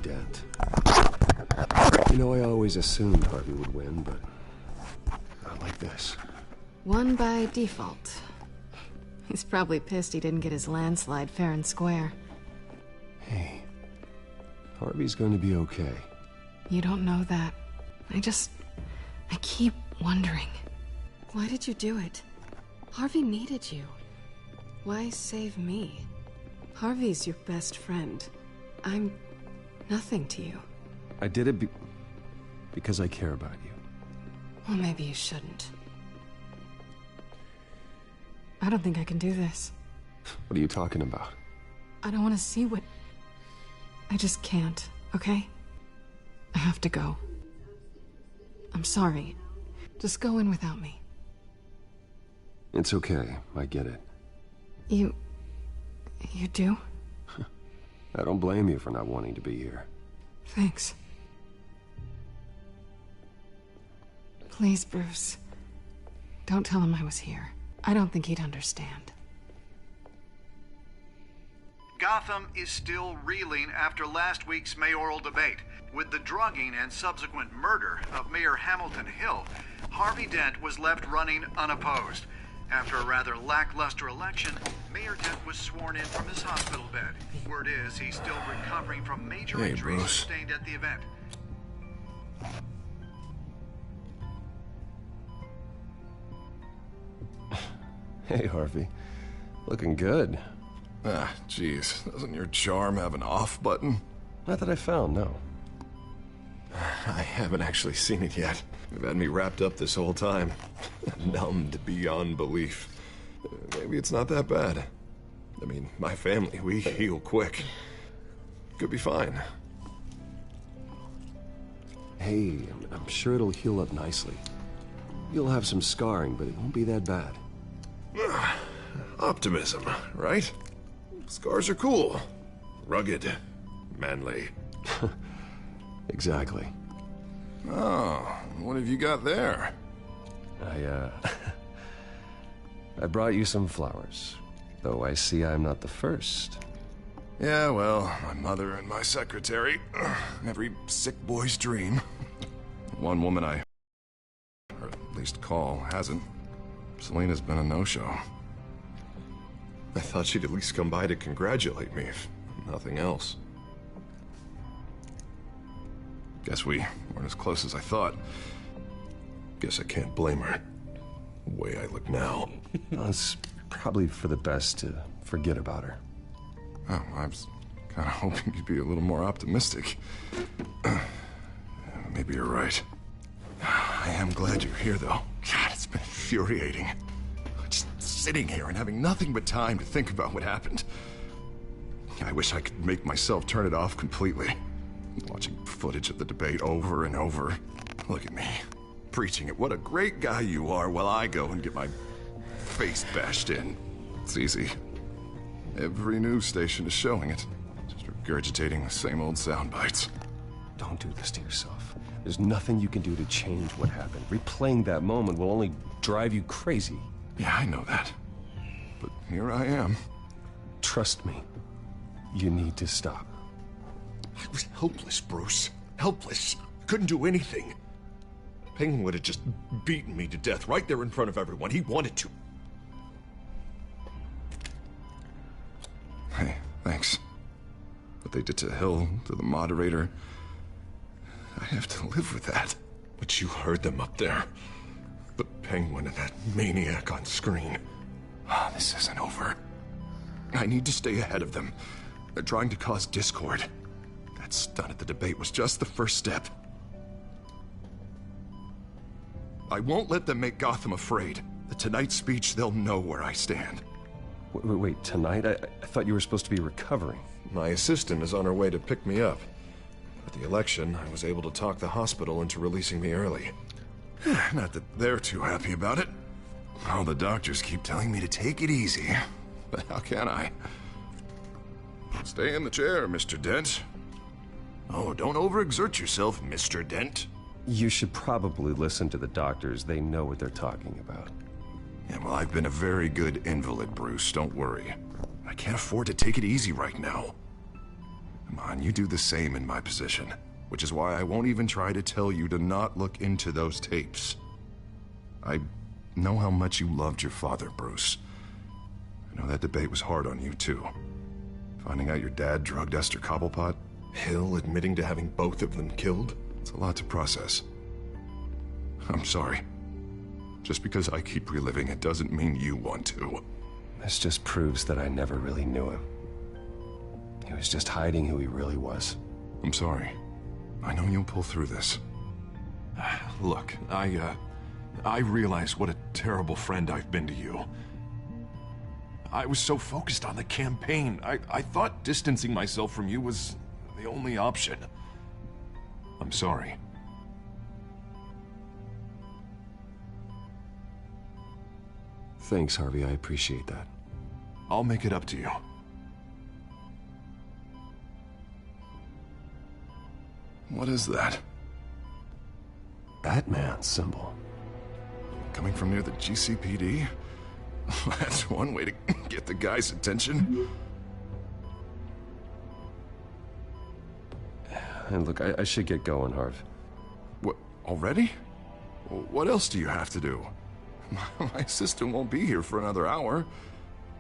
Dent. You know, I always assumed Harvey would win, but not like this. Won by default. He's probably pissed he didn't get his landslide fair and square. Hey, Harvey's going to be okay. You don't know that. I keep wondering. Why did you do it? Harvey needed you. Why save me? Harvey's your best friend. I'm nothing to you. I did it because I care about you. Well, maybe you shouldn't. I don't think I can do this. What are you talking about? I don't want to see what... I just can't, okay? I have to go. I'm sorry. Just go in without me. It's okay. I get it. You do? I don't blame you for not wanting to be here. Thanks. Please, Bruce. Don't tell him I was here. I don't think he'd understand. Gotham is still reeling after last week's mayoral debate. With the drugging and subsequent murder of Mayor Hamilton Hill, Harvey Dent was left running unopposed. After a rather lackluster election, Mayor Dent was sworn in from his hospital bed. Word is he's still recovering from major injuries sustained at the event. Hey, Harvey. Looking good. Ah, jeez. Doesn't your charm have an off button? Not that I found, no. I haven't actually seen it yet. You've had me wrapped up this whole time. Numbed beyond belief. Maybe it's not that bad. I mean, my family, we heal quick. Could be fine. Hey, I'm sure it'll heal up nicely. You'll have some scarring, but it won't be that bad. Optimism, right? Scars are cool. Rugged. Manly. Exactly. Oh, what have you got there? I brought you some flowers. Though I see I'm not the first. Yeah, well, my mother and my secretary. Every sick boy's dream. One woman or at least call, hasn't. Selena's been a no-show. I thought she'd at least come by to congratulate me, if nothing else. Guess we weren't as close as I thought. Guess I can't blame her. The way I look now. Well, it's probably for the best to forget about her. Oh, I was kind of hoping you'd be a little more optimistic. Maybe you're right. I am glad you're here, though. God, it's been infuriating. Just sitting here and having nothing but time to think about what happened. I wish I could make myself turn it off completely. Watching footage of the debate over and over. Look at me, preaching it. What a great guy you are, while I go and get my face bashed in. It's easy. Every news station is showing it. Just regurgitating the same old sound bites. Don't do this to yourself. There's nothing you can do to change what happened. Replaying that moment will only drive you crazy. Yeah, I know that. But here I am. Trust me. You need to stop. I was helpless, Bruce. Helpless. Couldn't do anything. Penguin would have just beaten me to death right there in front of everyone. He wanted to. Hey, thanks. What they did to Hill, to the moderator, I have to live with that. But you heard them up there. The Penguin and that maniac on screen. This isn't over. I need to stay ahead of them. They're trying to cause discord. That stunt at the debate was just the first step. I won't let them make Gotham afraid. The Tonight speech, they'll know where I stand. Wait, tonight? I thought you were supposed to be recovering. My assistant is on her way to pick me up. At the election, I was able to talk the hospital into releasing me early. Not that they're too happy about it. All the doctors keep telling me to take it easy. But how can I? Stay in the chair, Mr. Dent. Oh, don't overexert yourself, Mr. Dent. You should probably listen to the doctors. They know what they're talking about. Yeah, well, I've been a very good invalid, Bruce. Don't worry. I can't afford to take it easy right now. Come on, you do the same in my position. Which is why I won't even try to tell you to not look into those tapes. I know how much you loved your father, Bruce. I know that debate was hard on you, too. Finding out your dad drugged Esther Cobblepot, Hill admitting to having both of them killed, it's a lot to process. I'm sorry. Just because I keep reliving it doesn't mean you want to. This just proves that I never really knew him. He was just hiding who he really was. I'm sorry. I know you'll pull through this. Look, I realize what a terrible friend I've been to you. I was so focused on the campaign. I thought distancing myself from you was the only option. I'm sorry. Thanks, Harvey. I appreciate that. I'll make it up to you. What is that? Batman symbol. Coming from near the GCPD? That's one way to get the guy's attention. And look, I should get going, Harv. What, already? What else do you have to do? My assistant won't be here for another hour.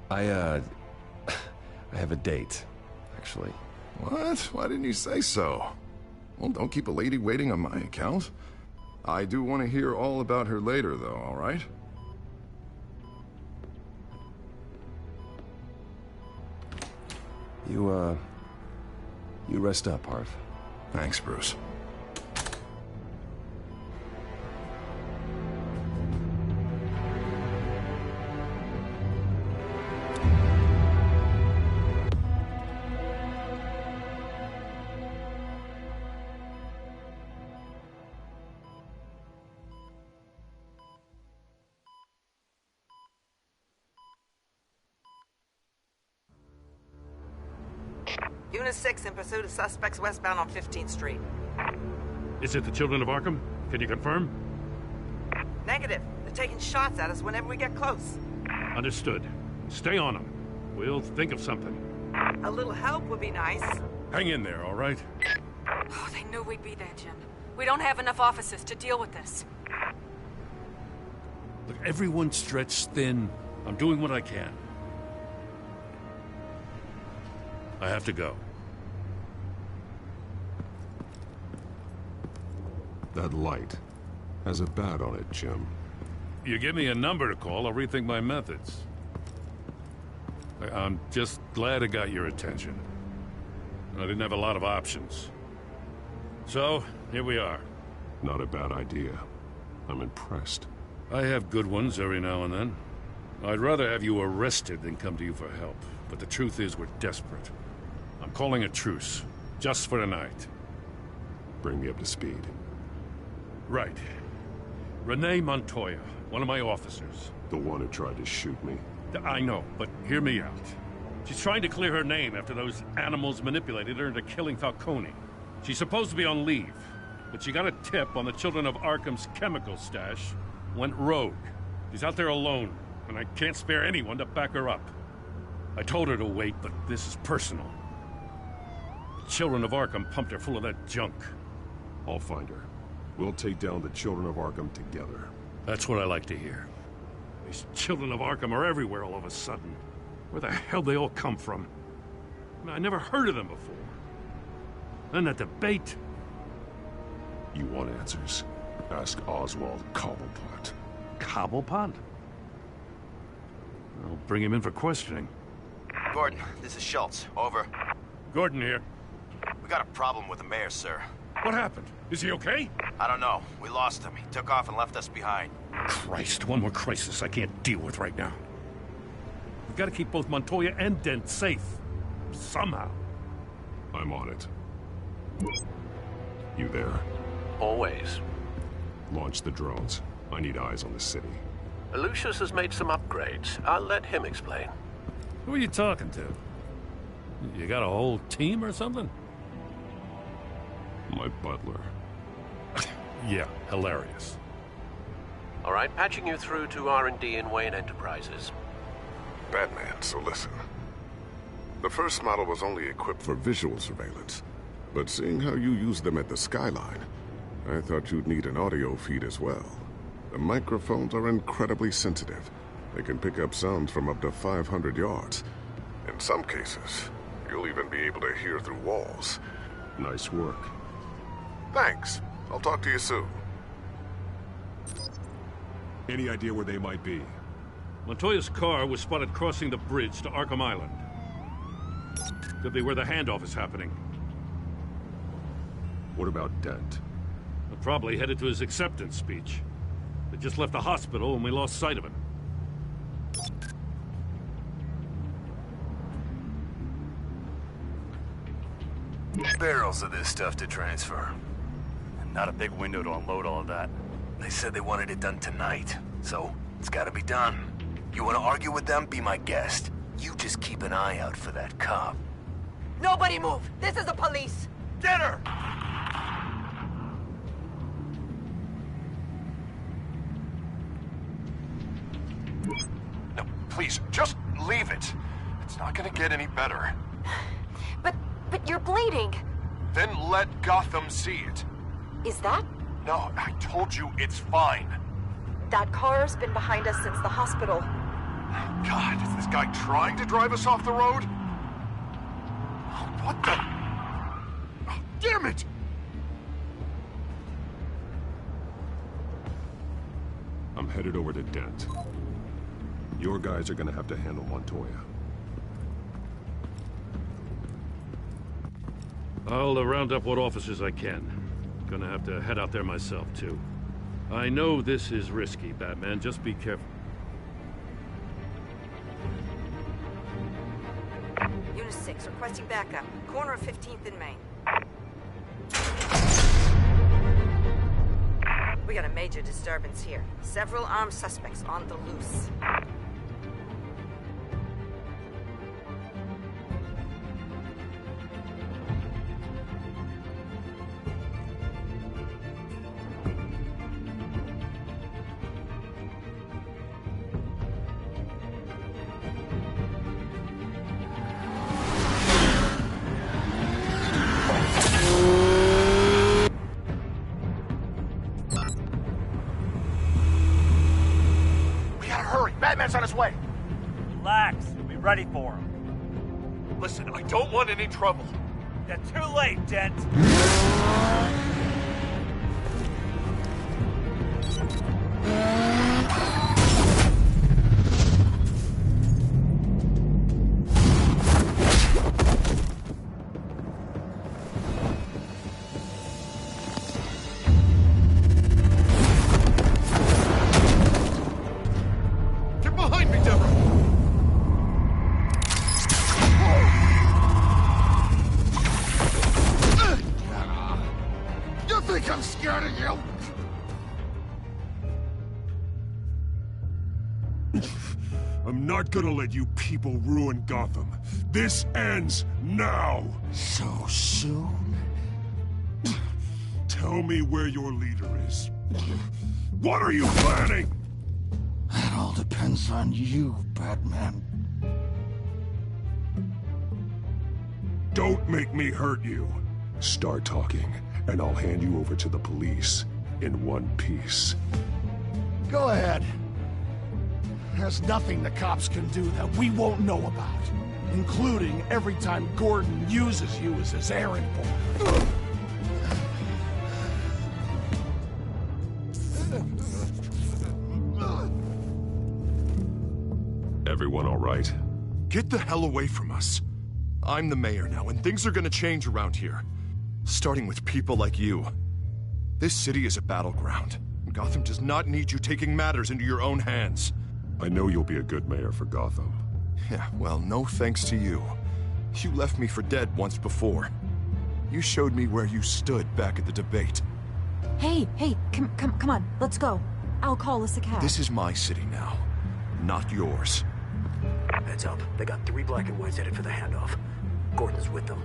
I have a date, actually. What? Why didn't you say so? Well, don't keep a lady waiting on my account. I do want to hear all about her later, though, all right? You rest up, Harv. Thanks, Bruce. Unit 6 in pursuit of suspects westbound on 15th Street. Is it the Children of Arkham? Can you confirm? Negative. They're taking shots at us whenever we get close. Understood. Stay on them. We'll think of something. A little help would be nice. Hang in there, all right? Oh, they knew we'd be there, Jim. We don't have enough officers to deal with this. Look, everyone's stretched thin. I'm doing what I can. I have to go. That light has a bat on it, Jim. You give me a number to call, I'll rethink my methods. I'm just glad it got your attention. I didn't have a lot of options. So, here we are. Not a bad idea. I'm impressed. I have good ones every now and then. I'd rather have you arrested than come to you for help. But the truth is, we're desperate. I'm calling a truce, just for tonight. Bring me up to speed. Right. Renee Montoya, one of my officers. The one who tried to shoot me. I know, but hear me out. She's trying to clear her name after those animals manipulated her into killing Falcone. She's supposed to be on leave, but she got a tip on the Children of Arkham's chemical stash, went rogue. She's out there alone, and I can't spare anyone to back her up. I told her to wait, but this is personal. The Children of Arkham pumped her full of that junk. I'll find her. We'll take down the Children of Arkham together. That's what I like to hear. These Children of Arkham are everywhere all of a sudden. Where the hell they all come from? I never heard of them before. Then that debate. You want answers? Ask Oswald Cobblepot. Cobblepot? I'll bring him in for questioning. Gordon, this is Schultz. Over. Gordon here. We got a problem with the mayor, sir. What happened? Is he okay? I don't know. We lost him. He took off and left us behind. Christ, one more crisis I can't deal with right now. We've got to keep both Montoya and Dent safe. Somehow. I'm on it. You there? Always. Launch the drones. I need eyes on the city. Lucius has made some upgrades. I'll let him explain. Who are you talking to? You got a whole team or something? My butler. Yeah, hilarious. All right, patching you through to R&D in Wayne Enterprises. Batman, so listen. The first model was only equipped for visual surveillance. But seeing how you use them at the skyline, I thought you'd need an audio feed as well. The microphones are incredibly sensitive. They can pick up sounds from up to 500 yards. In some cases, you'll even be able to hear through walls. Nice work. Thanks. I'll talk to you soon. Any idea where they might be? Montoya's car was spotted crossing the bridge to Arkham Island. Could be where the handoff is happening. What about Dent? Probably headed to his acceptance speech. They just left the hospital and we lost sight of him. Barrels of this stuff to transfer. And not a big window to unload all of that. They said they wanted it done tonight, so it's gotta be done. You wanna argue with them? Be my guest. You just keep an eye out for that cop. Nobody move! This is the police! Get her! No, please, just leave it. It's not gonna get any better. But you're bleeding. Then let Gotham see it. Is that? No, I told you it's fine. That car's been behind us since the hospital. God, is this guy trying to drive us off the road? What the? Oh, damn it! I'm headed over to Dent. Your guys are gonna have to handle Montoya. I'll round up what officers I can. Gonna have to head out there myself, too. I know this is risky, Batman. Just be careful. Unit 6, requesting backup. Corner of 15th and Main. We got a major disturbance here. Several armed suspects on the loose. Batman's on his way. Relax. We'll be ready for him. Listen, I don't want any trouble. You're too late, Dent. I'm not gonna let you people ruin Gotham. This ends now! So soon? Tell me where your leader is. What are you planning? That all depends on you, Batman. Don't make me hurt you. Start talking, and I'll hand you over to the police in one piece. Go ahead. There's nothing the cops can do that we won't know about, including every time Gordon uses you as his errand boy. Everyone all right? Get the hell away from us. I'm the mayor now, and things are gonna change around here. Starting with people like you. This city is a battleground. Gotham does not need you taking matters into your own hands. I know you'll be a good mayor for Gotham. Yeah, well, no thanks to you. You left me for dead once before. You showed me where you stood back at the debate. Hey, come on, let's go. I'll call us a cab. This is my city now, not yours. Heads up, they got 3 black and whites headed for the handoff. Gordon's with them.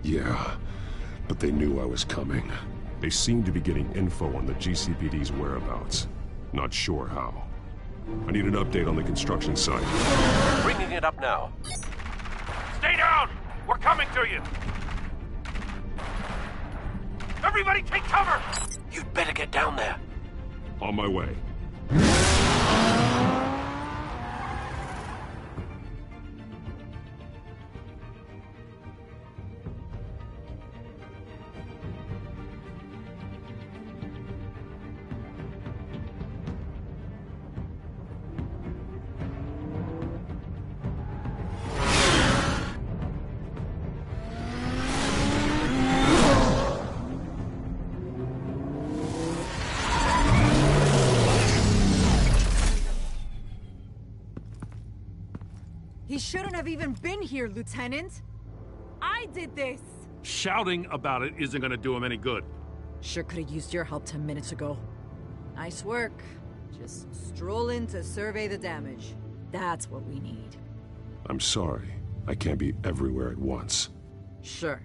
Yeah, but they knew I was coming. They seem to be getting info on the GCPD's whereabouts. Not sure how. I need an update on the construction site. Bringing it up now. Stay down! We're coming to you! Everybody take cover! You'd better get down there. On my way. He shouldn't have even been here, Lieutenant. I did this. Shouting about it isn't gonna do him any good. Sure could have used your help 10 minutes ago. Nice work. Just stroll in to survey the damage. That's what we need. I'm sorry. I can't be everywhere at once. Sure.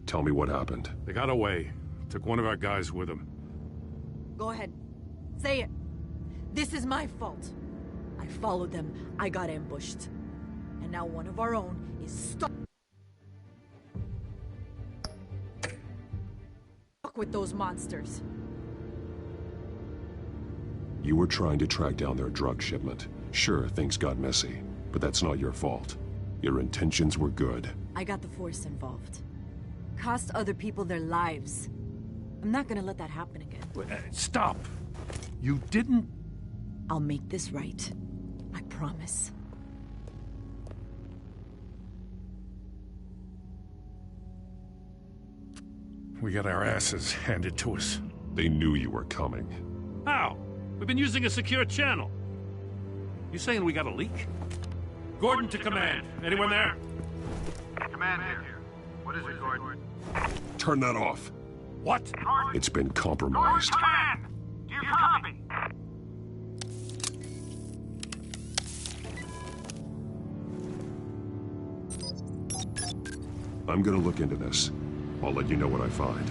Tell me what happened. They got away. Took one of our guys with them. Go ahead. Say it. This is my fault. I followed them. I got ambushed. And now one of our own is stuck with those monsters. You were trying to track down their drug shipment. Sure, things got messy, but that's not your fault. Your intentions were good. I got the Force involved. Cost other people their lives. I'm not gonna let that happen again. Stop! You didn't... I'll make this right. I promise. We got our asses handed to us. They knew you were coming. How? We've been using a secure channel. You saying we got a leak? Gordon to command. Anyone there? Command here. What is it, Gordon? Turn that off. What? It's been compromised. Command! Do you copy? I'm gonna look into this. I'll let you know what I find.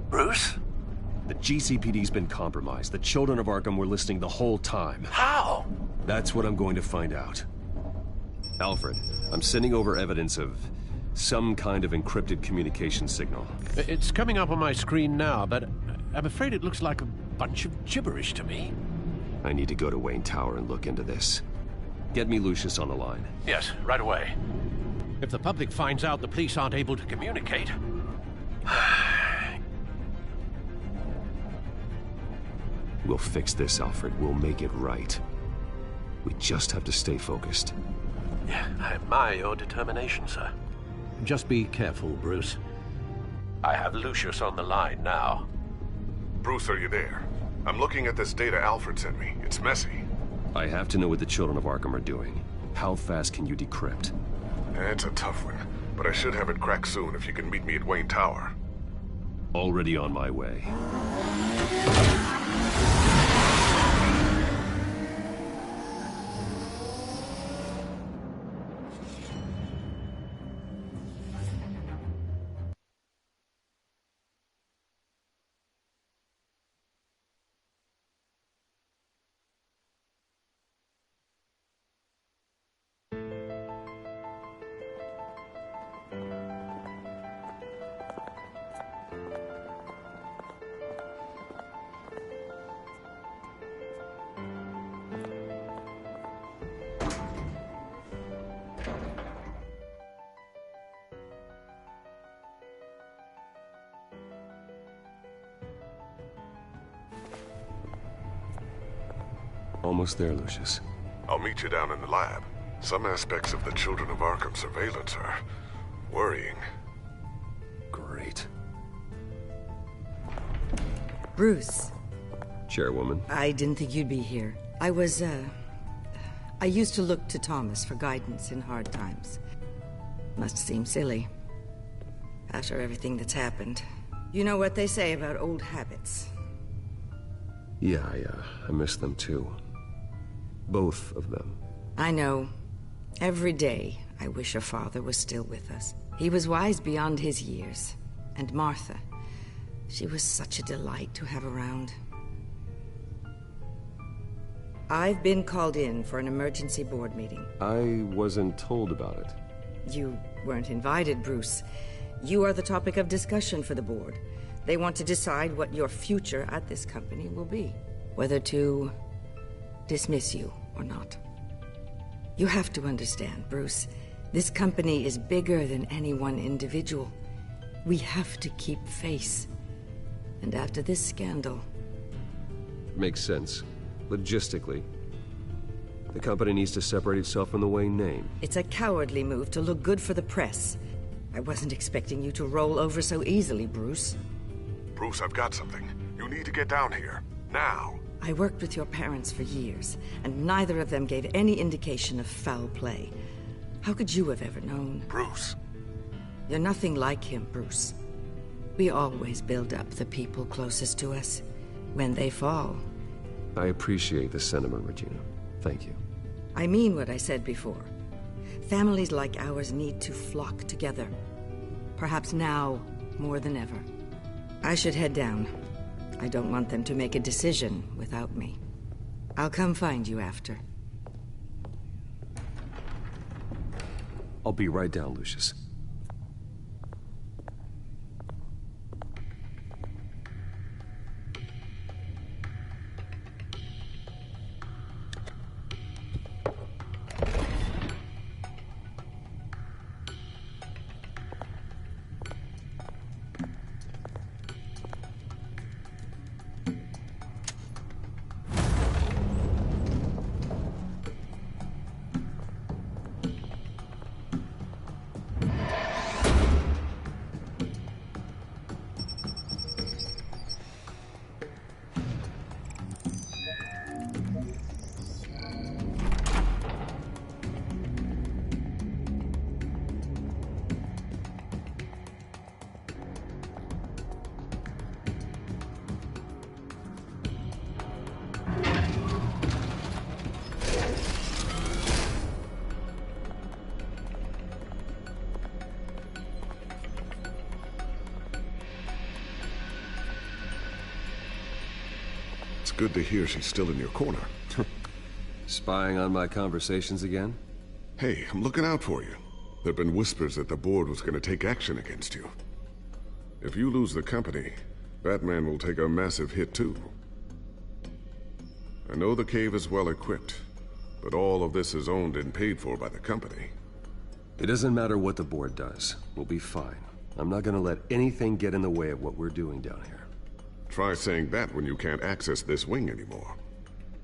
Bruce? The GCPD's been compromised. The children of Arkham were listening the whole time. How? That's what I'm going to find out. Alfred, I'm sending over evidence of some kind of encrypted communication signal. It's coming up on my screen now, but I'm afraid it looks like a bunch of gibberish to me. I need to go to Wayne Tower and look into this. Get me Lucius on the line. Yes, right away. If the public finds out the police aren't able to communicate... We'll fix this, Alfred. We'll make it right. We just have to stay focused. Yeah, I admire your determination, sir. Just be careful, Bruce. I have Lucius on the line now. Bruce, are you there? I'm looking at this data Alfred sent me. It's messy. I have to know what the children of Arkham are doing. How fast can you decrypt? It's a tough one, but I should have it cracked soon if you can meet me at Wayne Tower. Already on my way. Almost there, Lucius. I'll meet you down in the lab. Some aspects of the Children of Arkham surveillance are worrying. Great. Bruce. Chairwoman. I didn't think you'd be here. I used to look to Thomas for guidance in hard times. Must seem silly. After everything that's happened. You know what they say about old habits. Yeah, I miss them too. Both of them. I know. Every day, I wish a father was still with us. He was wise beyond his years. And Martha, she was such a delight to have around. I've been called in for an emergency board meeting. I wasn't told about it. You weren't invited, Bruce. You are the topic of discussion for the board. They want to decide what your future at this company will be. Whether to dismiss you or not. You have to understand, Bruce. This company is bigger than any one individual. We have to keep face. And after this scandal... Makes sense. Logistically. The company needs to separate itself from the Wayne name. It's a cowardly move to look good for the press. I wasn't expecting you to roll over so easily, Bruce. Bruce, I've got something. You need to get down here. Now. I worked with your parents for years, and neither of them gave any indication of foul play. How could you have ever known? Bruce. You're nothing like him, Bruce. We always build up the people closest to us. When they fall... I appreciate the sentiment, Regina. Thank you. I mean what I said before. Families like ours need to flock together. Perhaps now, more than ever. I should head down. I don't want them to make a decision without me. I'll come find you after. I'll be right down, Lucius. It's good to hear she's still in your corner. Spying on my conversations again? Hey, I'm looking out for you. There've been whispers that the board was going to take action against you. If you lose the company, Batman will take a massive hit too. I know the cave is well equipped, but all of this is owned and paid for by the company. It doesn't matter what the board does. We'll be fine. I'm not gonna let anything get in the way of what we're doing down here. Try saying that when you can't access this wing anymore.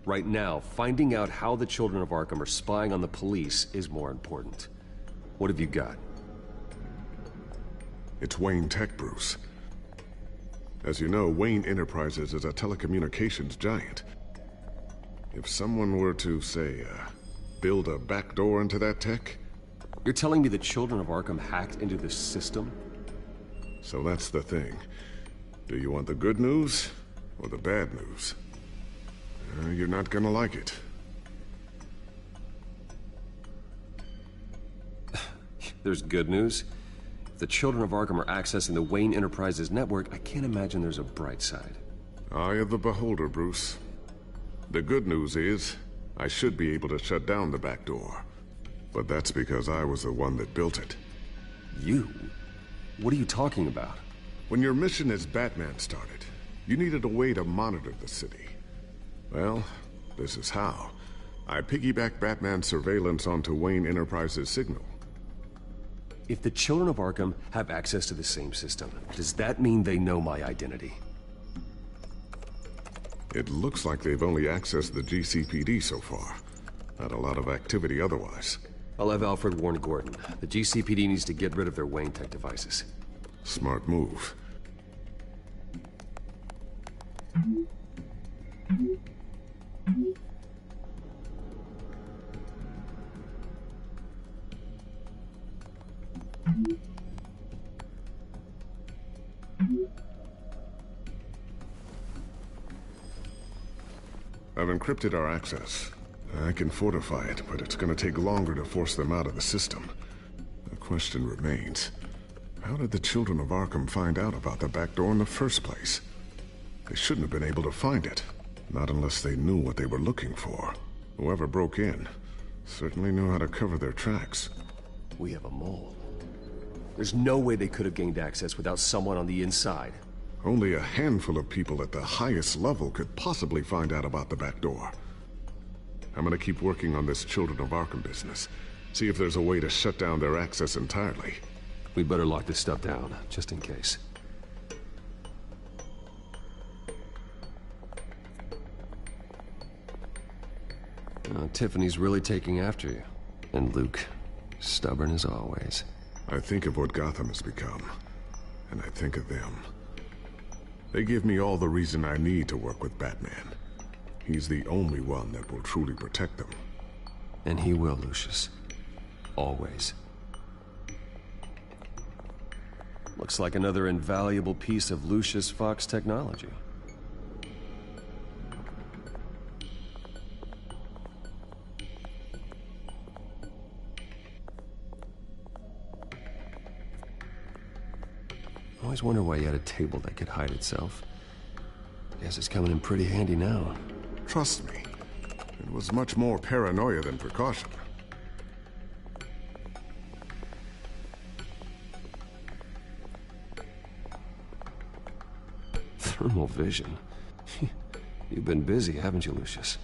Right now, finding out how the Children of Arkham are spying on the police is more important. What have you got? It's Wayne Tech, Bruce. As you know, Wayne Enterprises is a telecommunications giant. If someone were to, say, build a backdoor into that tech... You're telling me the Children of Arkham hacked into this system? So that's the thing. Do you want the good news or the bad news? You're not gonna like it. There's good news. If the Children of Arkham are accessing the Wayne Enterprises network, I can't imagine there's a bright side. Eye of the beholder, Bruce. The good news is, I should be able to shut down the back door. But that's because I was the one that built it. You? What are you talking about? When your mission as Batman started, you needed a way to monitor the city. Well, this is how. I piggybacked Batman's surveillance onto Wayne Enterprises' signal. If the Children of Arkham have access to the same system, does that mean they know my identity? It looks like they've only accessed the GCPD so far. Not a lot of activity otherwise. I'll have Alfred warn Gordon. The GCPD needs to get rid of their Wayne Tech devices. Smart move. I've encrypted our access. I can fortify it, but it's gonna take longer to force them out of the system. The question remains, how did the children of Arkham find out about the back door in the first place? They shouldn't have been able to find it. Not unless they knew what they were looking for. Whoever broke in certainly knew how to cover their tracks. We have a mole. There's no way they could have gained access without someone on the inside. Only a handful of people at the highest level could possibly find out about the back door. I'm gonna keep working on this Children of Arkham business. See if there's a way to shut down their access entirely. We better lock this stuff down, just in case. Tiffany's really taking after you. And Luke, stubborn as always. I think of what Gotham has become, and I think of them. They give me all the reason I need to work with Batman. He's the only one that will truly protect them. And he will, Lucius. Always. Looks like another invaluable piece of Lucius Fox technology. I always wonder why you had a table that could hide itself. Guess it's coming in pretty handy now. Trust me, it was much more paranoia than precaution. Thermal vision. You've been busy, haven't you, Lucius?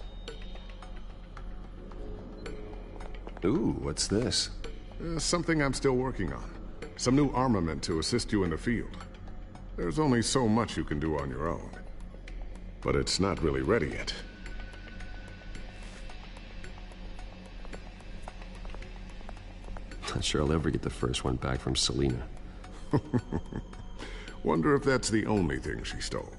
Ooh, what's this? Something I'm still working on. Some new armament to assist you in the field. There's only so much you can do on your own. But it's not really ready yet. Not sure I'll ever get the first one back from Selina. Wonder if that's the only thing she stole.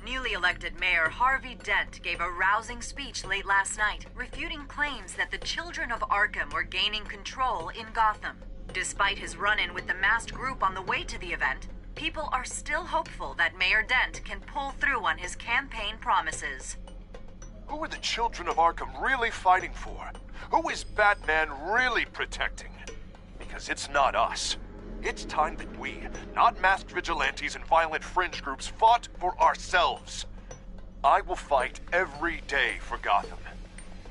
Newly elected Mayor Harvey Dent gave a rousing speech late last night, refuting claims that the children of Arkham were gaining control in Gotham. Despite his run-in with the masked group on the way to the event, people are still hopeful that Mayor Dent can pull through on his campaign promises. Who are the children of Arkham really fighting for? Who is Batman really protecting? Because it's not us. It's time that we, not masked vigilantes and violent fringe groups, fought for ourselves. I will fight every day for Gotham.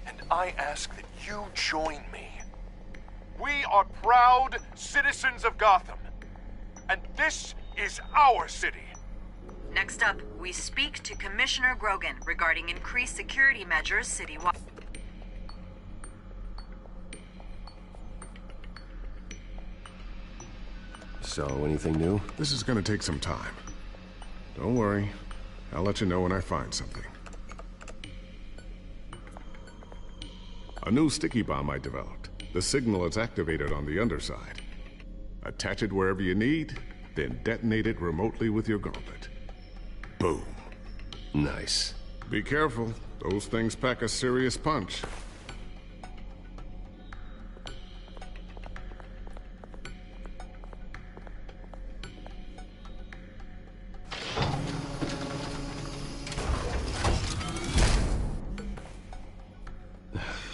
And I ask that you join me. We are proud citizens of Gotham. And this is our city. Next up, we speak to Commissioner Grogan regarding increased security measures citywide. So, anything new? This is gonna take some time. Don't worry. I'll let you know when I find something. A new sticky bomb I developed. The signal is activated on the underside. Attach it wherever you need, then detonate it remotely with your gauntlet. Boom. Nice. Be careful. Those things pack a serious punch.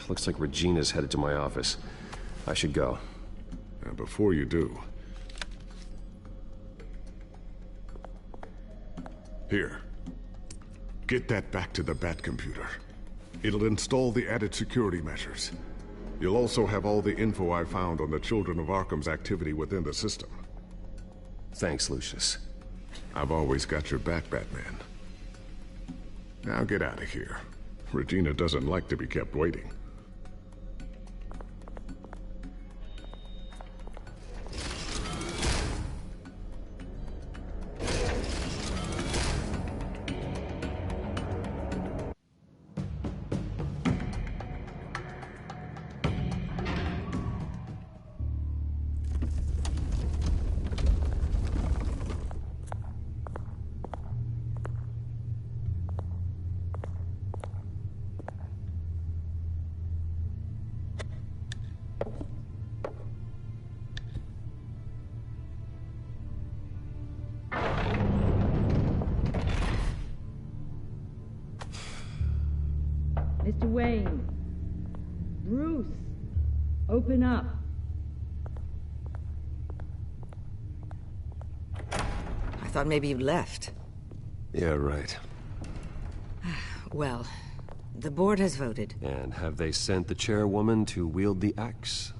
Looks like Regina's headed to my office. I should go. And before you do... Here. Get that back to the Bat computer. It'll install the added security measures. You'll also have all the info I found on the Children of Arkham's activity within the system. Thanks, Lucius. I've always got your back, Batman. Now get out of here. Regina doesn't like to be kept waiting. Mr. Wayne. Bruce. Open up. I thought maybe you left. Yeah, right. Well, the board has voted. And have they sent the chairwoman to wield the axe?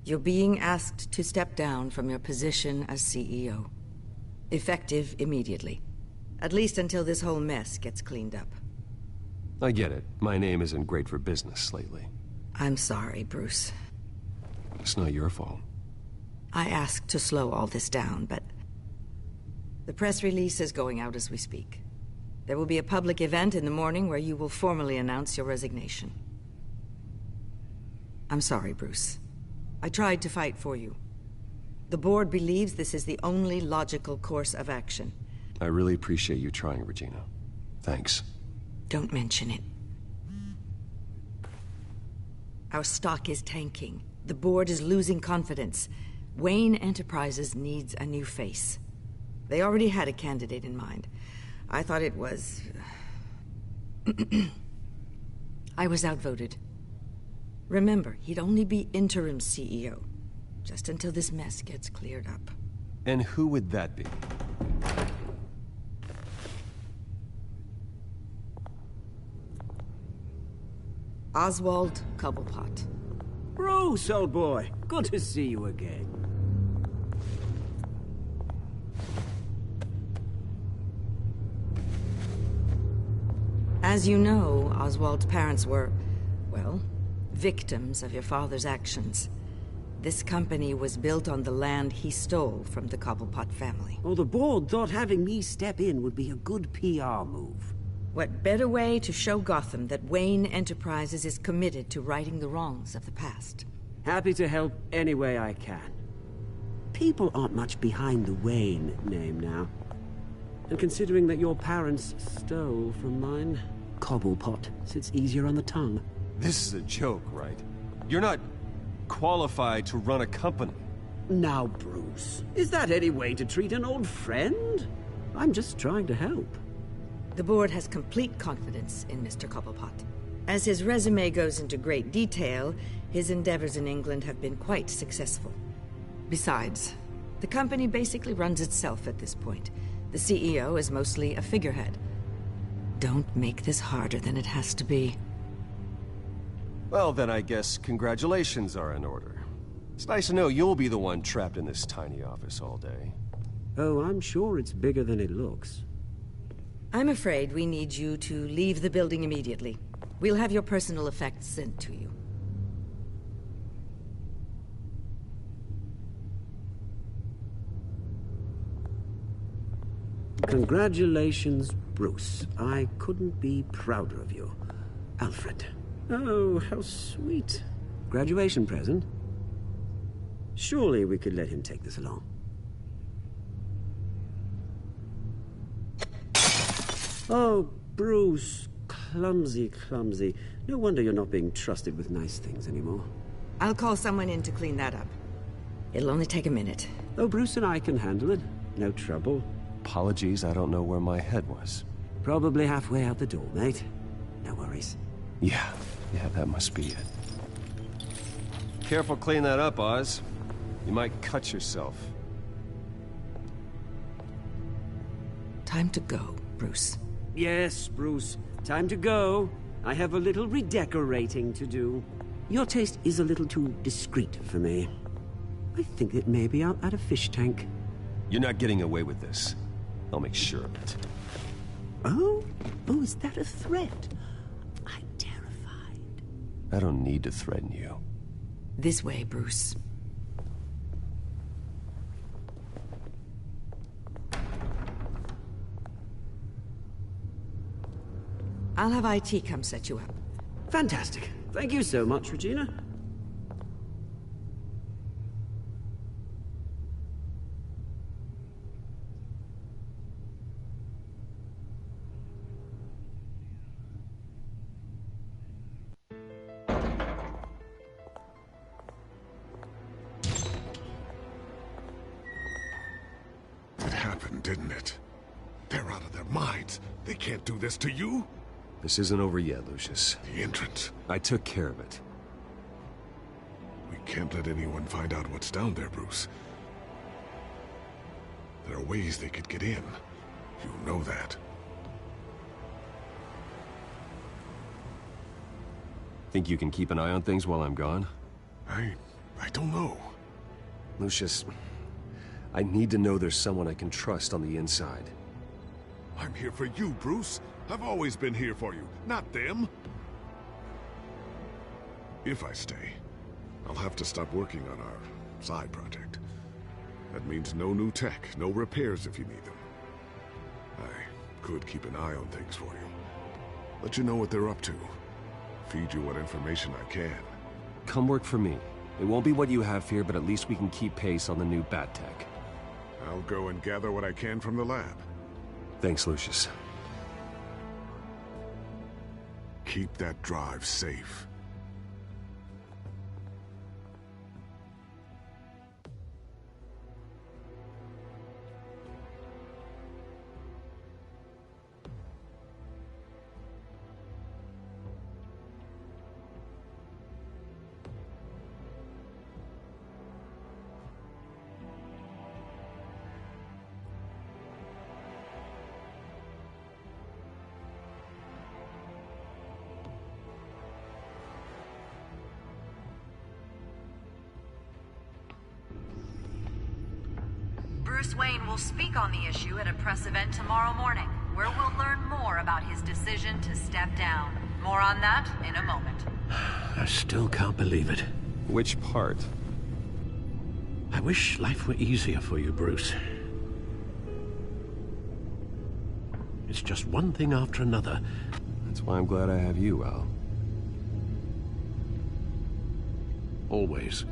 You're being asked to step down from your position as CEO. Effective immediately. At least until this whole mess gets cleaned up. I get it. My name isn't great for business lately. I'm sorry, Bruce. It's not your fault. I asked to slow all this down, but... the press release is going out as we speak. There will be a public event in the morning where you will formally announce your resignation. I'm sorry, Bruce. I tried to fight for you. The board believes this is the only logical course of action. I really appreciate you trying, Regina. Thanks. Don't mention it. Our stock is tanking. The board is losing confidence. Wayne Enterprises needs a new face. They already had a candidate in mind. I thought it was... I was outvoted. Remember, he'd only be interim CEO. Just until this mess gets cleared up. And who would that be? Oswald Cobblepot. Bruce, old boy. Good to see you again. As you know, Oswald's parents were, well, victims of your father's actions. This company was built on the land he stole from the Cobblepot family. Well, the board thought having me step in would be a good PR move. What better way to show Gotham that Wayne Enterprises is committed to righting the wrongs of the past? Happy to help any way I can. People aren't much behind the Wayne name now. And considering that your parents stole from mine, Cobblepot sits easier on the tongue. This is a joke, right? You're not qualified to run a company. Now, Bruce, is that any way to treat an old friend? I'm just trying to help. The board has complete confidence in Mr. Cobblepot. As his resume goes into great detail, his endeavors in England have been quite successful. Besides, the company basically runs itself at this point. The CEO is mostly a figurehead. Don't make this harder than it has to be. Well, then I guess congratulations are in order. It's nice to know you'll be the one trapped in this tiny office all day. Oh, I'm sure it's bigger than it looks. I'm afraid we need you to leave the building immediately. We'll have your personal effects sent to you. Congratulations, Bruce. I couldn't be prouder of you. Alfred. Oh, how sweet. Graduation present? Surely we could let him take this along. Oh, Bruce. Clumsy, clumsy. No wonder you're not being trusted with nice things anymore. I'll call someone in to clean that up. It'll only take a minute. Oh, Bruce and I can handle it. No trouble. Apologies, I don't know where my head was. Probably halfway out the door, mate. No worries. Yeah, that must be it. Careful clean that up, Oz. You might cut yourself. Time to go, Bruce. Yes, Bruce. Time to go. I have a little redecorating to do. Your taste is a little too discreet for me. I think that maybe I'll add a fish tank. You're not getting away with this. I'll make sure of it. Oh? Oh, is that a threat? I'm terrified. I don't need to threaten you. This way, Bruce. I'll have IT come set you up. Fantastic. Thank you so much, Regina. It happened, didn't it? They're out of their minds. They can't do this to you. This isn't over yet, Lucius. The entrance. I took care of it. We can't let anyone find out what's down there, Bruce. There are ways they could get in. You know that. Think you can keep an eye on things while I'm gone? I don't know. Lucius, I need to know there's someone I can trust on the inside. I'm here for you, Bruce. I've always been here for you, not them. If I stay, I'll have to stop working on our side project. That means no new tech, no repairs if you need them. I could keep an eye on things for you. Let you know what they're up to. Feed you what information I can. Come work for me. It won't be what you have here, but at least we can keep pace on the new bat tech. I'll go and gather what I can from the lab. Thanks, Lucius. Keep that drive safe. Bruce Wayne will speak on the issue at a press event tomorrow morning, where we'll learn more about his decision to step down. More on that in a moment. I still can't believe it. Which part? I wish life were easier for you, Bruce. It's just one thing after another. That's why I'm glad I have you, Al. Always.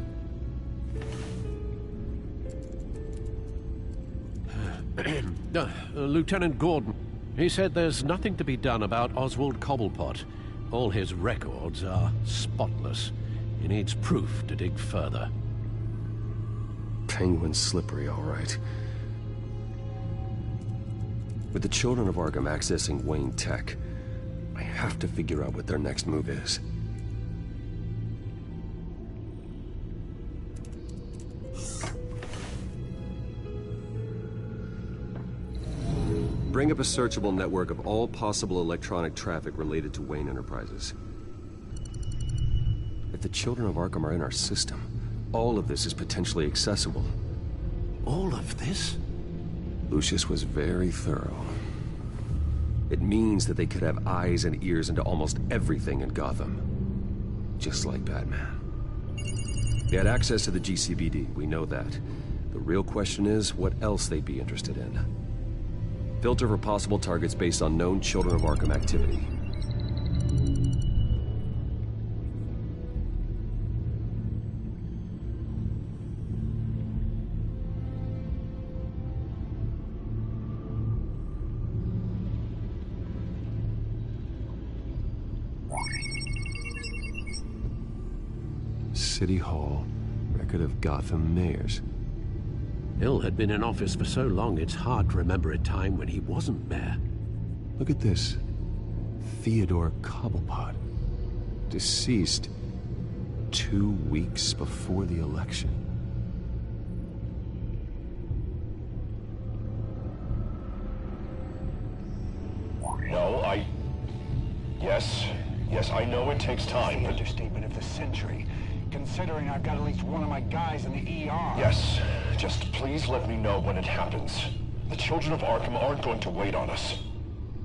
Lieutenant Gordon, he said there's nothing to be done about Oswald Cobblepot. All his records are spotless. He needs proof to dig further. Penguin's slippery, all right. With the children of Arkham accessing Wayne Tech, I have to figure out what their next move is. Bring up a searchable network of all possible electronic traffic related to Wayne Enterprises. If the children of Arkham are in our system, all of this is potentially accessible. All of this? Lucius was very thorough. It means that they could have eyes and ears into almost everything in Gotham. Just like Batman. They had access to the GCPD, we know that. The real question is, what else they'd be interested in. Filter for possible targets based on known Children of Arkham activity. City Hall, record of Gotham mayors. Hill had been in office for so long, it's hard to remember a time when he wasn't mayor. Look at this. Theodore Cobblepot. Deceased 2 weeks before the election. No, Yes, I know it takes time, but... Understatement of the century. considering I've got at least one of my guys in the ER. Yes. Just please let me know when it happens. The children of Arkham aren't going to wait on us.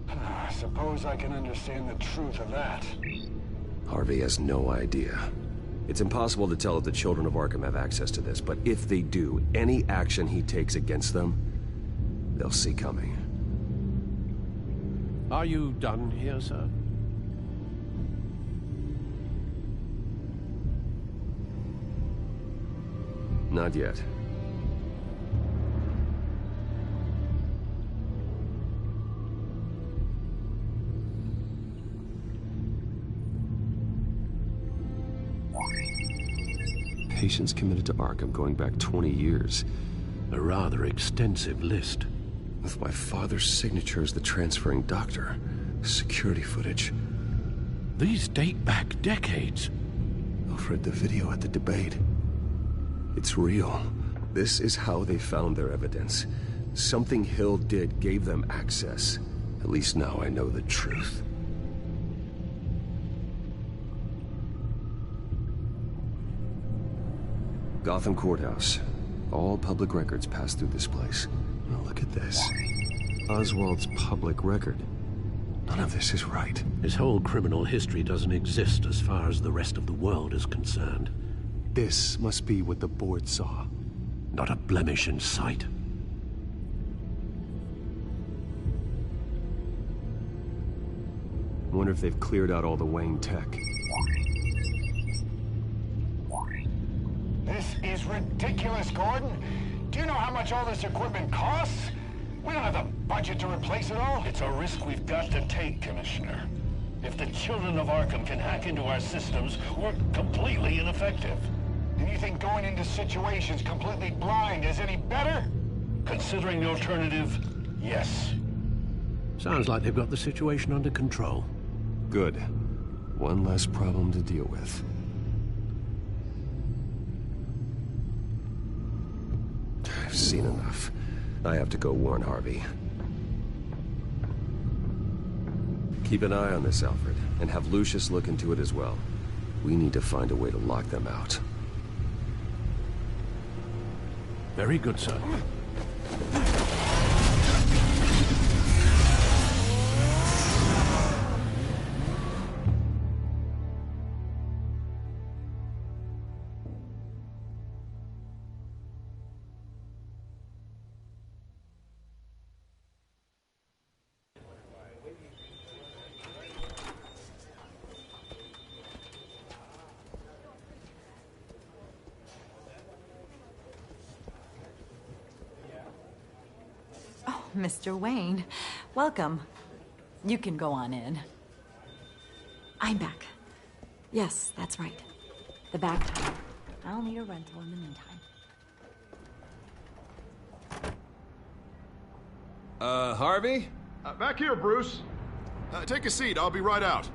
I suppose I can understand the truth of that. Harvey has no idea. It's impossible to tell if the children of Arkham have access to this, but if they do, any action he takes against them, they'll see coming. Are you done here, sir? Not yet. Patients committed to Arkham going back 20 years. A rather extensive list. With my father's signature as the transferring doctor. Security footage. These date back decades. I've read the video at the debate. It's real. This is how they found their evidence. Something Hill did gave them access. At least now I know the truth. Gotham Courthouse. All public records pass through this place. Now look at this. Oswald's public record. None of this is right. His whole criminal history doesn't exist as far as the rest of the world is concerned. This must be what the board saw. Not a blemish in sight. I wonder if they've cleared out all the Wayne tech. This is ridiculous, Gordon. Do you know how much all this equipment costs? We don't have the budget to replace it all. It's a risk we've got to take, Commissioner. If the children of Arkham can hack into our systems, we're completely ineffective. And you think going into situations completely blind is any better? Considering the alternative, yes. Sounds like they've got the situation under control. Good. One less problem to deal with. I've seen enough. I have to go warn Harvey. Keep an eye on this, Alfred, and have Lucius look into it as well. We need to find a way to lock them out. Very good, sir. Mr. Wayne, welcome. You can go on in. I'm back. Yes, that's right. The back time. I'll need a rental in the meantime. Harvey? Back here, Bruce. Take a seat. I'll be right out.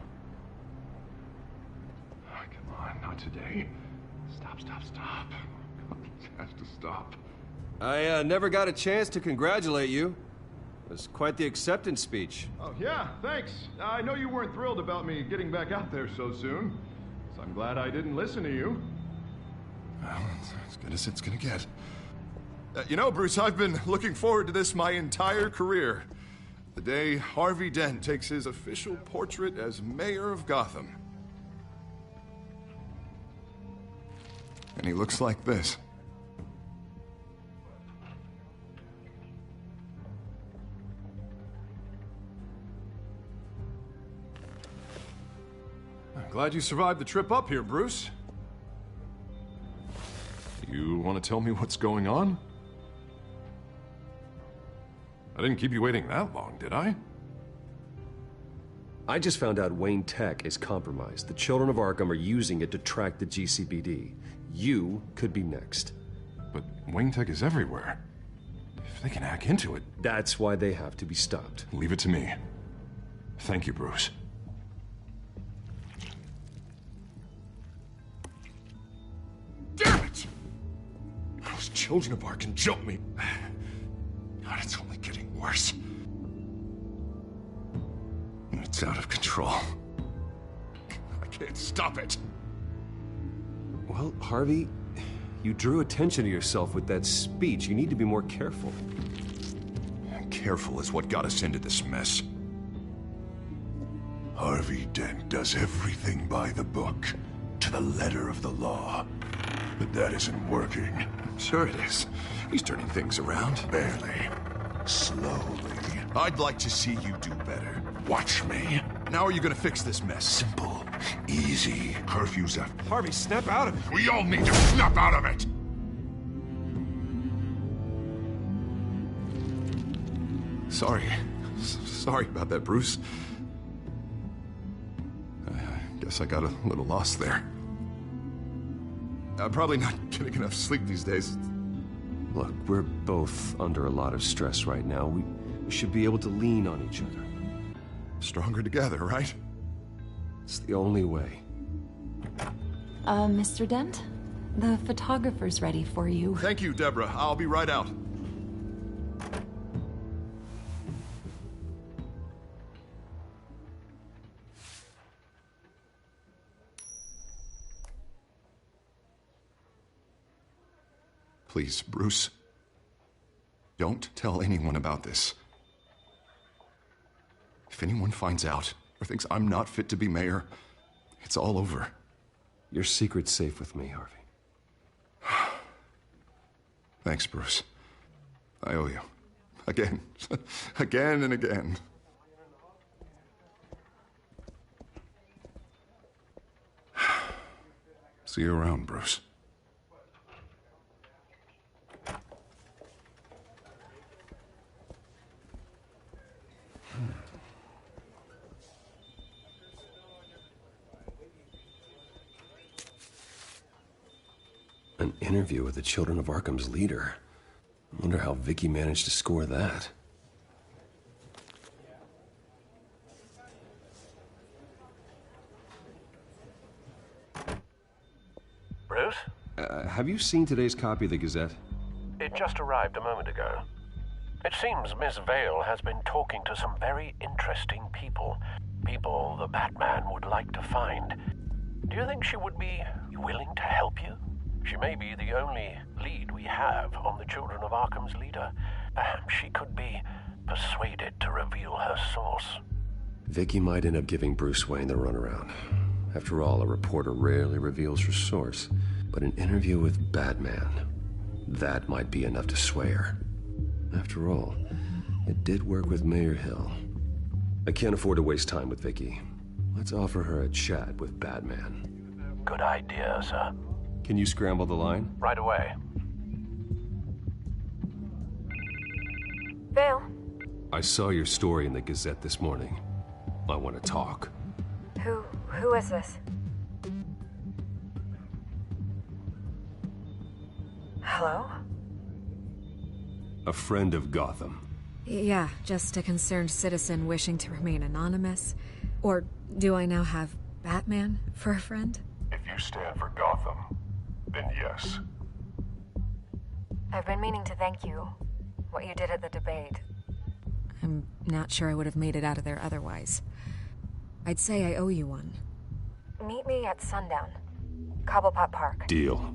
Oh, come on, not today. Stop. It has to stop. I never got a chance to congratulate you. It was quite the acceptance speech. Oh, yeah, thanks. I know you weren't thrilled about me getting back out there so soon, so I'm glad I didn't listen to you. Well, it's as good as it's gonna get. You know, Bruce, I've been looking forward to this my entire career. The day Harvey Dent takes his official portrait as mayor of Gotham. And he looks like this. Glad you survived the trip up here, Bruce. You want to tell me what's going on? I didn't keep you waiting that long, did I? I just found out Wayne Tech is compromised. The children of Arkham are using it to track the GCPD. You could be next. But Wayne Tech is everywhere. If they can hack into it... That's why they have to be stopped. Leave it to me. Thank you, Bruce. Damn it! Those children of Arkham jumped me. God, it's only getting worse. It's out of control. I can't stop it. Well, Harvey, you drew attention to yourself with that speech. You need to be more careful. Careful is what got us into this mess. Harvey Dent does everything by the book, to the letter of the law. But that isn't working. Sure it is. He's turning things around. Barely. Slowly. I'd like to see you do better. Watch me. Now are you gonna fix this mess? Simple. Easy. Curfew's up. Harvey, snap out of it. We all need to snap out of it! Sorry about that, Bruce. I guess I got a little lost there. I'm probably not getting enough sleep these days. Look, we're both under a lot of stress right now. We should be able to lean on each other. Stronger together, right? It's the only way. Mr. Dent? The photographer's ready for you. Thank you, Deborah. I'll be right out. Please, Bruce. Don't tell anyone about this. If anyone finds out or thinks I'm not fit to be mayor, it's all over. Your secret's safe with me, Harvey. Thanks, Bruce. I owe you. Again. Again and again. See you around, Bruce. An interview with the Children of Arkham's leader. I wonder how Vicky managed to score that. Bruce? Have you seen today's copy of the Gazette? It just arrived a moment ago. It seems Miss Vale has been talking to some very interesting people. People the Batman would like to find. Do you think she would be willing to help you? She may be the only lead we have on the Children of Arkham's leader. Perhaps she could be persuaded to reveal her source. Vicky might end up giving Bruce Wayne the runaround. After all, a reporter rarely reveals her source. But an interview with Batman, that might be enough to sway her. After all, it did work with Mayor Hill. I can't afford to waste time with Vicky. Let's offer her a chat with Batman. Good idea, sir. Can you scramble the line? Right away. Vale? I saw your story in the Gazette this morning. I want to talk. Who is this? Hello? A friend of Gotham. Yeah, just a concerned citizen wishing to remain anonymous. Or do I now have Batman for a friend? If you stand for Gotham, then yes. I've been meaning to thank you. What you did at the debate. I'm not sure I would have made it out of there otherwise. I'd say I owe you one. Meet me at sundown. Cobblepot Park. Deal.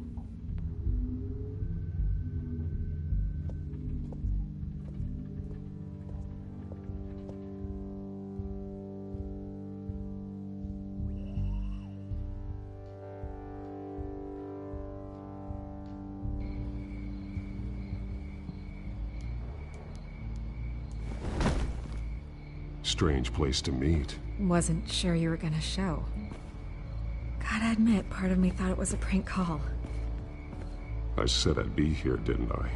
Strange place to meet. Wasn't sure you were gonna show. Gotta admit, part of me thought it was a prank call. I said I'd be here, didn't I?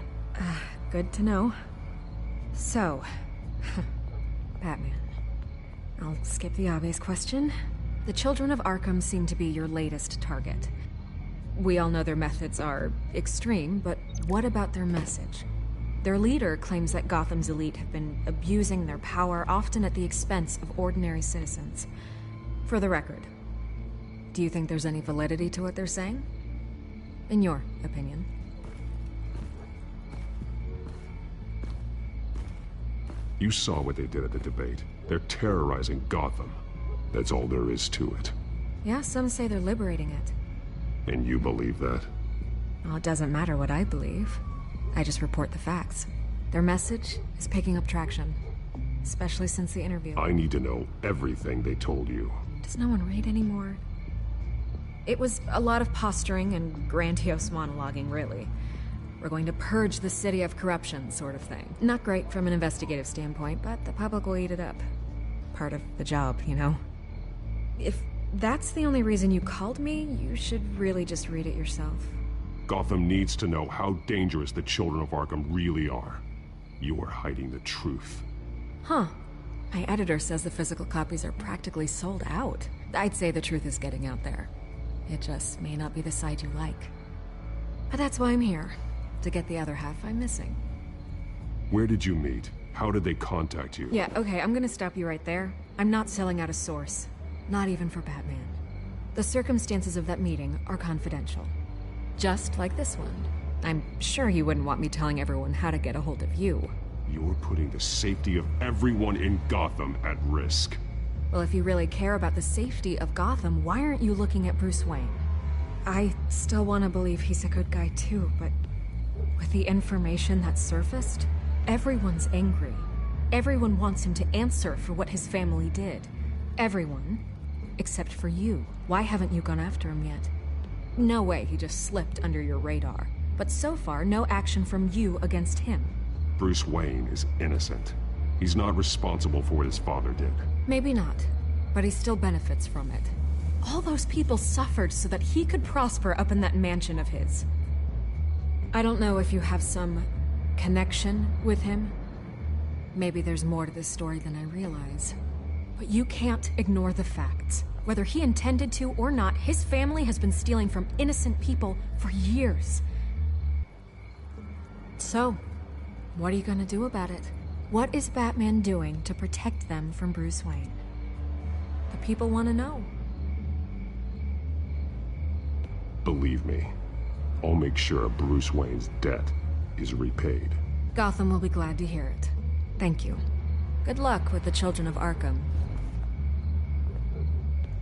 Good to know. So, Batman. I'll skip the obvious question. The Children of Arkham seem to be your latest target. We all know their methods are extreme, but what about their message? Their leader claims that Gotham's elite have been abusing their power, often at the expense of ordinary citizens. For the record, do you think there's any validity to what they're saying? In your opinion? You saw what they did at the debate. They're terrorizing Gotham. That's all there is to it. Yeah, some say they're liberating it. And you believe that? Well, it doesn't matter what I believe. I just report the facts. Their message is picking up traction, especially since the interview. I need to know everything they told you. Does no one read anymore? It was a lot of posturing and grandiose monologuing, really. We're going to purge the city of corruption, sort of thing. Not great from an investigative standpoint, but the public will eat it up. Part of the job, you know? If that's the only reason you called me, you should really just read it yourself. Gotham needs to know how dangerous the children of Arkham really are. You are hiding the truth. Huh. My editor says the physical copies are practically sold out. I'd say the truth is getting out there. It just may not be the side you like. But that's why I'm here. To get the other half I'm missing. Where did you meet? How did they contact you? Yeah, okay, I'm gonna stop you right there. I'm not selling out a source. Not even for Batman. The circumstances of that meeting are confidential. Just like this one. I'm sure you wouldn't want me telling everyone how to get a hold of you. You're putting the safety of everyone in Gotham at risk. Well, if you really care about the safety of Gotham, why aren't you looking at Bruce Wayne? I still want to believe he's a good guy too, but with the information that surfaced, everyone's angry. Everyone wants him to answer for what his family did. Everyone, except for you. Why haven't you gone after him yet? No way he just slipped under your radar. But so far, no action from you against him. Bruce Wayne is innocent. He's not responsible for what his father did. Maybe not, but he still benefits from it. All those people suffered so that he could prosper up in that mansion of his. I don't know if you have some connection with him. Maybe there's more to this story than I realize. But you can't ignore the facts. Whether he intended to or not, his family has been stealing from innocent people for years. So, what are you gonna do about it? What is Batman doing to protect them from Bruce Wayne? The people want to know. Believe me, I'll make sure Bruce Wayne's debt is repaid. Gotham will be glad to hear it. Thank you. Good luck with the children of Arkham.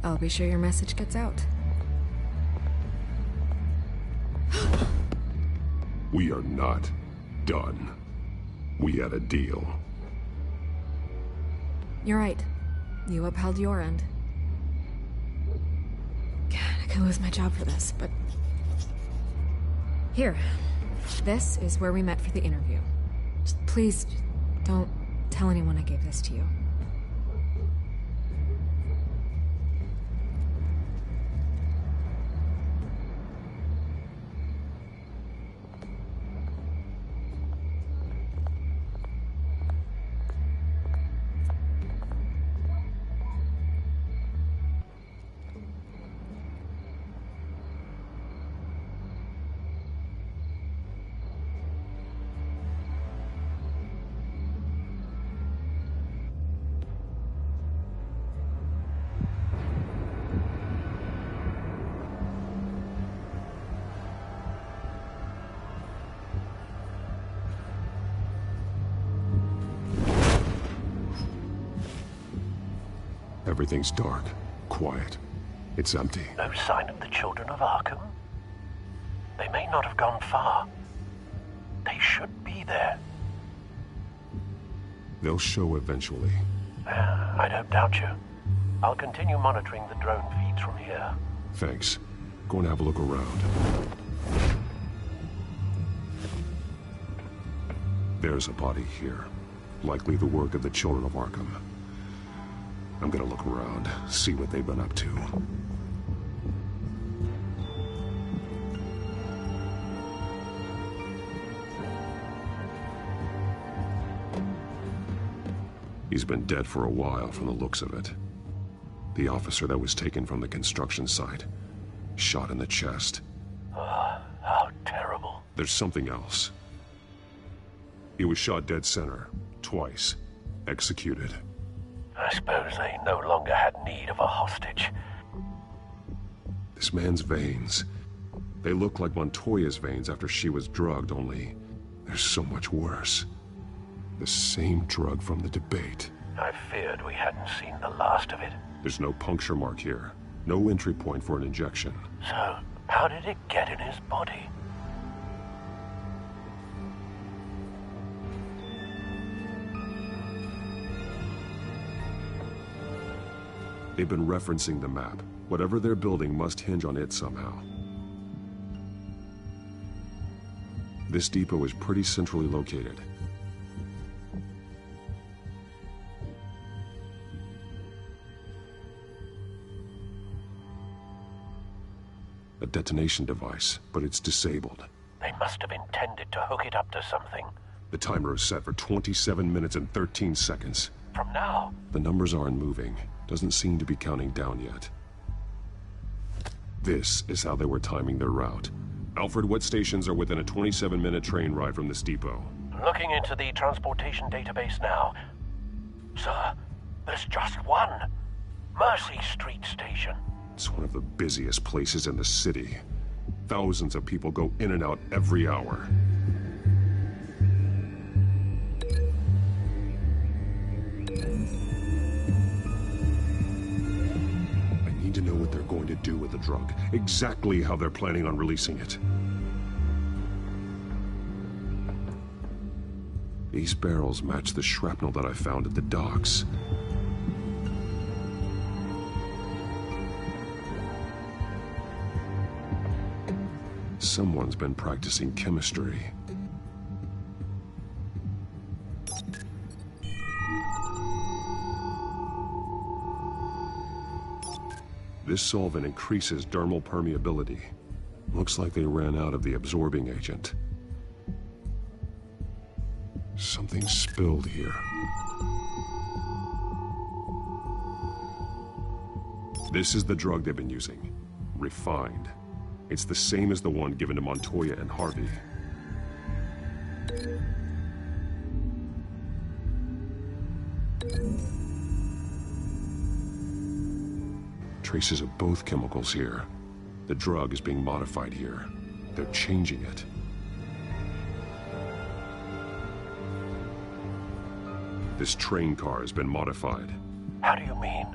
I'll be sure your message gets out. We are not done. We had a deal. You're right. You upheld your end. God, I could lose my job for this, but... Here. This is where we met for the interview. Just please, don't tell anyone I gave this to you. Everything's dark, quiet. It's empty. No sign of the children of Arkham? They may not have gone far. They should be there. They'll show eventually. I don't doubt you. I'll continue monitoring the drone feeds from here. Thanks. Go and have a look around. There's a body here. Likely the work of the children of Arkham. I'm gonna look around, see what they've been up to. He's been dead for a while from the looks of it. The officer that was taken from the construction site. Shot in the chest. How terrible. There's something else. He was shot dead center, twice. Executed. I suppose they no longer had need of a hostage. This man's veins. They look like Montoya's veins after she was drugged, only they're so much worse. The same drug from the debate. I feared we hadn't seen the last of it. There's no puncture mark here. No entry point for an injection. So, How did it get in his body? They've been referencing the map. Whatever they're building must hinge on it somehow. This depot is pretty centrally located. A detonation device, but it's disabled. They must have intended to hook it up to something. The timer is set for 27 minutes and 13 seconds. From now? The numbers aren't moving. Doesn't seem to be counting down yet. This is how they were timing their route. Alfred, what stations are within a 27-minute train ride from this depot? Looking into the transportation database now. Sir, there's just one. Mercy Street Station. It's one of the busiest places in the city. Thousands of people go in and out every hour. I need to know what they're going to do with the drug. Exactly how they're planning on releasing it. These barrels match the shrapnel that I found at the docks. Someone's been practicing chemistry. This solvent increases dermal permeability. Looks like they ran out of the absorbing agent. Something spilled here. This is the drug they've been using. Refined. It's the same as the one given to Montoya and Harvey. Traces of both chemicals here. The drug is being modified here. They're changing it. This train car has been modified. How do you mean?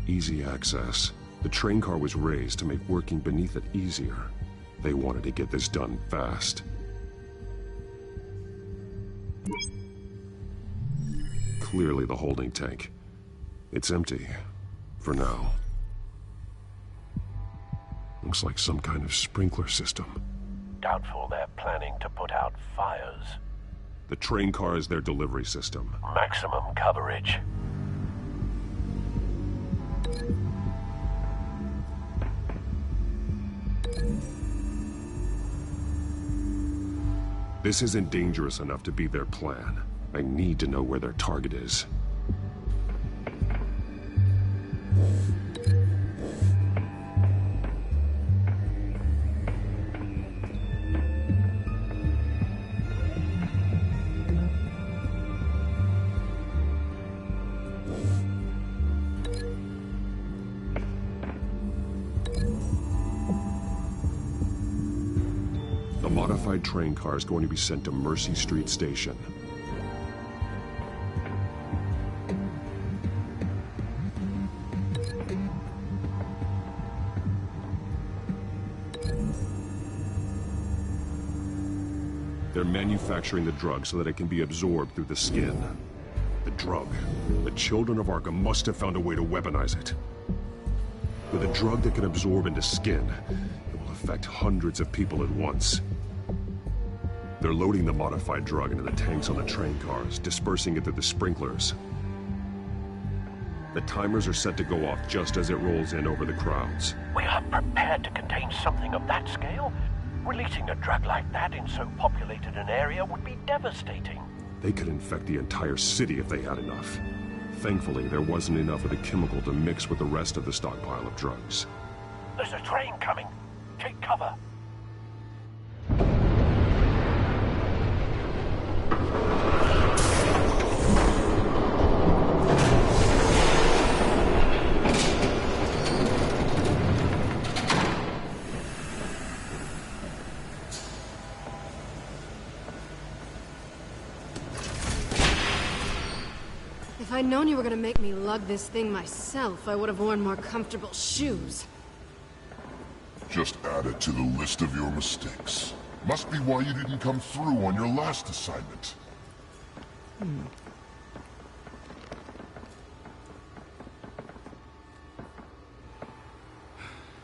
Easy access. The train car was raised to make working beneath it easier. They wanted to get this done fast. Clearly the holding tank. It's empty. For now. Looks like some kind of sprinkler system. Doubtful they're planning to put out fires. The train car is their delivery system. Maximum coverage. This isn't dangerous enough to be their plan. I need to know where their target is. The modified train car is going to be sent to Mercy Street Station. They're manufacturing the drug so that it can be absorbed through the skin. The drug. The children of Arkham must have found a way to weaponize it. With a drug that can absorb into skin, it will affect hundreds of people at once. They're loading the modified drug into the tanks on the train cars, dispersing it through the sprinklers. The timers are set to go off just as it rolls in over the crowds. We are prepared to contain something of that scale? Releasing a drug like that in so populated an area would be devastating. They could infect the entire city if they had enough. Thankfully, there wasn't enough of the chemical to mix with the rest of the stockpile of drugs. There's a train coming. Take cover. If I'd known you were gonna make me lug this thing myself, I would have worn more comfortable shoes. Just add it to the list of your mistakes. Must be why you didn't come through on your last assignment.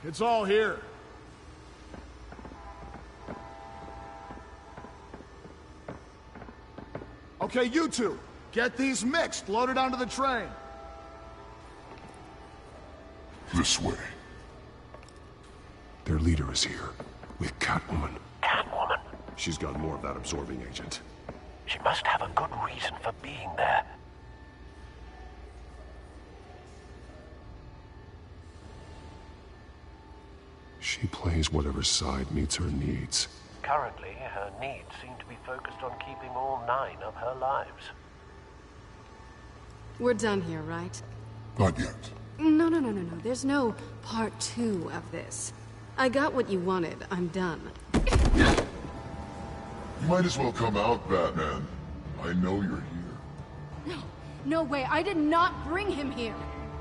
It's all here. Okay, you two, get these mixed, loaded onto the train. This way. Their leader is here, with Catwoman. Catwoman? She's got more of that absorbing agent. She must have a good reason for being there. She plays whatever side meets her needs. Currently, her needs seem to be focused on keeping all 9 of her lives. We're done here, right? Not yet. No. There's no part 2 of this. I got what you wanted. I'm done. You might as well come out, Batman. I know you're here. No way. I did not bring him here.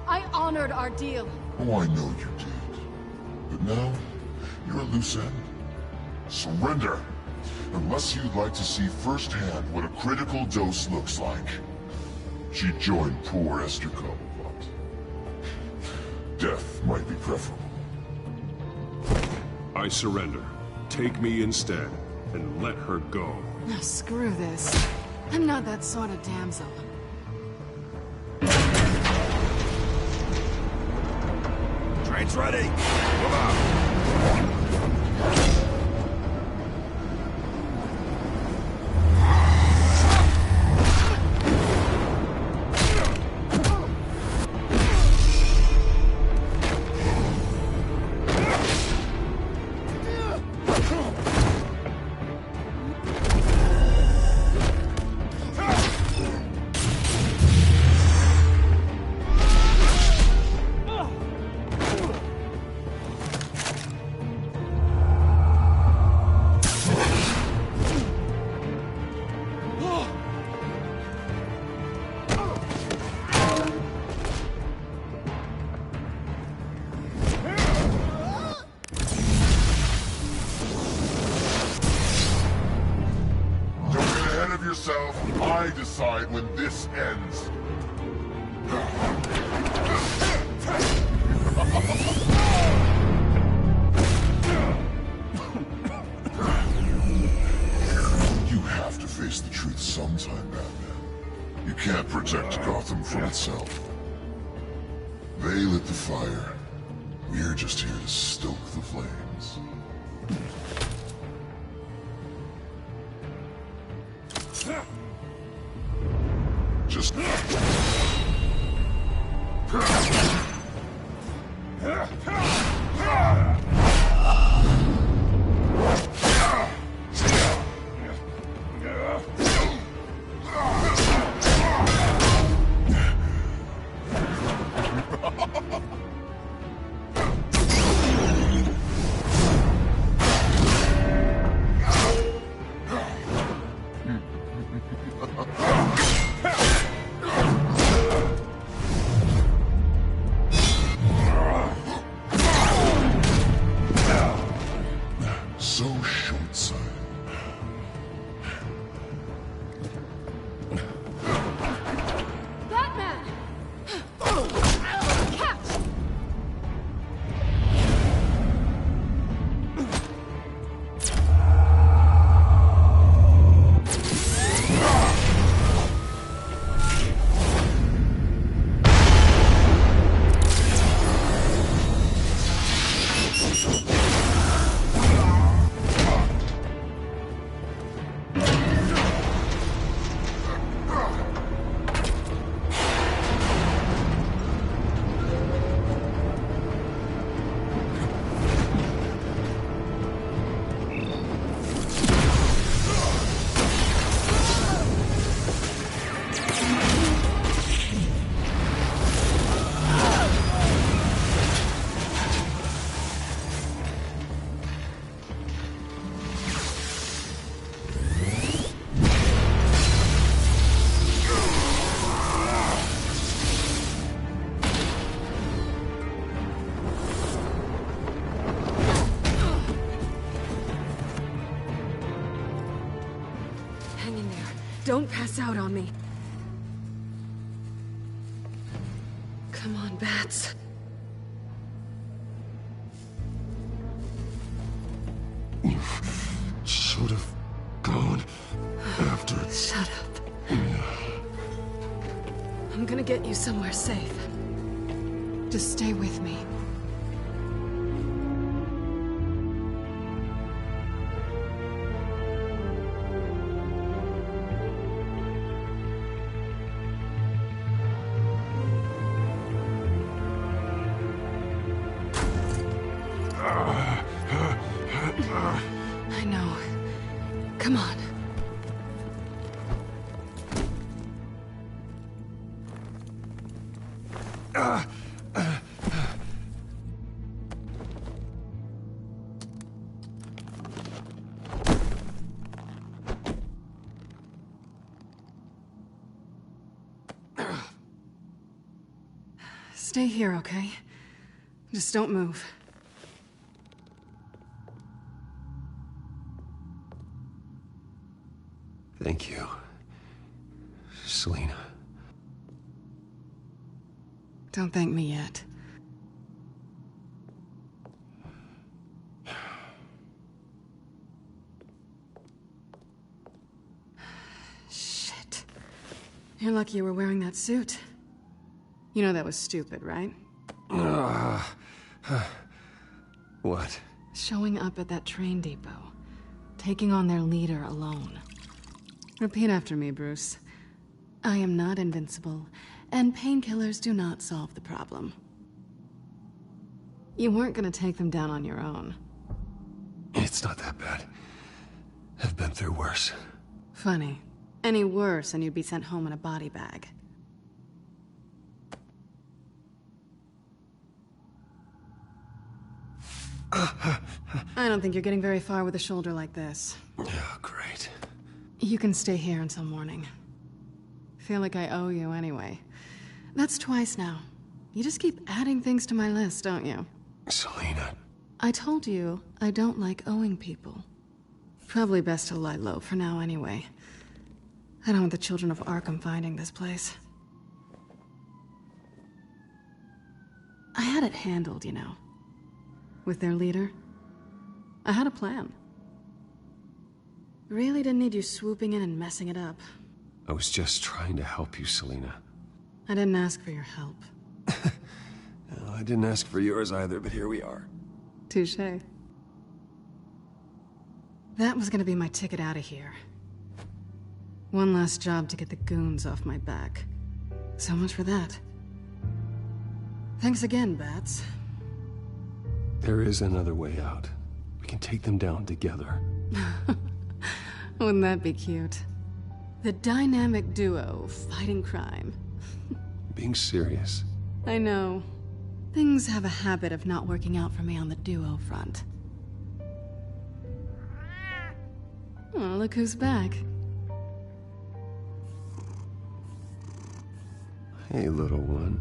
I honored our deal. Oh, I know you did. But now, you're a loose end. Surrender! Unless you'd like to see firsthand what a critical dose looks like. She joined poor Esther Cobblepot. Death might be preferable. I surrender. Take me instead, and let her go. No, screw this. I'm not that sort of damsel. Train's ready! Come on! I decide when this ends. You have to face the truth sometime, Batman. You can't protect Gotham from itself. They lit the fire. We're just here to stoke the flames. Just... so short-sighted. Batman! Catch! Don't pass out on me. Come on, Bats. You should have gone after... Shut up. I'm gonna get you somewhere safe. Just stay with me. I know. Come on. Stay here, okay? Just don't move. Thank you, Selina. Don't thank me yet. Shit. You're lucky you were wearing that suit. You know that was stupid, right? What? Showing up at that train depot. Taking on their leader alone. Repeat after me, Bruce. I am not invincible, and painkillers do not solve the problem. You weren't gonna take them down on your own. It's not that bad. I've been through worse. Funny. Any worse and you'd be sent home in a body bag. I don't think you're getting very far with a shoulder like this. Oh, great. You can stay here until morning. Feel like I owe you anyway. That's twice now. You just keep adding things to my list, don't you? Selina. I told you I don't like owing people. Probably best to lie low for now anyway. I don't want the children of Arkham finding this place. I had it handled, you know. With their leader. I had a plan. Really didn't need you swooping in and messing it up. I was just trying to help you, Selina. I didn't ask for your help. Well, I didn't ask for yours either, but here we are. Touché. That was gonna be my ticket out of here. One last job to get the goons off my back. So much for that. Thanks again, Bats. There is another way out. We can take them down together. Wouldn't that be cute? The dynamic duo fighting crime. Being serious. I know. Things have a habit of not working out for me on the duo front. Oh, look who's back. Hey, little one.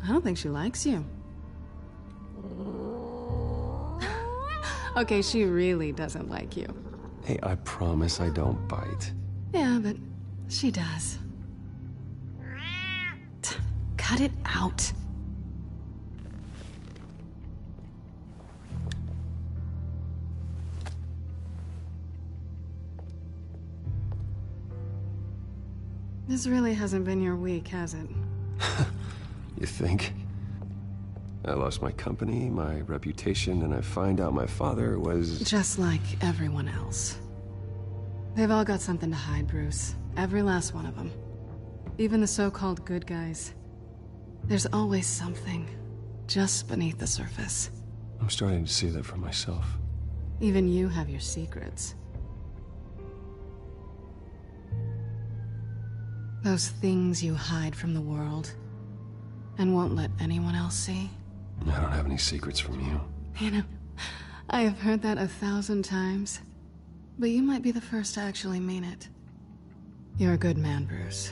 I don't think she likes you. Okay, she really doesn't like you. Hey, I promise I don't bite. Yeah, but she does. Cut it out. This really hasn't been your week, has it? You think? I lost my company, my reputation, and I find out my father was... Just like everyone else. They've all got something to hide, Bruce. Every last one of them. Even the so-called good guys. There's always something just beneath the surface. I'm starting to see that for myself. Even you have your secrets. Those things you hide from the world and won't let anyone else see. I don't have any secrets from you. You know, I have heard that 1,000 times, but you might be the first to actually mean it. You're a good man, Bruce.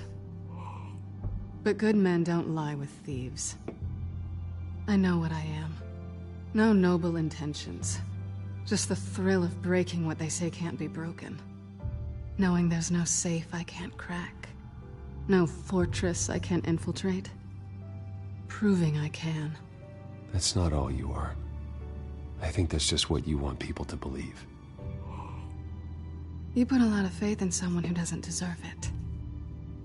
But good men don't lie with thieves. I know what I am. No noble intentions. Just the thrill of breaking what they say can't be broken. Knowing there's no safe I can't crack. No fortress I can't infiltrate. Proving I can. That's not all you are. I think that's just what you want people to believe. You put a lot of faith in someone who doesn't deserve it.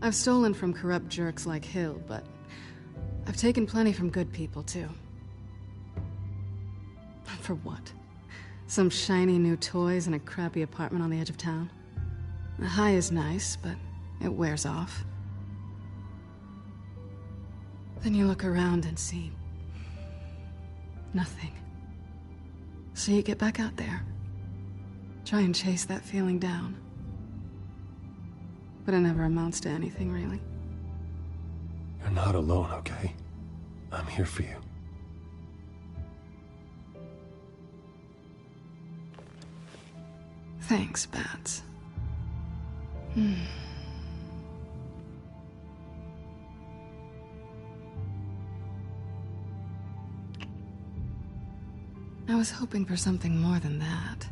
I've stolen from corrupt jerks like Hill, but I've taken plenty from good people, too. For what? Some shiny new toys and a crappy apartment on the edge of town? The high is nice, but it wears off. Then you look around and see nothing. So you get back out there. Try and chase that feeling down. But it never amounts to anything, really. You're not alone, okay? I'm here for you. Thanks, Bats. I was hoping for something more than that.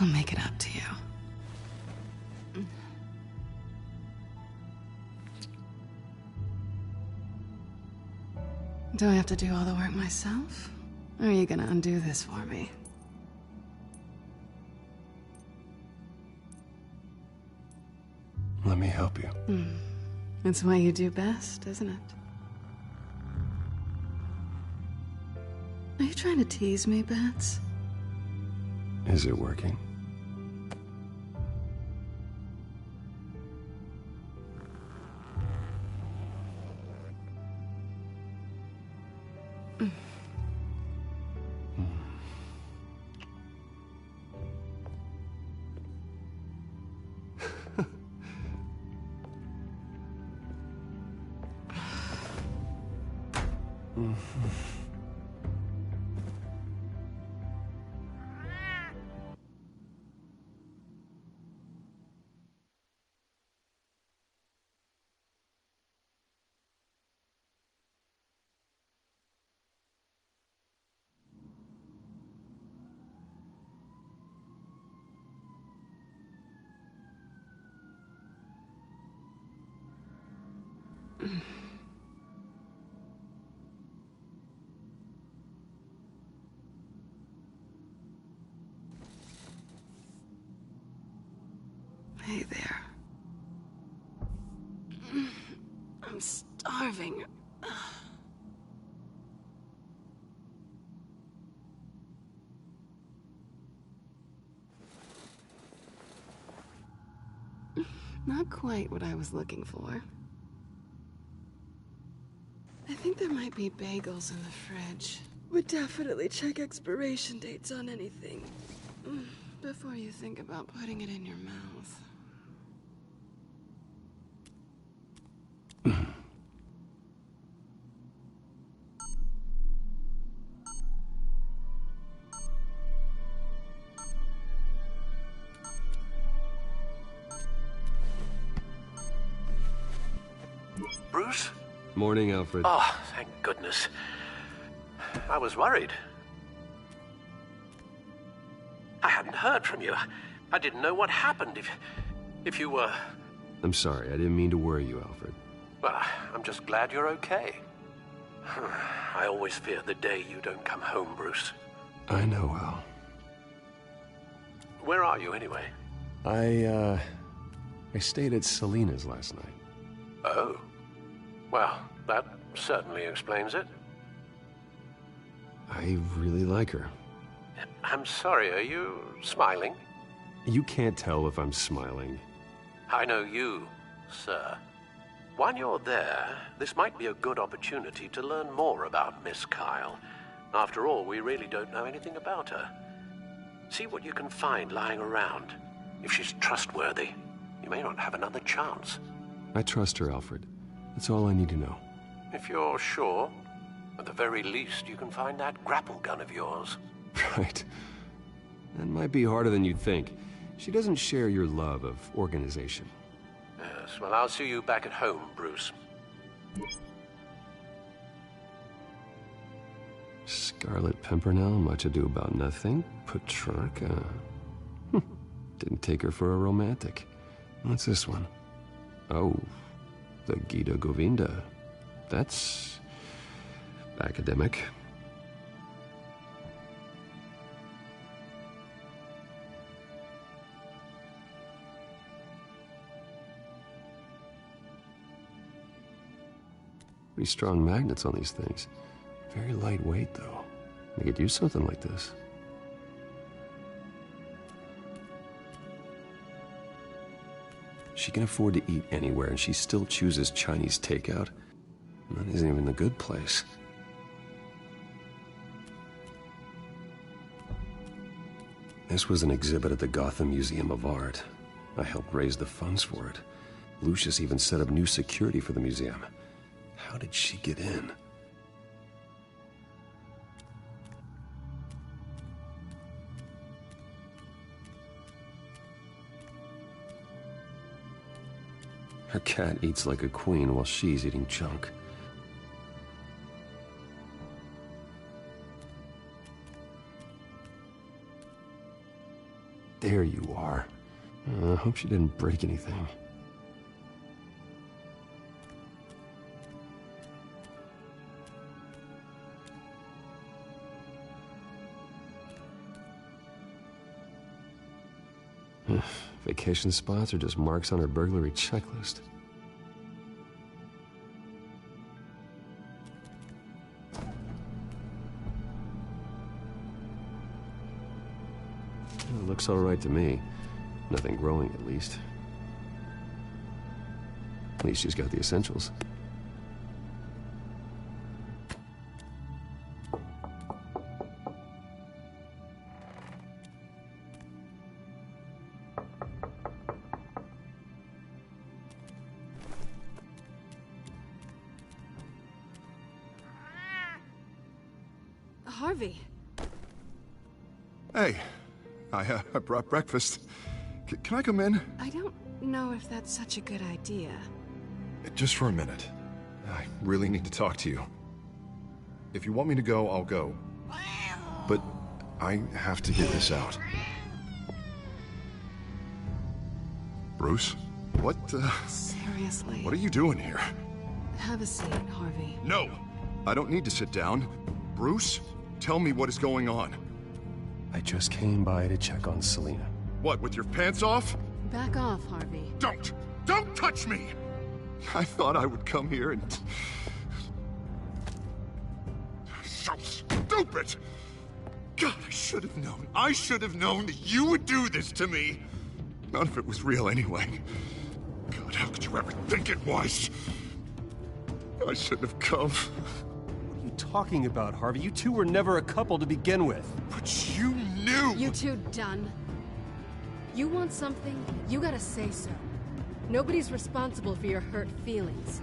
I'll make it up to you. Do I have to do all the work myself? Or are you gonna undo this for me? Let me help you. It's what you do best, isn't it? Are you trying to tease me, Bats? Is it working? Hey there. I'm starving. Not quite what I was looking for. I think there might be bagels in the fridge. Would definitely check expiration dates on anything before you think about putting it in your mouth. Bruce? Morning, Alfred. Oh, thank goodness. I was worried. I hadn't heard from you. I didn't know what happened if you were... I'm sorry, I didn't mean to worry you, Alfred. Well, I'm just glad you're okay. I always fear the day you don't come home, Bruce. I know, Al. Where are you, anyway? I stayed at Selena's last night. Oh. Well, that certainly explains it. I really like her. I'm sorry, are you smiling? You can't tell if I'm smiling. I know you, sir. While you're there, this might be a good opportunity to learn more about Miss Kyle. After all, we really don't know anything about her. See what you can find lying around. If she's trustworthy, you may not have another chance. I trust her, Alfred. That's all I need to know. If you're sure, At the very least, you can find that grapple gun of yours. Right. That might be harder than you'd think. She doesn't share your love of organization. Yes, well, I'll see you back at home, Bruce. Scarlet Pimpernel, much ado about nothing. Petrarca. Didn't take her for a romantic. What's this one? Oh, the Gita Govinda. That's academic. Pretty strong magnets on these things. Very lightweight, though. They could use something like this. She can afford to eat anywhere, and she still chooses Chinese takeout. That isn't even a good place. This was an exhibit at the Gotham Museum of Art. I helped raise the funds for it. Lucius even set up new security for the museum. How did she get in? Her cat eats like a queen while she's eating junk. There you are. I hope she didn't break anything. Vacation spots are just marks on her burglary checklist. It looks all right to me. Nothing growing, at least. At least she's got the essentials. Harvey. Hey, I brought breakfast. Can I come in? I don't know if that's such a good idea. Just for a minute. I really need to talk to you. If you want me to go, I'll go. But I have to get this out. Bruce? What, Seriously. What are you doing here? Have a seat, Harvey. No! I don't need to sit down. Bruce, tell me what is going on. I just came by to check on Selina. What, with your pants off? Back off, Harvey. Don't! Don't touch me! I thought I would come here and... So stupid! God, I should have known. I should have known that you would do this to me. None of it was real anyway. God, how could you ever think it was? I shouldn't have come. What are you talking about, Harvey? You two were never a couple to begin with. But you knew! You two done? You want something, you gotta say so. Nobody's responsible for your hurt feelings.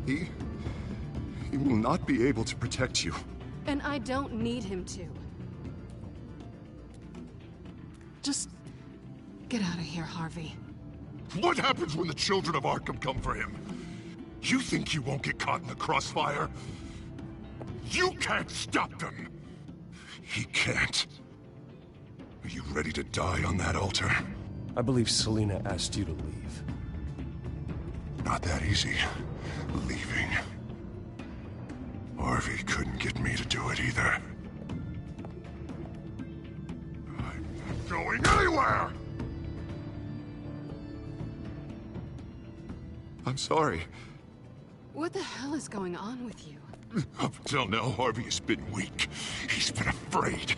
He will not be able to protect you. And I don't need him to. Just get out of here, Harvey. What happens when the children of Arkham come for him? You think you won't get caught in the crossfire? You can't stop them! He can't. Are you ready to die on that altar? I believe Selina asked you to leave. Not that easy. Leaving. Harvey couldn't get me to do it either. I'm not going anywhere! I'm sorry. What the hell is going on with you? Up until now, Harvey has been weak. He's been afraid.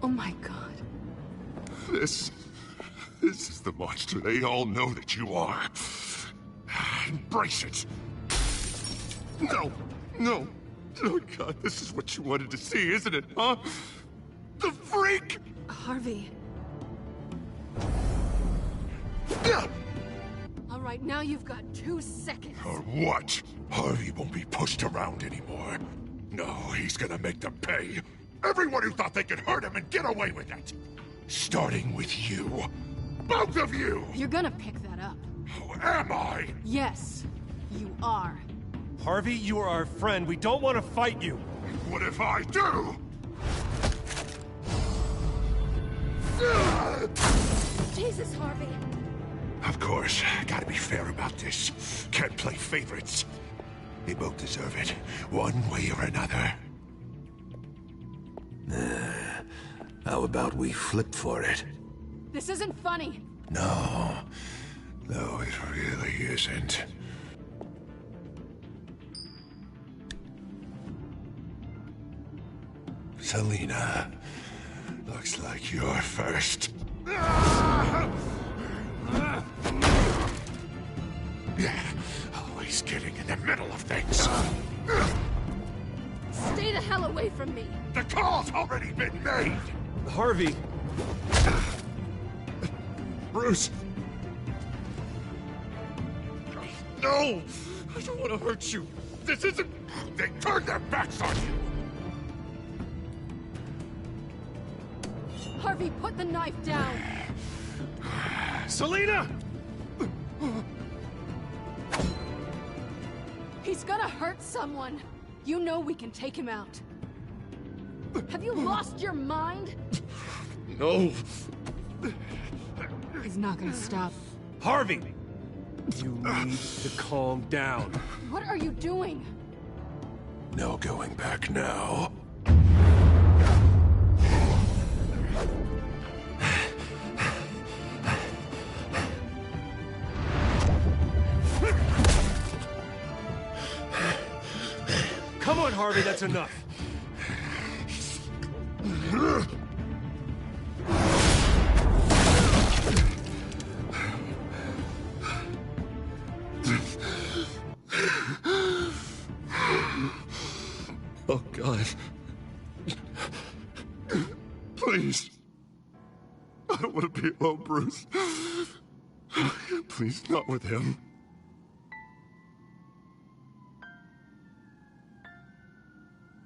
Oh my God. This is the monster they all know that you are. Embrace it. No, no. Oh God, this is what you wanted to see, isn't it, huh? The freak! Harvey. All right, now you've got 2 seconds. Or what? Harvey won't be pushed around anymore. No, he's gonna make them pay. Everyone who thought they could hurt him and get away with it. Starting with you. Both of you! You're gonna pick that up. Who am I? Yes, you are. Harvey, you are our friend. We don't want to fight you. What if I do? Jesus, Harvey. Of course, gotta be fair about this. Can't play favorites. They both deserve it, one way or another. How about we flip for it? This isn't funny. No, it really isn't. Selina, looks like you're first. Yeah, always getting in the middle of things. Stay the hell away from me. The call's already been made. Harvey. Bruce. No! I don't want to hurt you. This isn't... They turned their backs on you. Harvey, put the knife down. Selina! He's gonna hurt someone. You know we can take him out. Have you lost your mind? No. He's not gonna stop. Harvey! You need to calm down. What are you doing? No going back now. Come on, Harvey, that's enough. Oh, God. Please. I don't want to be alone, Bruce. Please, not with him.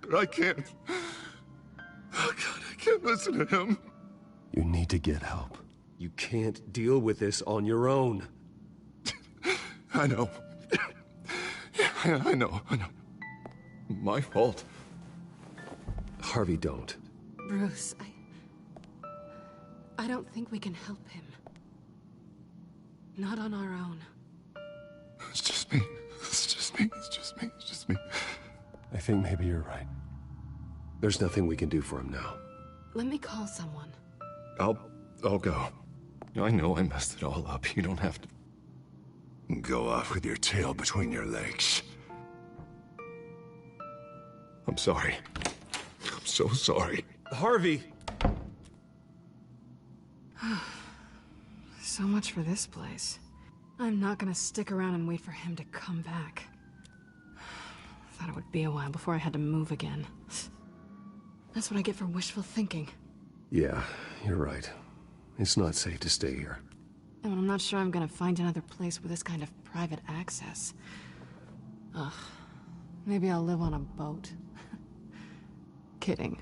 But I can't. Oh, God, I can't listen to him. You need to get help. You can't deal with this on your own. I know. Yeah, I know. My fault. Harvey, don't. Bruce, I don't think we can help him. Not on our own. It's just me. It's just me. I think maybe you're right. There's nothing we can do for him now. Let me call someone. I'll go. I know I messed it all up. You don't have to go off with your tail between your legs. I'm sorry. I'm so sorry. Harvey! So much for this place. I'm not gonna stick around and wait for him to come back. Thought it would be a while before I had to move again. That's what I get for wishful thinking. Yeah, you're right. It's not safe to stay here. And I'm not sure I'm gonna find another place with this kind of private access. Ugh. Maybe I'll live on a boat. Kidding.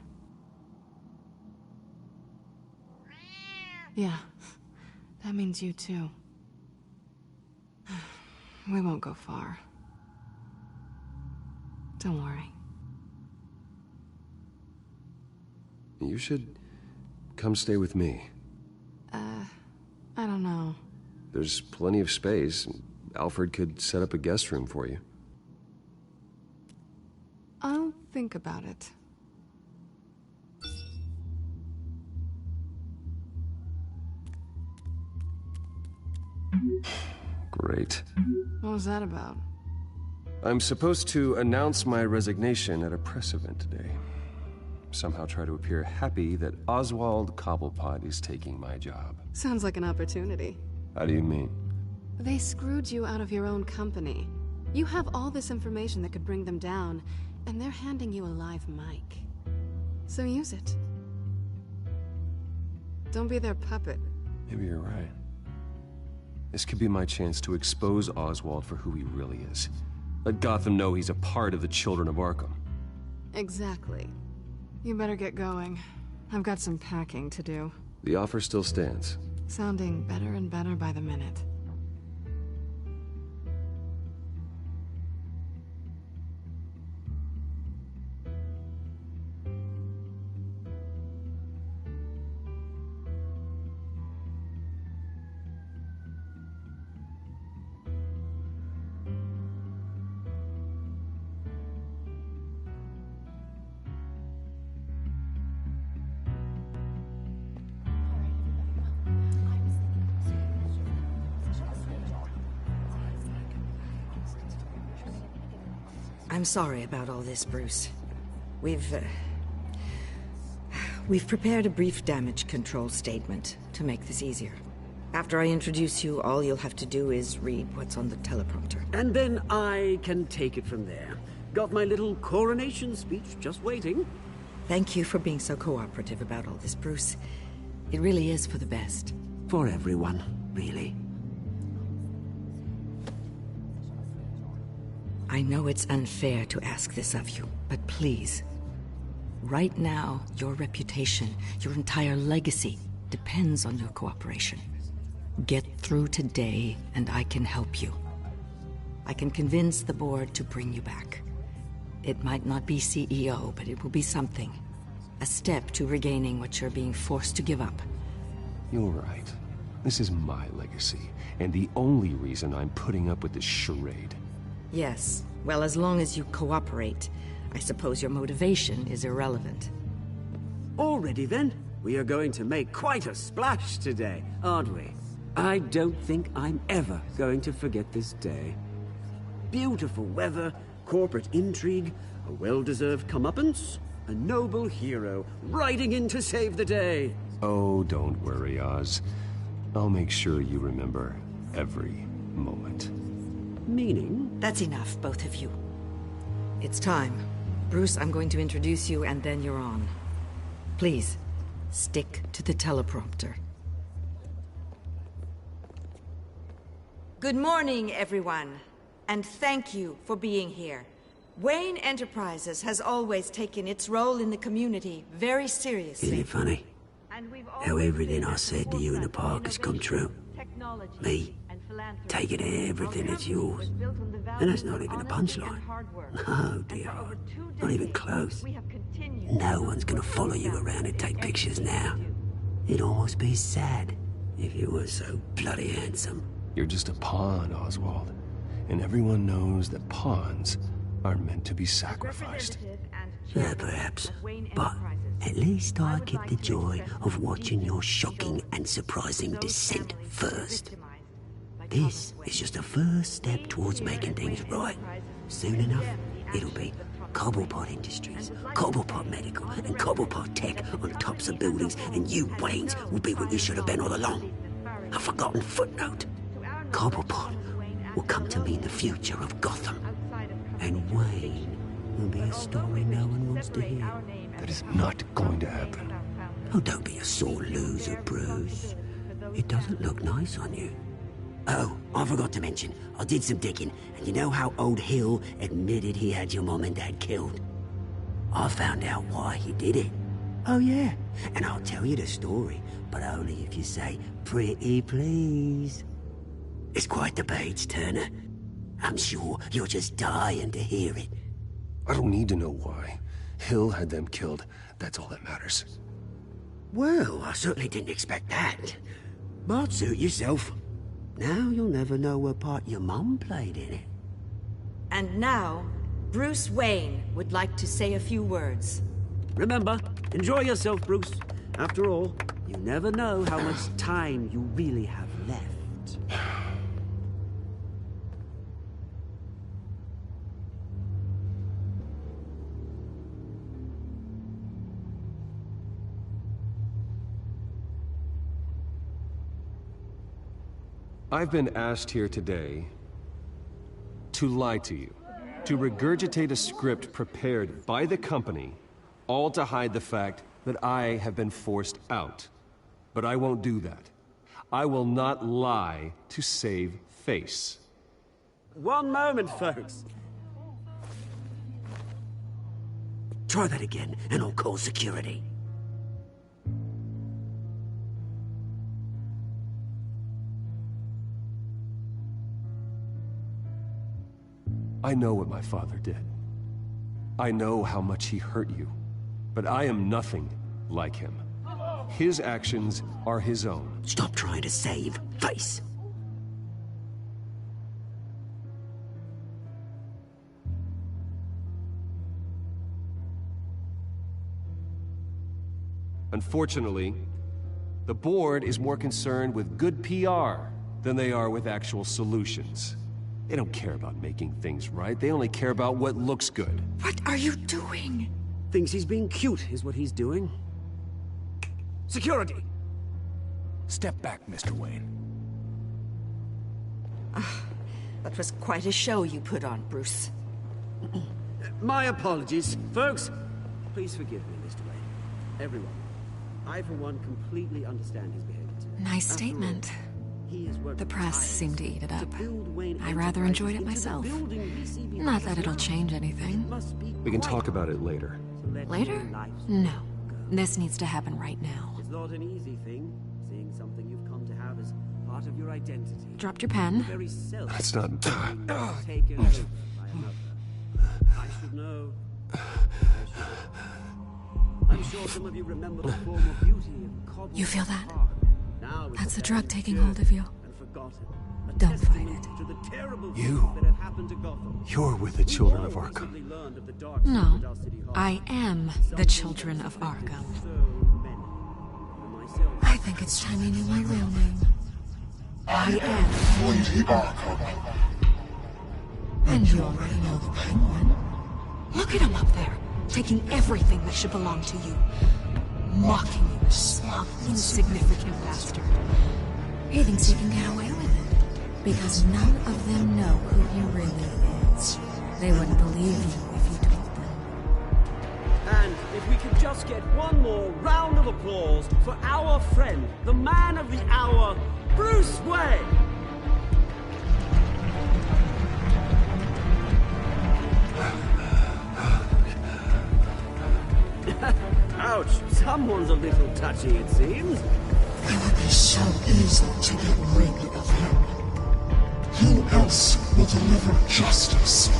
Yeah. That means you too. We won't go far. Don't worry. You should come stay with me. I don't know. There's plenty of space. Alfred could set up a guest room for you. I'll think about it. Great. What was that about? I'm supposed to announce my resignation at a press event today. Somehow try to appear happy that Oswald Cobblepot is taking my job. Sounds like an opportunity. How do you mean? They screwed you out of your own company. You have all this information that could bring them down, and they're handing you a live mic. So use it. Don't be their puppet. Maybe you're right. This could be my chance to expose Oswald for who he really is. Let Gotham know he's a part of the Children of Arkham. Exactly. You better get going. I've got some packing to do. The offer still stands. Sounding better and better by the minute. I'm sorry about all this, Bruce. We've prepared a brief damage control statement to make this easier. After I introduce you, all you'll have to do is read what's on the teleprompter. And then I can take it from there. Got my little coronation speech just waiting. Thank you for being so cooperative about all this, Bruce. It really is for the best. For everyone, really. I know it's unfair to ask this of you, but please. Right now, your reputation, your entire legacy, depends on your cooperation. Get through today, and I can help you. I can convince the board to bring you back. It might not be CEO, but it will be something. A step to regaining what you're being forced to give up. You're right. This is my legacy, and the only reason I'm putting up with this charade. Yes. Well, as long as you cooperate, I suppose your motivation is irrelevant. Already then, we are going to make quite a splash today, aren't we? I don't think I'm ever going to forget this day. Beautiful weather, corporate intrigue, a well-deserved comeuppance, a noble hero riding in to save the day. Oh, don't worry, Oz. I'll make sure you remember every moment. Meaning? That's enough, both of you. It's time. Bruce, I'm going to introduce you, and then you're on. Please, stick to the teleprompter. Good morning, everyone, and thank you for being here. Wayne Enterprises has always taken its role in the community very seriously. Isn't it funny? How everything I said to you in the park has come true. Me, taking everything that's yours. And that's not even a punchline. No, dear. Not even close. No one's gonna follow you around and take pictures now. It'd almost be sad if you were so bloody handsome. You're just a pawn, Oswald. And everyone knows that pawns are meant to be sacrificed. Yeah, perhaps. But at least I get the joy of watching your shocking and surprising descent first. This is just a first step towards making things right. Soon enough, it'll be Cobblepot Industries, Cobblepot Medical, and Cobblepot Tech on tops of buildings, and you, Waynes, will be what you should have been all along. A forgotten footnote. Cobblepot will come to mean the future of Gotham. And Wayne will be a story no one wants to hear. That is not going to happen. Oh, don't be a sore loser, Bruce. It doesn't look nice on you. Oh, I forgot to mention, I did some digging, and you know how old Hill admitted he had your mom and dad killed? I found out why he did it. Oh yeah, and I'll tell you the story, but only if you say, pretty please. It's quite the page, Turner. I'm sure you're just dying to hear it. I don't need to know why. Hill had them killed. That's all that matters. Well, I certainly didn't expect that. But suit yourself. Now you'll never know what part your mum played in it. And now, Bruce Wayne would like to say a few words. Remember, enjoy yourself, Bruce. After all, you never know how much time you really have left. I've been asked here today to lie to you, to regurgitate a script prepared by the company, all to hide the fact that I have been forced out. But I won't do that. I will not lie to save face. One moment, folks. Try that again, and I'll call security. I know what my father did. I know how much he hurt you. But I am nothing like him. His actions are his own. Stop trying to save face. Unfortunately, the board is more concerned with good PR than they are with actual solutions. They don't care about making things right. They only care about what looks good. What are you doing? Thinks he's being cute, is what he's doing. Security! Step back, Mr. Wayne. That was quite a show you put on, Bruce. My apologies. Folks, please forgive me, Mr. Wayne. Everyone. I, for one, completely understand his behavior today. Nice statement. The press seemed to eat it up. I rather enjoyed it myself. Not that it'll change anything. We can talk about it later. Later? No. This needs to happen right now. It's not an easy thing, seeing something you've come to have as part of your identity. Dropped your pen. That's not... Taken over by another. I should know. I'm sure some of you remember the former beauty of Cobble. You feel that? Now That's the drug taking hold of you. Don't fight it. You're with the children of Arkham. No, I am the children of Arkham. I think it's time you knew my real name. I am Lady Arkham. And you already know the Penguin. Look at him up there, taking everything that should belong to you. Mocking you, smug, insignificant bastard. He thinks he can get away with it, because none of them know who he really is. They wouldn't believe you if you told them. And if we could just get one more round of applause for our friend, the man of the hour, Bruce Wayne! Ouch, someone's a little touchy, it seems. It would be so easy to get rid of him. Who else will deliver justice?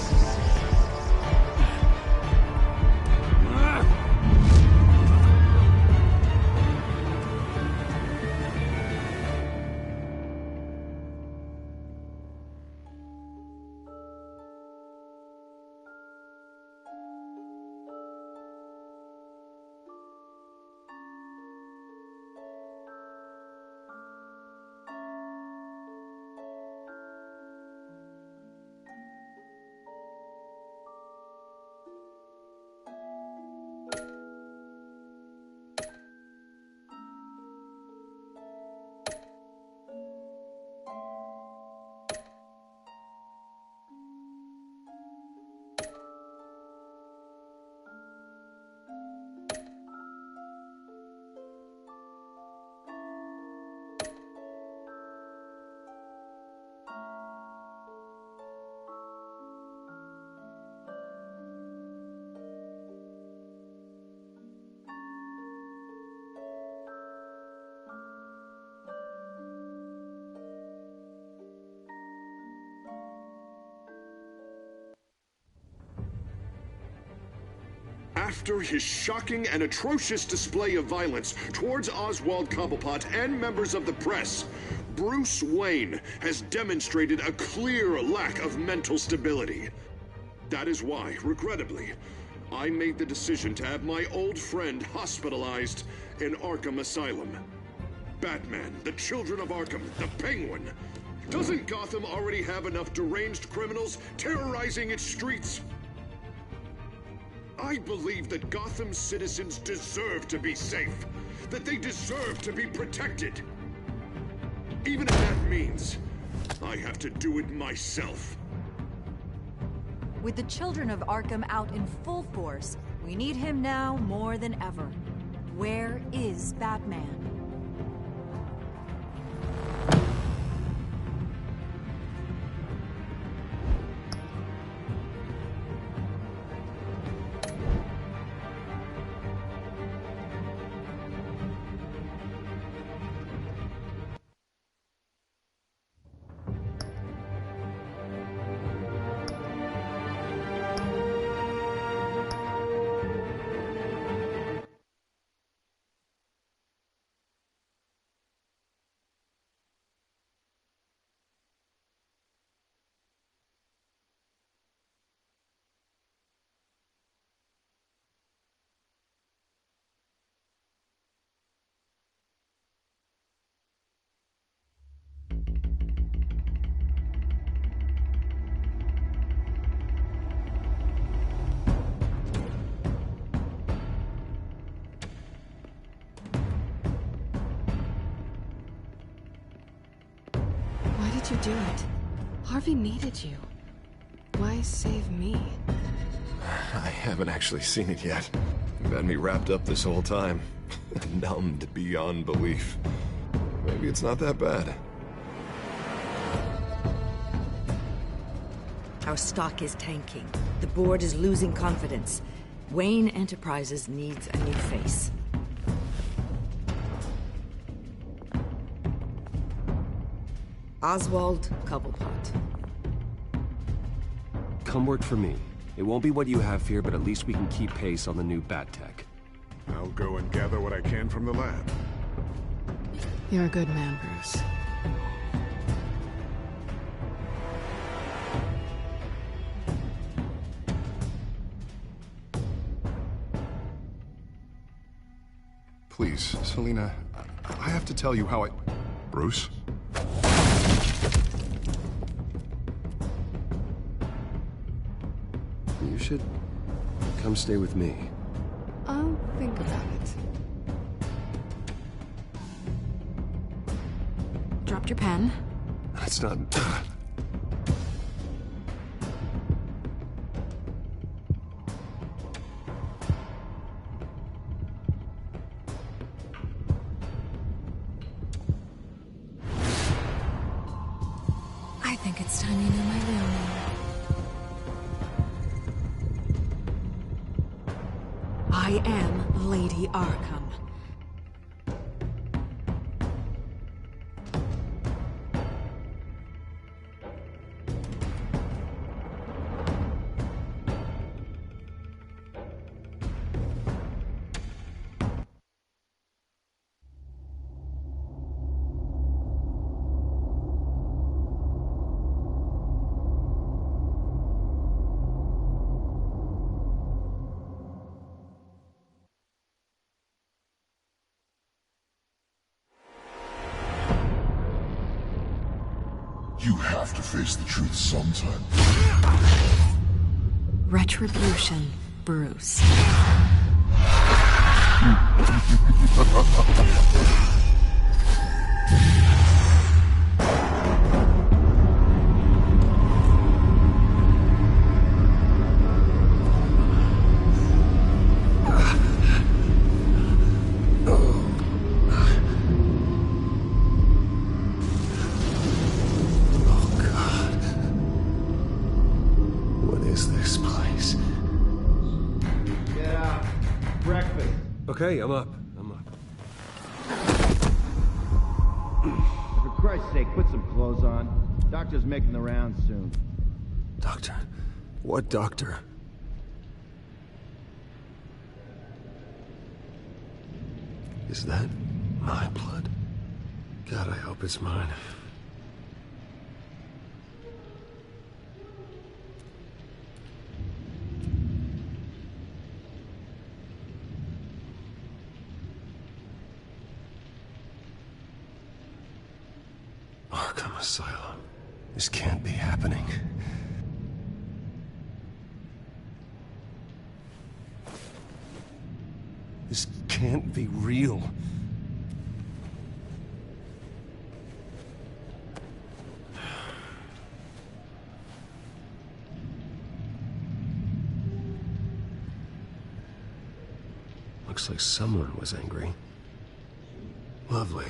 After his shocking and atrocious display of violence towards Oswald Cobblepot and members of the press, Bruce Wayne has demonstrated a clear lack of mental stability. That is why, regrettably, I made the decision to have my old friend hospitalized in Arkham Asylum. Batman, the Children of Arkham, the Penguin. Doesn't Gotham already have enough deranged criminals terrorizing its streets? I believe that Gotham's citizens deserve to be safe, that they deserve to be protected. Even if that means I have to do it myself. With the Children of Arkham out in full force, we need him now more than ever. Where is Batman? do it? Harvey needed you. Why save me? I haven't actually seen it yet. You've had me wrapped up this whole time. Numbed beyond belief. Maybe it's not that bad. Our stock is tanking. The board is losing confidence. Wayne Enterprises needs a new face. Oswald Cobblepot. Come work for me. It won't be what you have here, but at least we can keep pace on the new bat tech. I'll go and gather what I can from the lab. You're a good man, Bruce. Please, Selina, I have to tell you how I... Bruce? You should come stay with me. I'll think about it. Dropped your pen. That's not... I think it's time you knew my real name. I am Lady Arkham. You have to face the truth sometime. Retribution, Bruce. Okay, I'm up. For Christ's sake, put some clothes on. Doctor's making the rounds soon. Doctor? What doctor? Is that my blood? God, I hope it's mine. Arkham Asylum. This can't be happening. This can't be real. Looks like someone was angry. Lovely.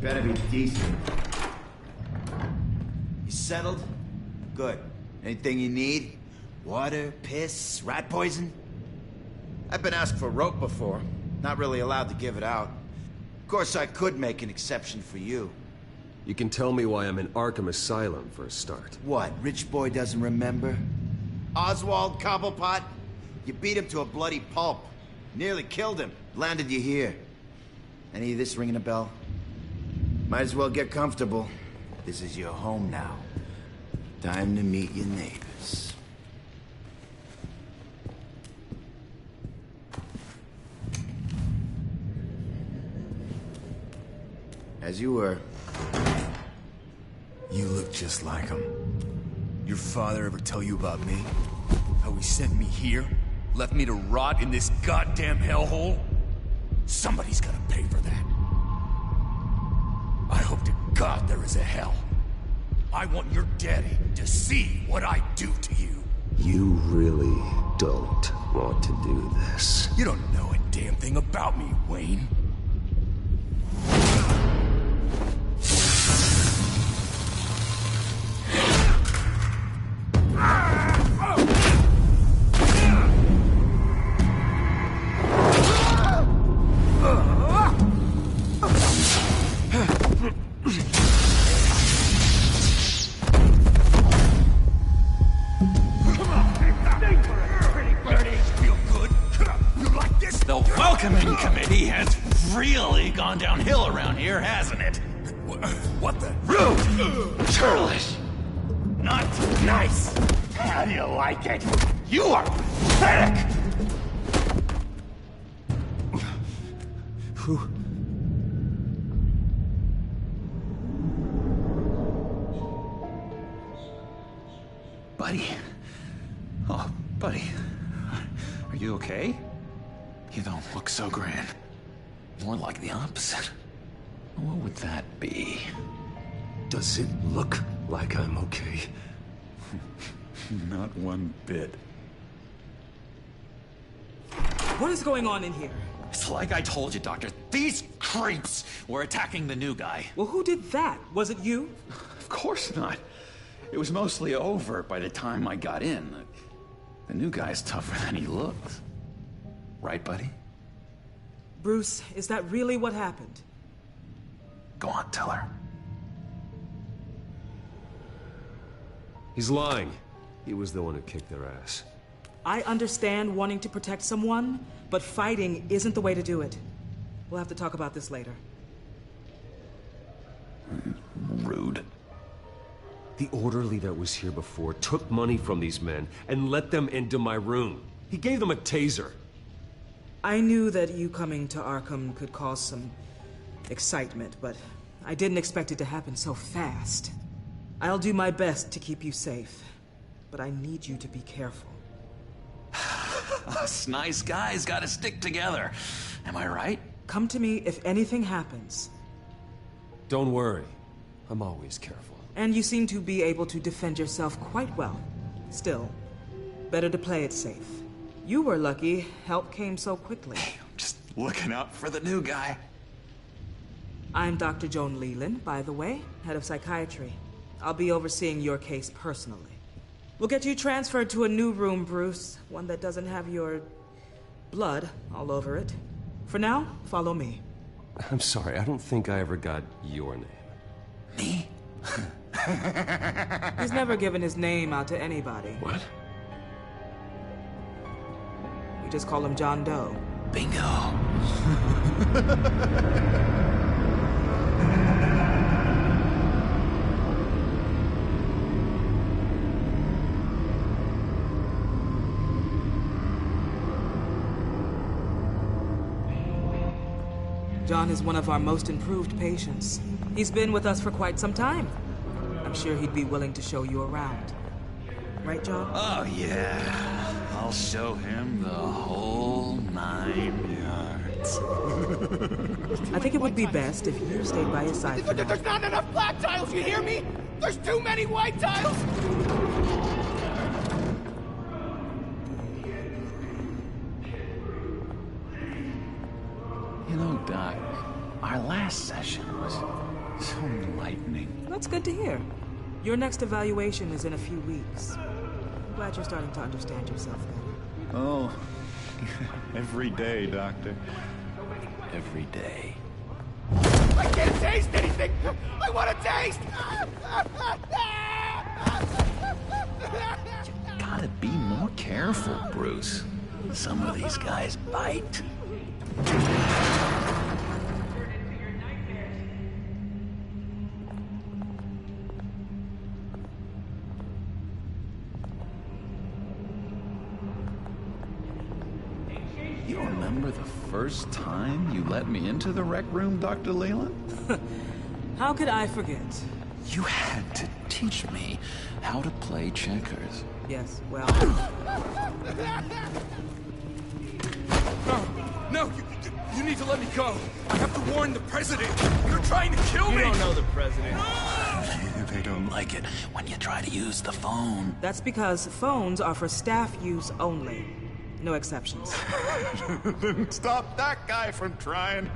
Better be decent. You settled? Good. Anything you need? Water, piss, rat poison? I've been asked for rope before. Not really allowed to give it out. Of course, I could make an exception for you. You can tell me why I'm in Arkham Asylum for a start. What, rich boy doesn't remember? Oswald Cobblepot? You beat him to a bloody pulp. Nearly killed him. Landed you here. Any of this ringing a bell? Might as well get comfortable. This is your home now. Time to meet your neighbors. As you were. You look just like him. Your father ever tell you about me? How he sent me here? Left me to rot in this goddamn hellhole? Somebody's gotta pay for that. I hope to God there is a hell. I want your daddy to see what I do to you. You really don't want to do this. You don't know a damn thing about me, Wayne. The welcoming committee has really gone downhill around here, hasn't it? What the? Rude! Churlish! Not nice! How do you like it? You are pathetic! Buddy. Oh, buddy. Are you okay? You don't look so grand. More like the opposite. What would that be? Does it look like I'm okay? Not one bit. What is going on in here? It's like I told you, Doctor. These creeps were attacking the new guy. Well, who did that? Was it you? Of course not. It was mostly over by the time I got in. The new guy's tougher than he looks. Right, buddy? Bruce, is that really what happened? Go on, tell her. He's lying. He was the one who kicked their ass. I understand wanting to protect someone, but fighting isn't the way to do it. We'll have to talk about this later. Rude. The orderly that was here before took money from these men and let them into my room. He gave them a taser. I knew that you coming to Arkham could cause some excitement, but I didn't expect it to happen so fast. I'll do my best to keep you safe, but I need you to be careful. Us nice guys gotta stick together. Am I right? Come to me if anything happens. Don't worry. I'm always careful. And you seem to be able to defend yourself quite well. Still, better to play it safe. You were lucky help came so quickly. Just looking out for the new guy. I'm Dr. Joan Leland, by the way, head of psychiatry. I'll be overseeing your case personally. We'll get you transferred to a new room, Bruce. One that doesn't have your blood all over it. For now, follow me. I'm sorry, I don't think I ever got your name. Me? He's never given his name out to anybody. What? We just call him John Doe. Bingo. John is one of our most improved patients. He's been with us for quite some time. I'm sure he'd be willing to show you around. Right, John? Oh, yeah. I'll show him the whole 9 yards. I think it would be best if you stayed by his side. There's not enough black tiles, you hear me? There's too many white tiles! You know, Doc, our last session was so enlightening. That's good to hear. Your next evaluation is in a few weeks. I'm glad you're starting to understand yourself better. Oh, every day, Doctor. Every day. I can't taste anything! I want to taste! You gotta be more careful, Bruce. Some of these guys bite. You remember the first time you let me into the rec room, Dr. Leland? How could I forget? You had to teach me how to play checkers. Yes, well... No, you need to let me go. I have to warn the president. You're trying to kill me. You don't know the president. They don't like it when you try to use the phone. That's because phones are for staff use only. No exceptions. Stop that guy from trying.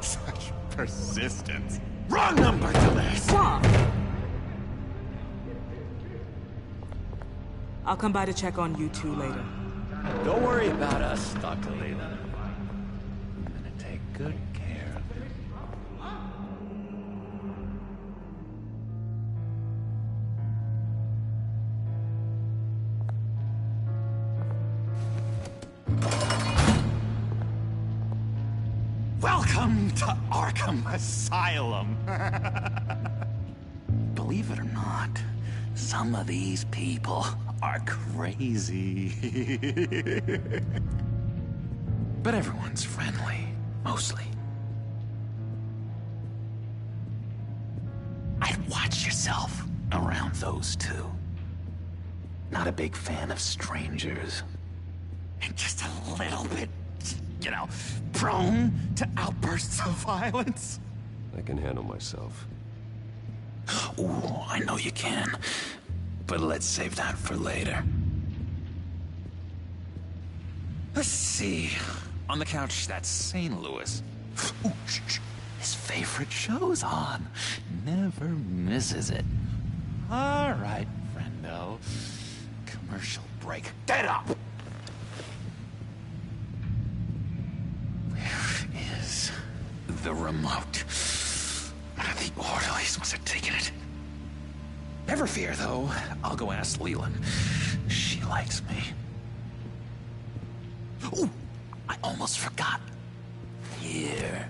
Such persistence. Wrong number to this! Stop! I'll come by to check on you two later. Don't worry about us, Dr. Leland. I'm gonna take good care of it. Welcome to Arkham Asylum. Believe it or not, some of these people are crazy. But everyone's friendly, mostly. I'd watch yourself around those two. Not a big fan of strangers. And just a little bit, you know, prone to outbursts of violence. I can handle myself. Ooh, I know you can. But let's save that for later. Let's see. On the couch, that's St. Louis. Ooh, his favorite show's on. Never misses it. All right, friendo. Commercial break. Get up! Where is the remote? One of the orderlies must have taken it. Never fear, though. I'll go ask Leland. She likes me. Ooh, I almost forgot. Here.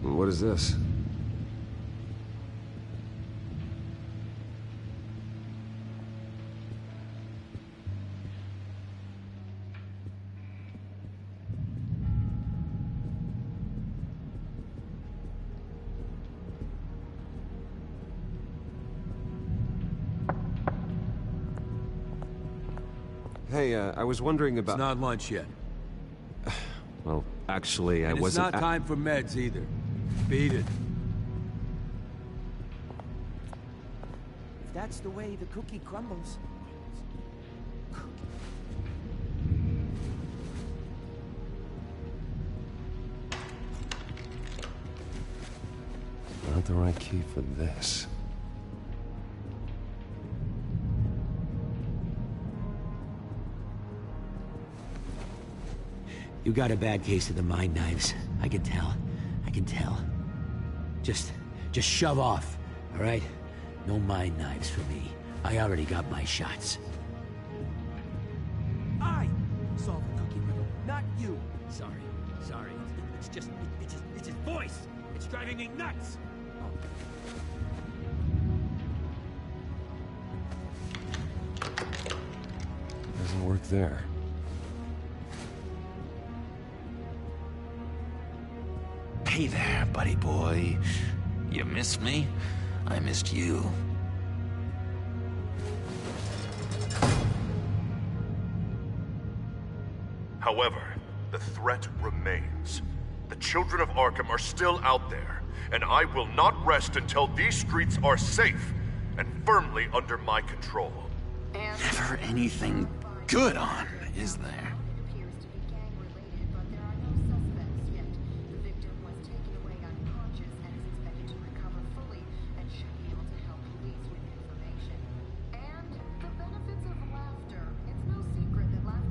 What is this? Hey, I was wondering about... It's not lunch yet. Well, actually, I wasn't... It's not time for meds either. Beat it. If that's the way the cookie crumbles. Not the right key for this. You got a bad case of the mind knives. I can tell. I can tell. Just shove off, all right? No mind knives for me. I already got my shots. I solved the cookie riddle, not you. Sorry. It's his voice. It's driving me nuts. Doesn't work there. Hey there, buddy boy. You missed me? I missed you. However, the threat remains. The children of Arkham are still out there, and I will not rest until these streets are safe and firmly under my control. Never anything good on, is there?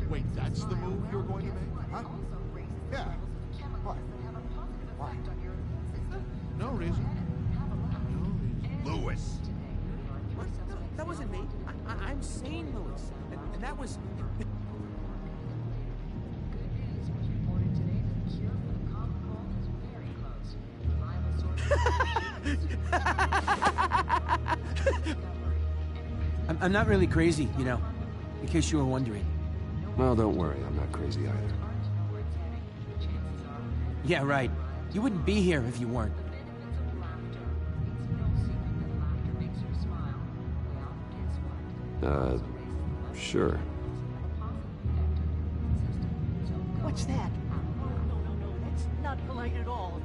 Wait, that's the move you're going to make? Huh? Yeah. What? Why? No reason. Lewis. What? No, that wasn't me. I'm St. Louis. And that was... I'm not really crazy, you know, in case you were wondering. Well, don't worry, I'm not crazy either. Yeah, right. You wouldn't be here if you weren't. Sure. What's that? No, that's not polite at all.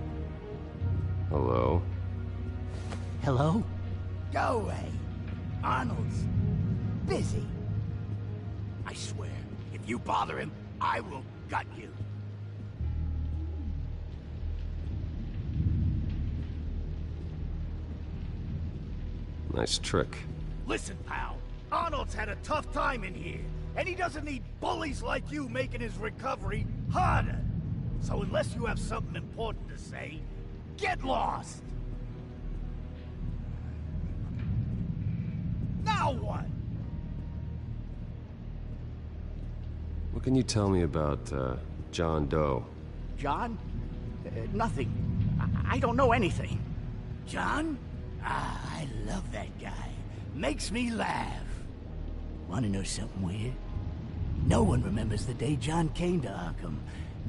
Hello? Hello? Go away. Arnold's busy. I swear, if you bother him, I will gut you. Nice trick. Listen, pal. Arnold's had a tough time in here, and he doesn't need bullies like you making his recovery harder. So unless you have something important to say, get lost! Now what? What can you tell me about, John Doe? John? Nothing. I don't know anything. John? Ah, I love that guy. Makes me laugh. Wanna know something weird? No one remembers the day John came to Arkham.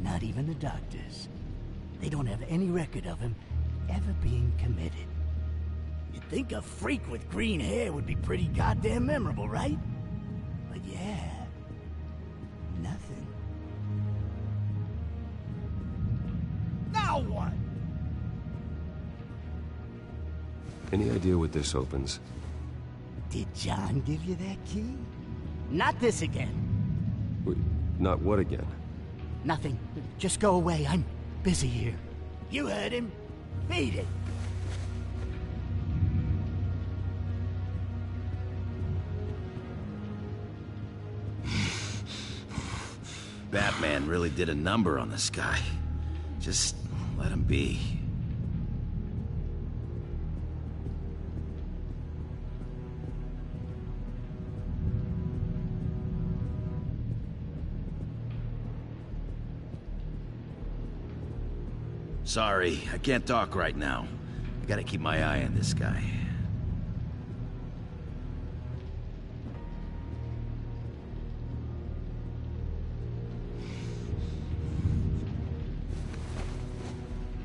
Not even the doctors. They don't have any record of him ever being committed. You'd think a freak with green hair would be pretty goddamn memorable, right? But yeah, nothing. Now what? Any idea what this opens? Did John give you that key? Not this again. Wait, not what again? Nothing. Just go away. I'm busy here. You heard him. Beat it. Batman really did a number on this guy. Just let him be. Sorry, I can't talk right now. I gotta keep my eye on this guy.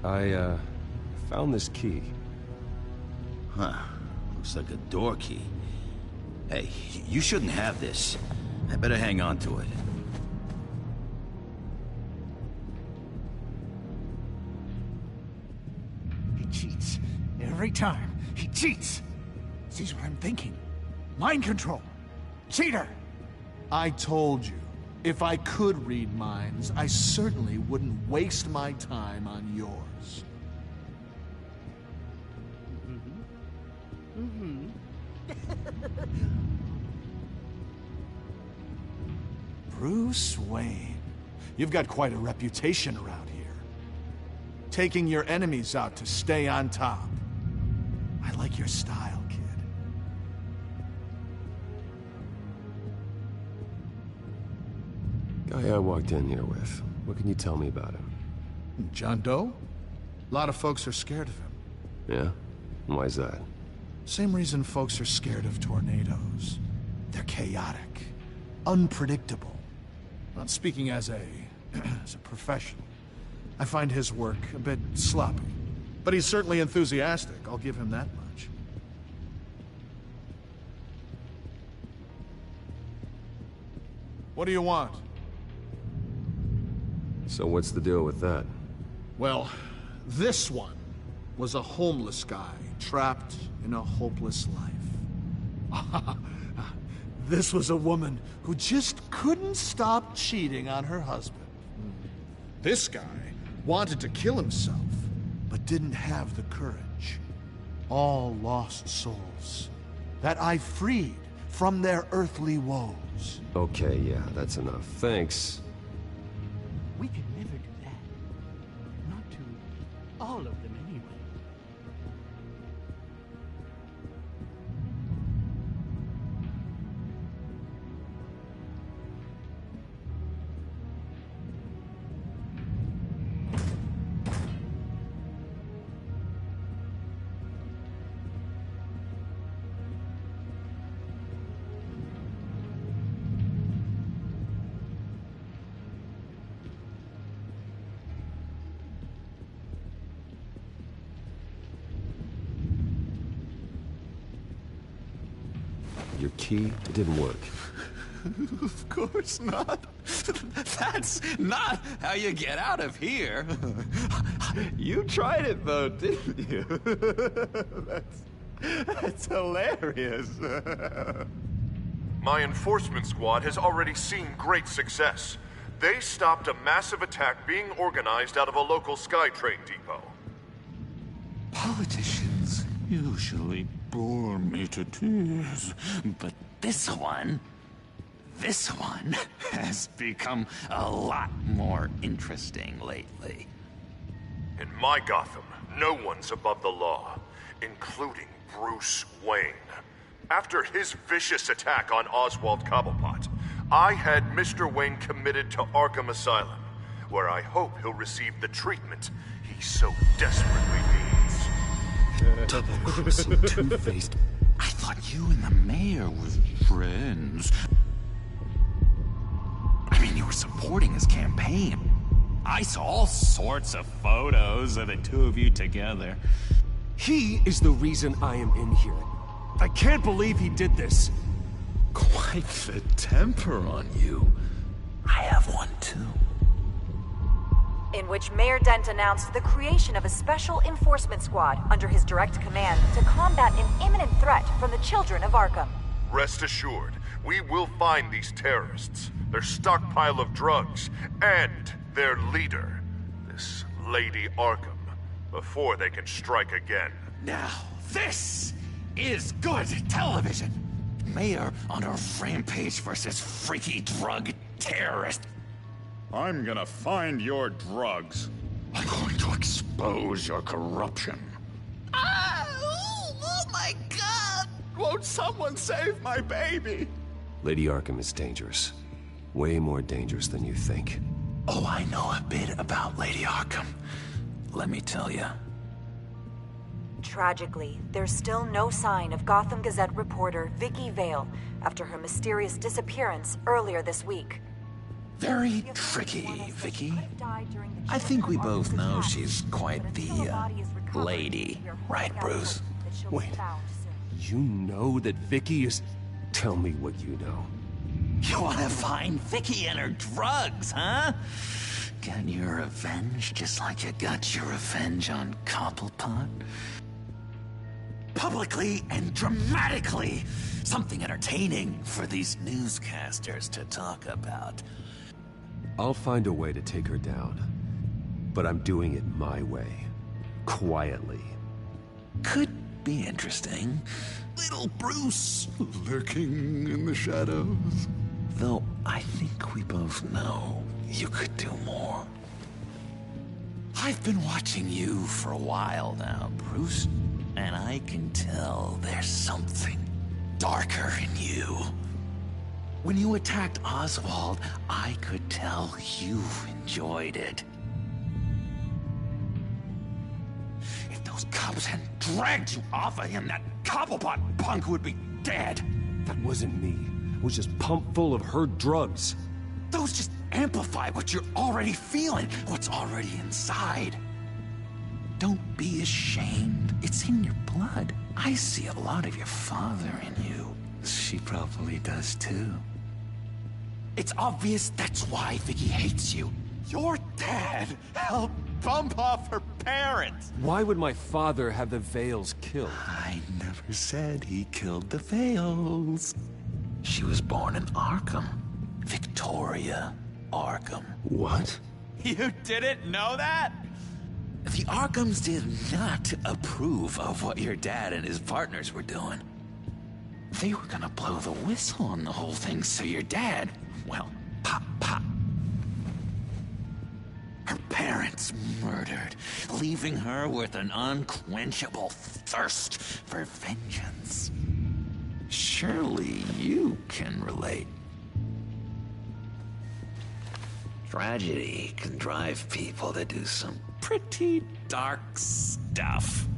I, found this key. Huh. Looks like a door key. Hey, you shouldn't have this. I better hang on to it. He cheats. Every time. He cheats. Sees what I'm thinking. Mind control. Cheater! I told you. If I could read minds, I certainly wouldn't waste my time on yours. Bruce Wayne. You've got quite a reputation around here. Taking your enemies out to stay on top. I like your style, kid. Guy I walked in here with. What can you tell me about him? John Doe? A lot of folks are scared of him. Yeah? And why's that? Same reason folks are scared of tornadoes. They're chaotic, unpredictable. Not speaking as a professional. I find his work a bit sloppy. But he's certainly enthusiastic, I'll give him that much. What do you want? So what's the deal with that? Well, this one was a homeless guy trapped in a hopeless life. This was a woman who just couldn't stop cheating on her husband. This guy wanted to kill himself, but didn't have the courage. All lost souls that I freed from their earthly woes. Okay, yeah, that's enough. Thanks. We could never do that. Not to all of them anyway. Your key, it didn't work. Of course not. That's not how you get out of here. You tried it though, didn't you? That's hilarious. My enforcement squad has already seen great success. They stopped a massive attack being organized out of a local SkyTrain depot. Politicians usually bore me to tears, but this one has become a lot more interesting lately. In my Gotham, no one's above the law, including Bruce Wayne. After his vicious attack on Oswald Cobblepot, I had Mr. Wayne committed to Arkham Asylum, where I hope he'll receive the treatment he so desperately needs. Double-crossing Two-Faced. I thought you and the mayor were friends. I mean, you were supporting his campaign. I saw all sorts of photos of the two of you together. He is the reason I am in here. I can't believe he did this. Quite the temper on you. I have one too. In which Mayor Dent announced the creation of a special enforcement squad under his direct command to combat an imminent threat from the children of Arkham. Rest assured, we will find these terrorists, their stockpile of drugs, and their leader, this Lady Arkham, before they can strike again. Now, this is good television. Mayor on a rampage versus freaky drug terrorist. I'm gonna find your drugs. I'm going to expose your corruption. Oh my God! Won't someone save my baby? Lady Arkham is dangerous. Way more dangerous than you think. Oh, I know a bit about Lady Arkham. Let me tell you. Tragically, there's still no sign of Gotham Gazette reporter Vicky Vale after her mysterious disappearance earlier this week. Very tricky, Vicky. I think we both know she's quite the, lady. Right, Bruce? Wait. You know that Vicky is... Tell me what you know. You want to find Vicky and her drugs, huh? Get your revenge just like you got your revenge on Cobblepot? Publicly and dramatically. Something entertaining for these newscasters to talk about. I'll find a way to take her down. But I'm doing it my way. Quietly. Could be interesting. Little Bruce lurking in the shadows. Though I think we both know you could do more. I've been watching you for a while now, Bruce. And I can tell there's something darker in you. When you attacked Oswald, I could tell you enjoyed it. If those cops hadn't dragged you off of him, that Cobblepot punk would be dead. That wasn't me. It was just pumped full of her drugs. Those just amplify what you're already feeling, what's already inside. Don't be ashamed. It's in your blood. I see a lot of your father in you. She probably does too. It's obvious that's why Vicky hates you. Your dad helped bump off her parents. Why would my father have the Vales killed? I never said he killed the Vales. She was born in Arkham. Victoria Arkham. What? You didn't know that? The Arkhams did not approve of what your dad and his partners were doing. They were gonna blow the whistle on the whole thing, so your dad, well, pop. Her parents murdered, leaving her with an unquenchable thirst for vengeance. Surely you can relate. Tragedy can drive people to do some pretty dark stuff.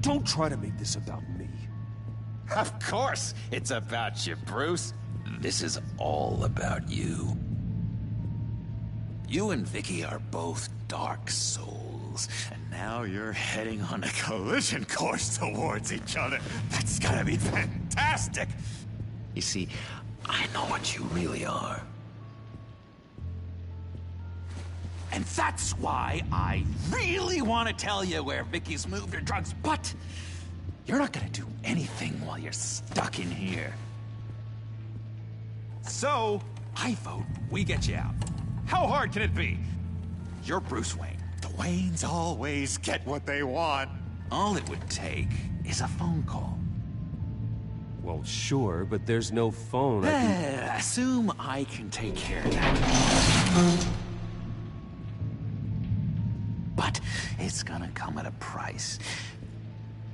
Don't try to make this about me. Of course it's about you, Bruce. This is all about you. You and Vicky are both dark souls, and now you're heading on a collision course towards each other. That's gonna be fantastic! You see, I know what you really are. And that's why I really want to tell you where Vicky's moved her drugs, but you're not gonna do anything while you're stuck in here. So, I vote we get you out. How hard can it be? You're Bruce Wayne. The Waynes always get what they want. All it would take is a phone call. Well, sure, but there's no phone. Assume I can take care of that. But it's gonna come at a price.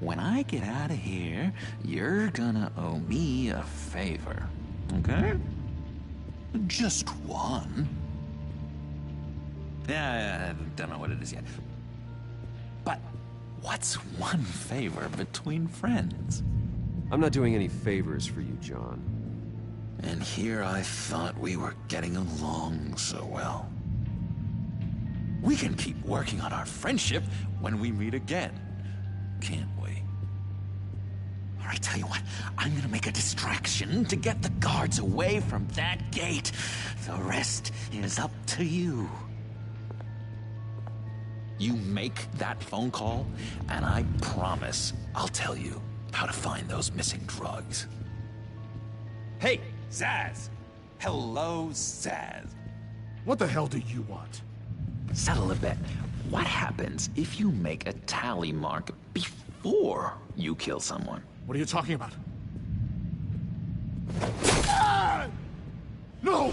When I get out of here, you're gonna owe me a favor, okay? Just one. Yeah, I don't know what it is yet. But what's one favor between friends? I'm not doing any favors for you, John. And here I thought we were getting along so well. We can keep working on our friendship when we meet again, can't we? All right, tell you what, I'm gonna make a distraction to get the guards away from that gate. The rest is up to you. You make that phone call, and I promise I'll tell you how to find those missing drugs. Hey, Zaz! Hello, Zaz. What the hell do you want? Settle a bet. What happens if you make a tally mark before you kill someone? What are you talking about? Ah! No!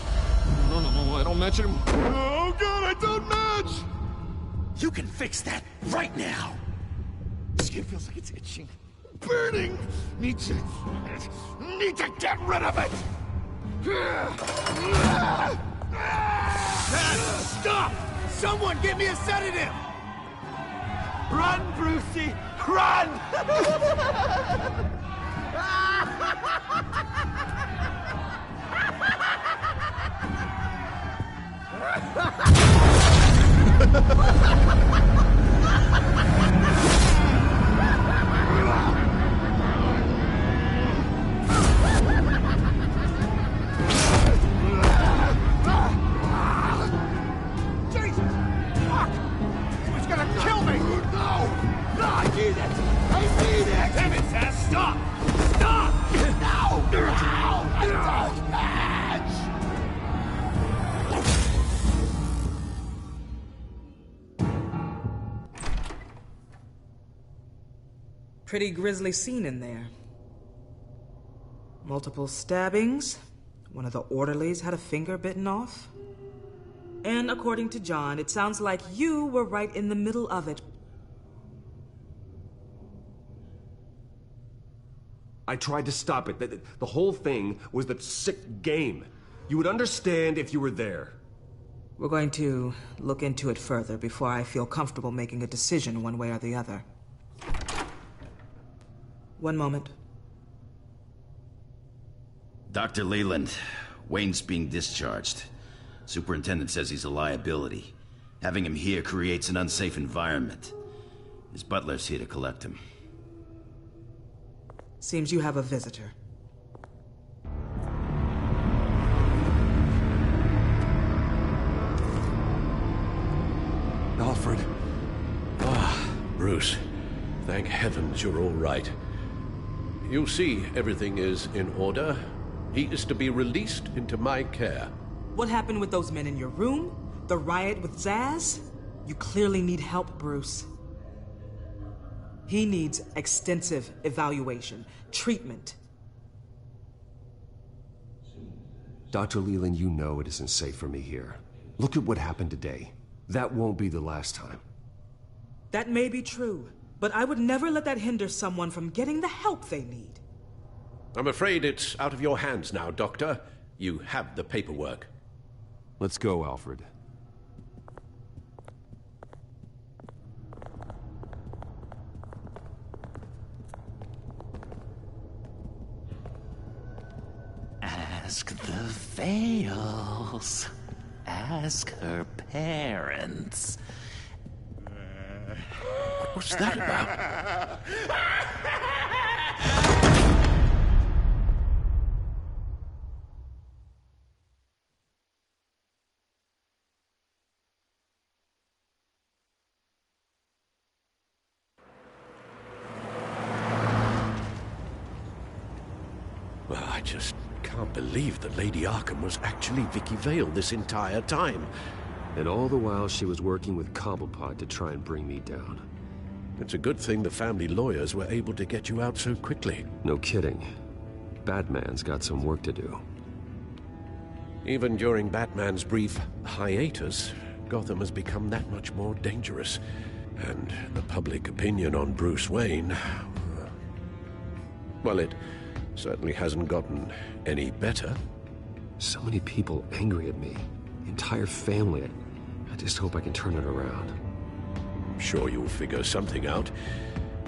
No, I don't match him. Oh, God, I don't match! You can fix that right now! Skin feels like it's itching. Burning! Need to get rid of it! Stop! Someone give me a sedative! Run, Brucey! Run! Pretty grisly scene in there. Multiple stabbings. One of the orderlies had a finger bitten off. And according to John, it sounds like you were right in the middle of it. I tried to stop it. The whole thing was that sick game. You would understand if you were there. We're going to look into it further before I feel comfortable making a decision one way or the other. One moment. Dr. Leland, Wayne's being discharged. Superintendent says he's a liability. Having him here creates an unsafe environment. His butler's here to collect him. Seems you have a visitor. Alfred. Bruce. Thank heavens you're all right. You see, everything is in order. He is to be released into my care. What happened with those men in your room? The riot with Zaz? You clearly need help, Bruce. He needs extensive evaluation, treatment. Dr. Leland, you know it isn't safe for me here. Look at what happened today. That won't be the last time. That may be true, but I would never let that hinder someone from getting the help they need. I'm afraid it's out of your hands now, Doctor. You have the paperwork. Let's go, Alfred. Ask the Vales. Ask her parents. What's that about? I just can't believe that Lady Arkham was actually Vicky Vale this entire time. And all the while she was working with Cobblepot to try and bring me down. It's a good thing the family lawyers were able to get you out so quickly. No kidding. Batman's got some work to do. Even during Batman's brief hiatus, Gotham has become that much more dangerous. And the public opinion on Bruce Wayne... well, it certainly hasn't gotten any better. So many people angry at me. The entire family. I just hope I can turn it around. I'm sure you'll figure something out.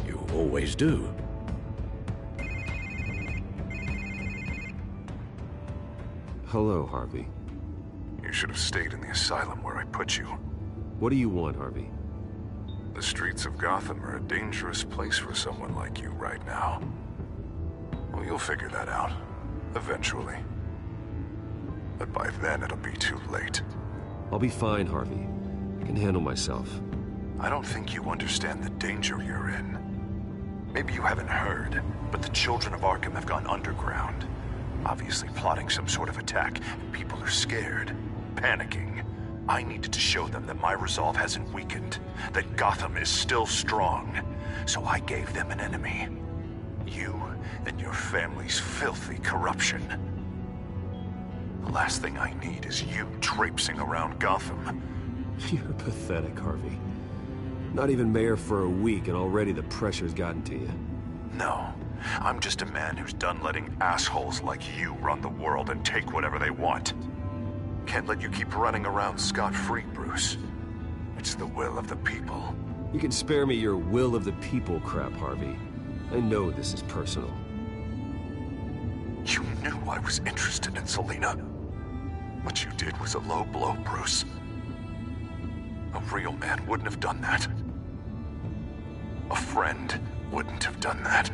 You always do. Hello, Harvey. You should have stayed in the asylum where I put you. What do you want, Harvey? The streets of Gotham are a dangerous place for someone like you right now. Well, you'll figure that out. Eventually. But by then, it'll be too late. I'll be fine, Harvey. I can handle myself. I don't think you understand the danger you're in. Maybe you haven't heard, but the children of Arkham have gone underground. Obviously plotting some sort of attack, and people are scared, panicking. I needed to show them that my resolve hasn't weakened, that Gotham is still strong. So I gave them an enemy. You and your family's filthy corruption. The last thing I need is you traipsing around Gotham. You're pathetic, Harvey. Not even mayor for a week and already the pressure's gotten to you. No. I'm just a man who's done letting assholes like you run the world and take whatever they want. Can't let you keep running around scot-free, Bruce. It's the will of the people. You can spare me your will of the people crap, Harvey. I know this is personal. You knew I was interested in Selina. What you did was a low blow, Bruce. A real man wouldn't have done that. A friend wouldn't have done that.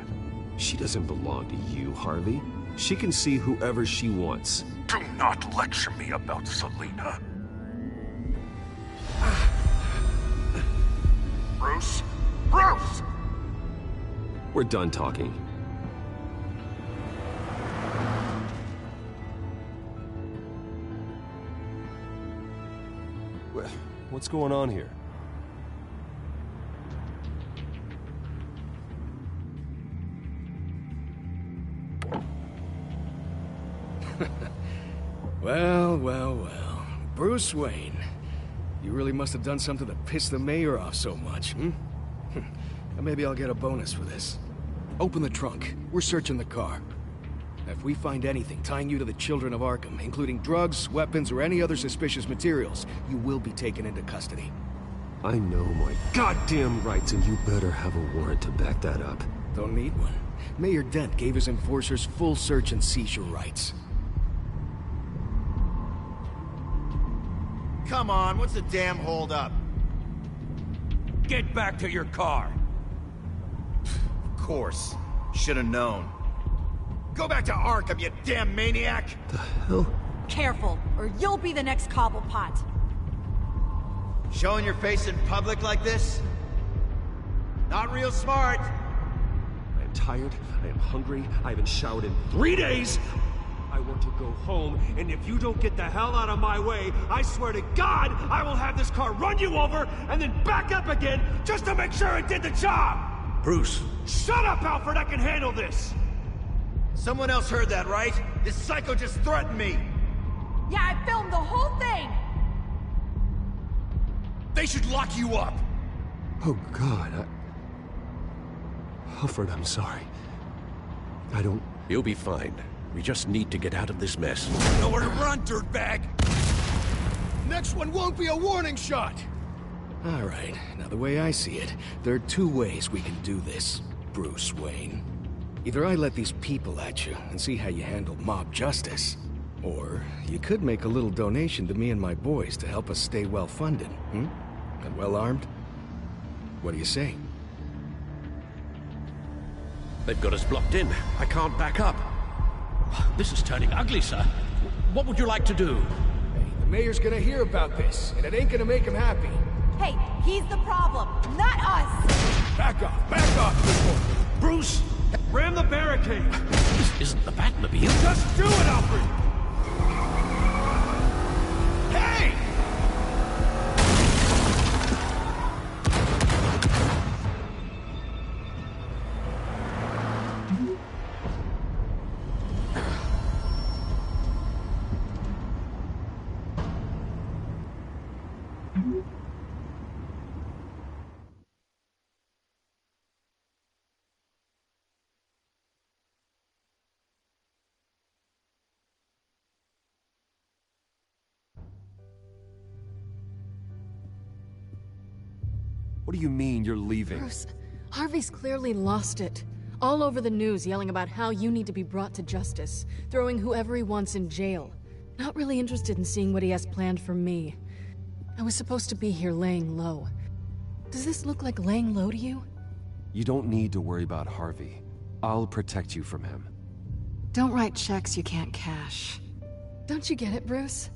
She doesn't belong to you, Harvey. She can see whoever she wants. Do not lecture me about Selina. Bruce? Bruce! We're done talking. What's going on here? Well. Bruce Wayne. You really must have done something to piss the mayor off so much, hmm? Maybe I'll get a bonus for this. Open the trunk. We're searching the car. If we find anything tying you to the children of Arkham, including drugs, weapons, or any other suspicious materials, you will be taken into custody. I know my goddamn rights, and you better have a warrant to back that up. Don't need one. Mayor Dent gave his enforcers full search and seizure rights. Come on, what's the damn holdup? Get back to your car! Of course. Should've known. Go back to Arkham, you damn maniac! The hell? Careful, or you'll be the next Cobblepot. Showing your face in public like this? Not real smart. I am tired, I am hungry, I haven't showered in 3 days! I want to go home, and if you don't get the hell out of my way, I swear to God, I will have this car run you over, and then back up again, just to make sure it did the job! Bruce! Shut up, Alfred, I can handle this! Someone else heard that, right? This psycho just threatened me! Yeah, I filmed the whole thing! They should lock you up! Oh, God, Alfred, I'm sorry. I don't... You'll be fine. We just need to get out of this mess. Nowhere to run, dirtbag! Next one won't be a warning shot! All right, now the way I see it, there are two ways we can do this, Bruce Wayne. Either I let these people at you and see how you handle mob justice, or you could make a little donation to me and my boys to help us stay well-funded, And well-armed? What do you say? They've got us blocked in. I can't back up. This is turning ugly, sir. What would you like to do? Hey, the mayor's gonna hear about this, and it ain't gonna make him happy. Hey, he's the problem, not us! Back off, people! Bruce, Ram the barricade! This isn't the Batmobile. Just do it, Alfred! Hey! What do you mean you're leaving? Bruce, Harvey's clearly lost it. All over the news yelling about how you need to be brought to justice, throwing whoever he wants in jail. Not really interested in seeing what he has planned for me. I was supposed to be here laying low. Does this look like laying low to you? You don't need to worry about Harvey. I'll protect you from him. Don't write checks you can't cash. Don't you get it, Bruce?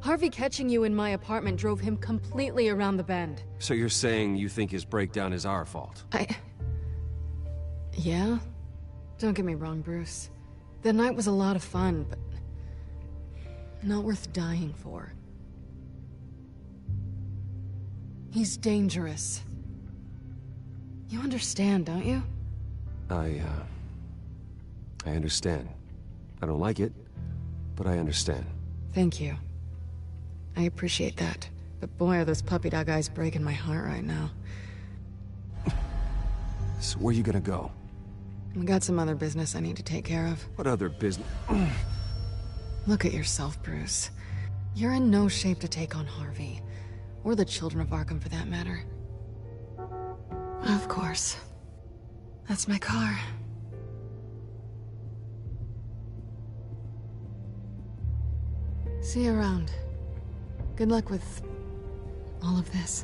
Harvey catching you in my apartment drove him completely around the bend. So you're saying you think his breakdown is our fault? Yeah? Don't get me wrong, Bruce. The night was a lot of fun, but not worth dying for. He's dangerous. You understand, don't you? I understand. I don't like it, but I understand. Thank you. I appreciate that. But boy, are those puppy dog eyes breaking my heart right now. So where you gonna go? I got some other business I need to take care of. What other business? Look at yourself, Bruce. You're in no shape to take on Harvey. Or the children of Arkham, for that matter. Of course. That's my car. See you around. Good luck with all of this.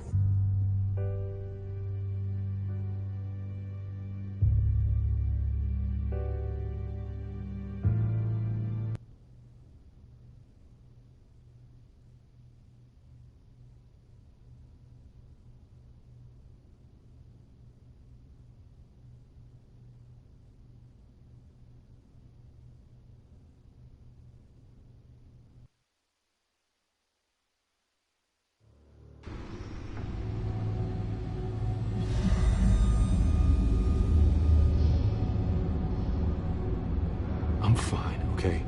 I'm fine, okay?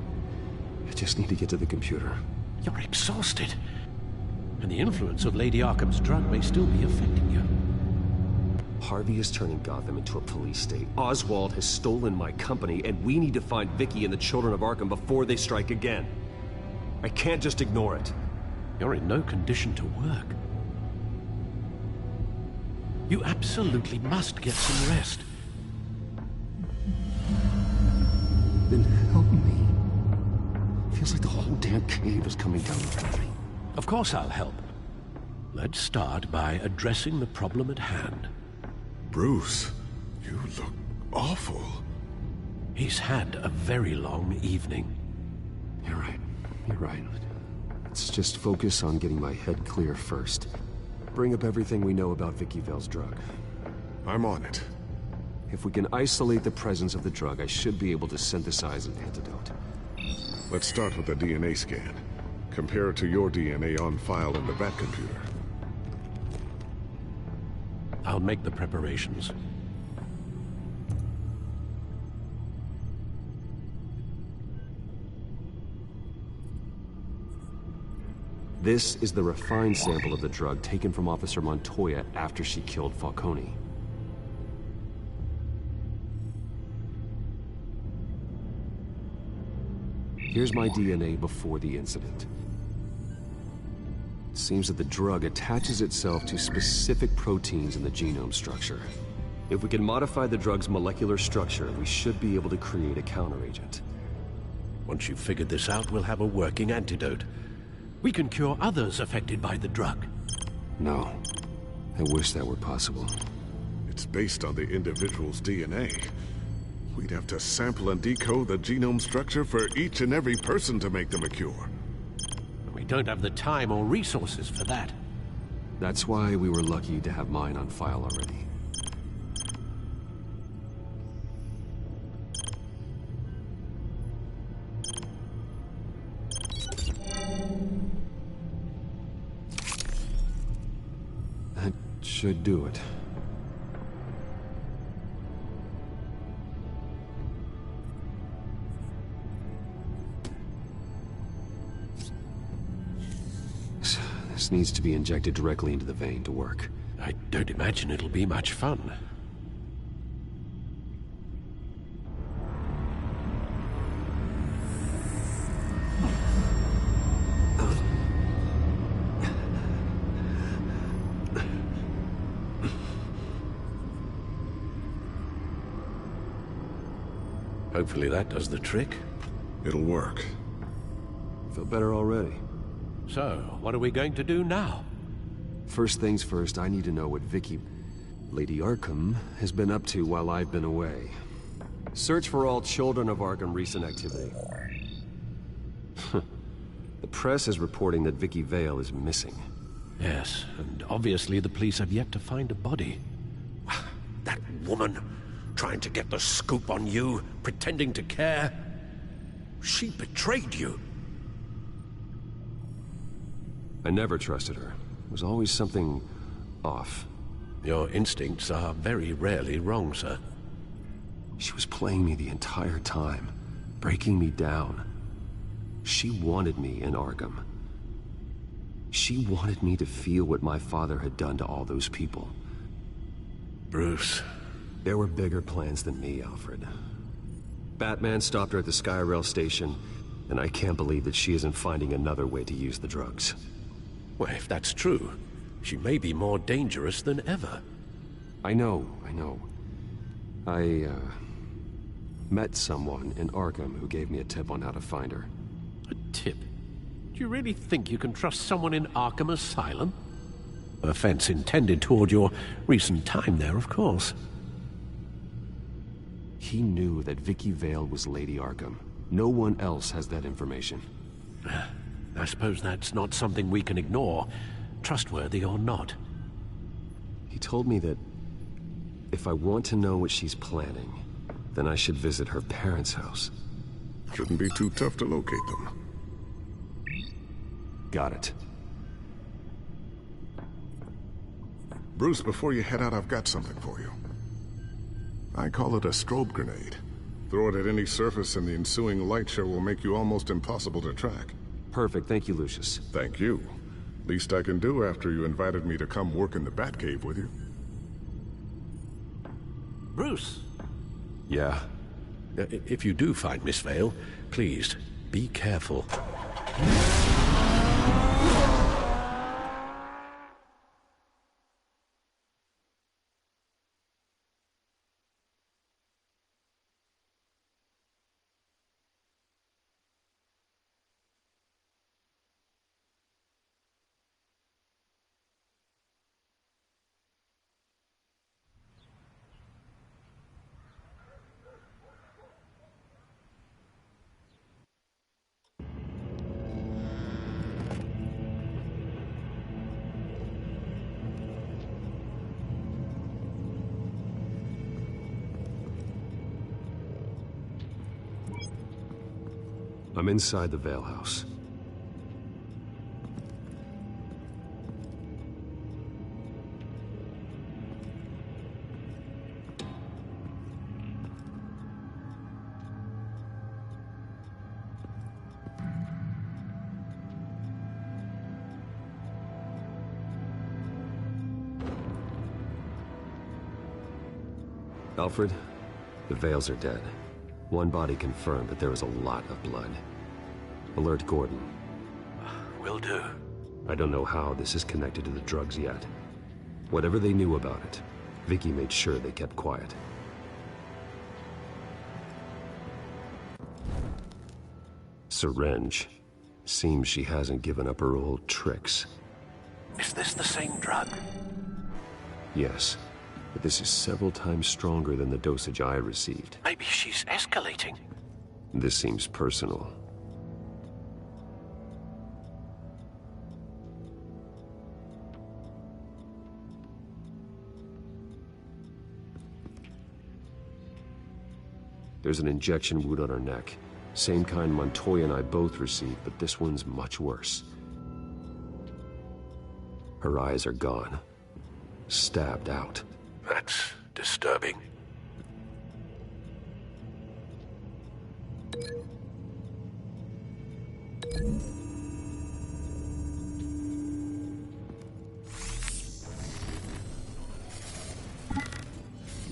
I just need to get to the computer. You're exhausted. And the influence of Lady Arkham's drug may still be affecting you. Harvey is turning Gotham into a police state. Oswald has stolen my company, and we need to find Vicky and the children of Arkham before they strike again. I can't just ignore it. You're in no condition to work. You absolutely must get some rest. Then help me. Feels like the whole damn cave is coming down on me. Of course I'll help. Let's start by addressing the problem at hand. Bruce, you look awful. He's had a very long evening. You're right. You're right. Let's just focus on getting my head clear first. Bring up everything we know about Vicky Vale's drug. I'm on it. If we can isolate the presence of the drug, I should be able to synthesize an antidote. Let's start with a DNA scan. Compare it to your DNA on file in the Batcomputer. I'll make the preparations. This is the refined sample of the drug taken from Officer Montoya after she killed Falcone. Here's my DNA before the incident. It seems that the drug attaches itself to specific proteins in the genome structure. If we can modify the drug's molecular structure, we should be able to create a counteragent. Once you've figured this out, we'll have a working antidote. We can cure others affected by the drug. No. I wish that were possible. It's based on the individual's DNA. We'd have to sample and decode the genome structure for each and every person to make them a cure. We don't have the time or resources for that. That's why we were lucky to have mine on file already. That should do it. This needs to be injected directly into the vein to work. I don't imagine it'll be much fun. Hopefully that does the trick. It'll work. Feel better already. So, what are we going to do now? First things first, I need to know what Lady Arkham, has been up to while I've been away. Search for all children of Arkham recent activity. The press is reporting that Vicky Vale is missing. Yes, and obviously the police have yet to find a body. That woman, trying to get the scoop on you, pretending to care. She betrayed you. I never trusted her. There was always something off. Your instincts are very rarely wrong, sir. She was playing me the entire time, breaking me down. She wanted me in Arkham. She wanted me to feel what my father had done to all those people. Bruce. There were bigger plans than me, Alfred. Batman stopped her at the Skyrail station, and I can't believe that she isn't finding another way to use the drugs. Well, if that's true, she may be more dangerous than ever. I know. I met someone in Arkham who gave me a tip on how to find her. A tip? Do you really think you can trust someone in Arkham Asylum? Offense intended toward your recent time there, of course. He knew that Vicky Vale was Lady Arkham. No one else has that information. I suppose that's not something we can ignore, trustworthy or not. He told me that if I want to know what she's planning, then I should visit her parents' house. Shouldn't be too tough to locate them. Got it. Bruce, before you head out, I've got something for you. I call it a strobe grenade. Throw it at any surface and the ensuing light show will make you almost impossible to track. Perfect, thank you, Lucius. Thank you. Least I can do after you invited me to come work in the Batcave with you. Bruce! Yeah? If you do find Miss Vale, please, be careful. I'm inside the Vale House. Alfred, the Vales are dead. One body confirmed, but there is a lot of blood. Alert Gordon. Will do. I don't know how this is connected to the drugs yet. Whatever they knew about it, Vicky made sure they kept quiet. Syringe. Seems she hasn't given up her old tricks. Is this the same drug? Yes, but this is several times stronger than the dosage I received. Maybe she's escalating. This seems personal. There's an injection wound on her neck. Same kind Montoya and I both received, but this one's much worse. Her eyes are gone. stabbed out. That's disturbing.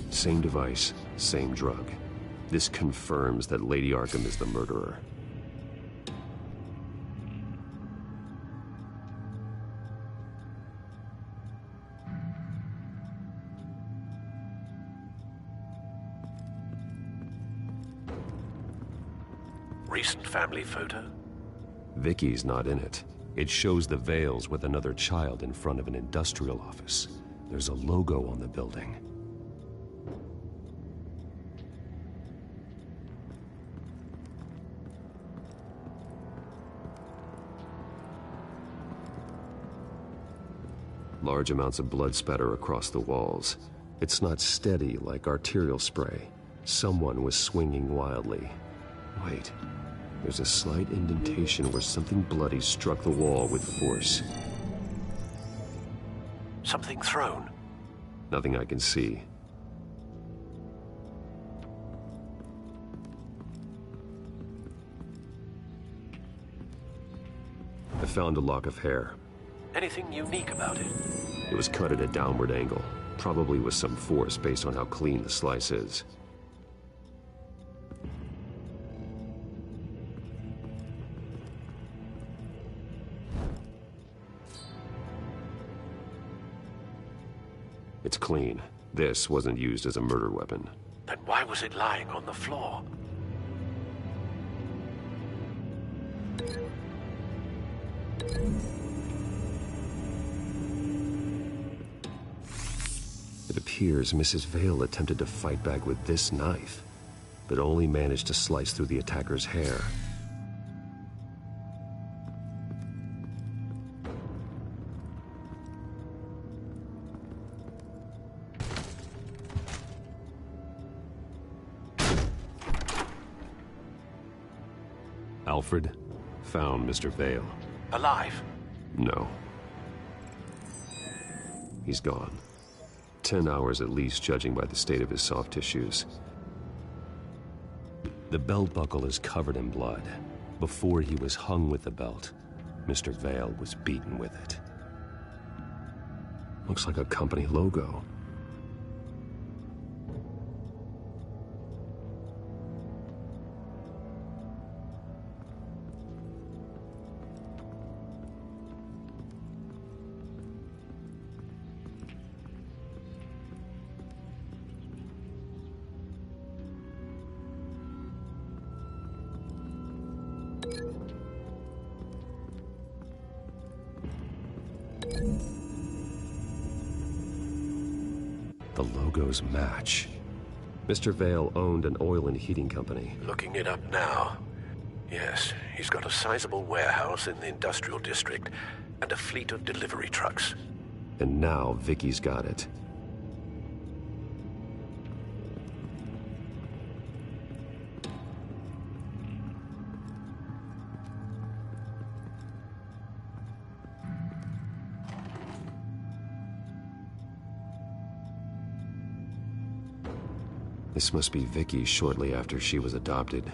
Same device, same drug. This confirms that Lady Arkham is the murderer. Recent family photo? Vicky's not in it. It shows the Vales with another child in front of an industrial office. There's a logo on the building. Large amounts of blood spatter across the walls. It's not steady like arterial spray. Someone was swinging wildly. Wait, there's a slight indentation where something bloody struck the wall with force. Something thrown? Nothing I can see. I found a lock of hair. Anything unique about it? It was cut at a downward angle, probably with some force based on how clean the slice is. It's clean. This wasn't used as a murder weapon. Then why was it lying on the floor? It appears Mrs. Vale attempted to fight back with this knife, but only managed to slice through the attacker's hair. Alfred found Mr. Vale. Alive? No. He's gone. 10 hours at least, judging by the state of his soft tissues. The belt buckle is covered in blood. Before he was hung with the belt, Mr. Vale was beaten with it. Looks like a company logo. The logos match. Mr. Vale owned an oil and heating company. Looking it up now. Yes, he's got a sizable warehouse in the industrial district and a fleet of delivery trucks. And now Vicky's got it. This must be Vicky shortly after she was adopted.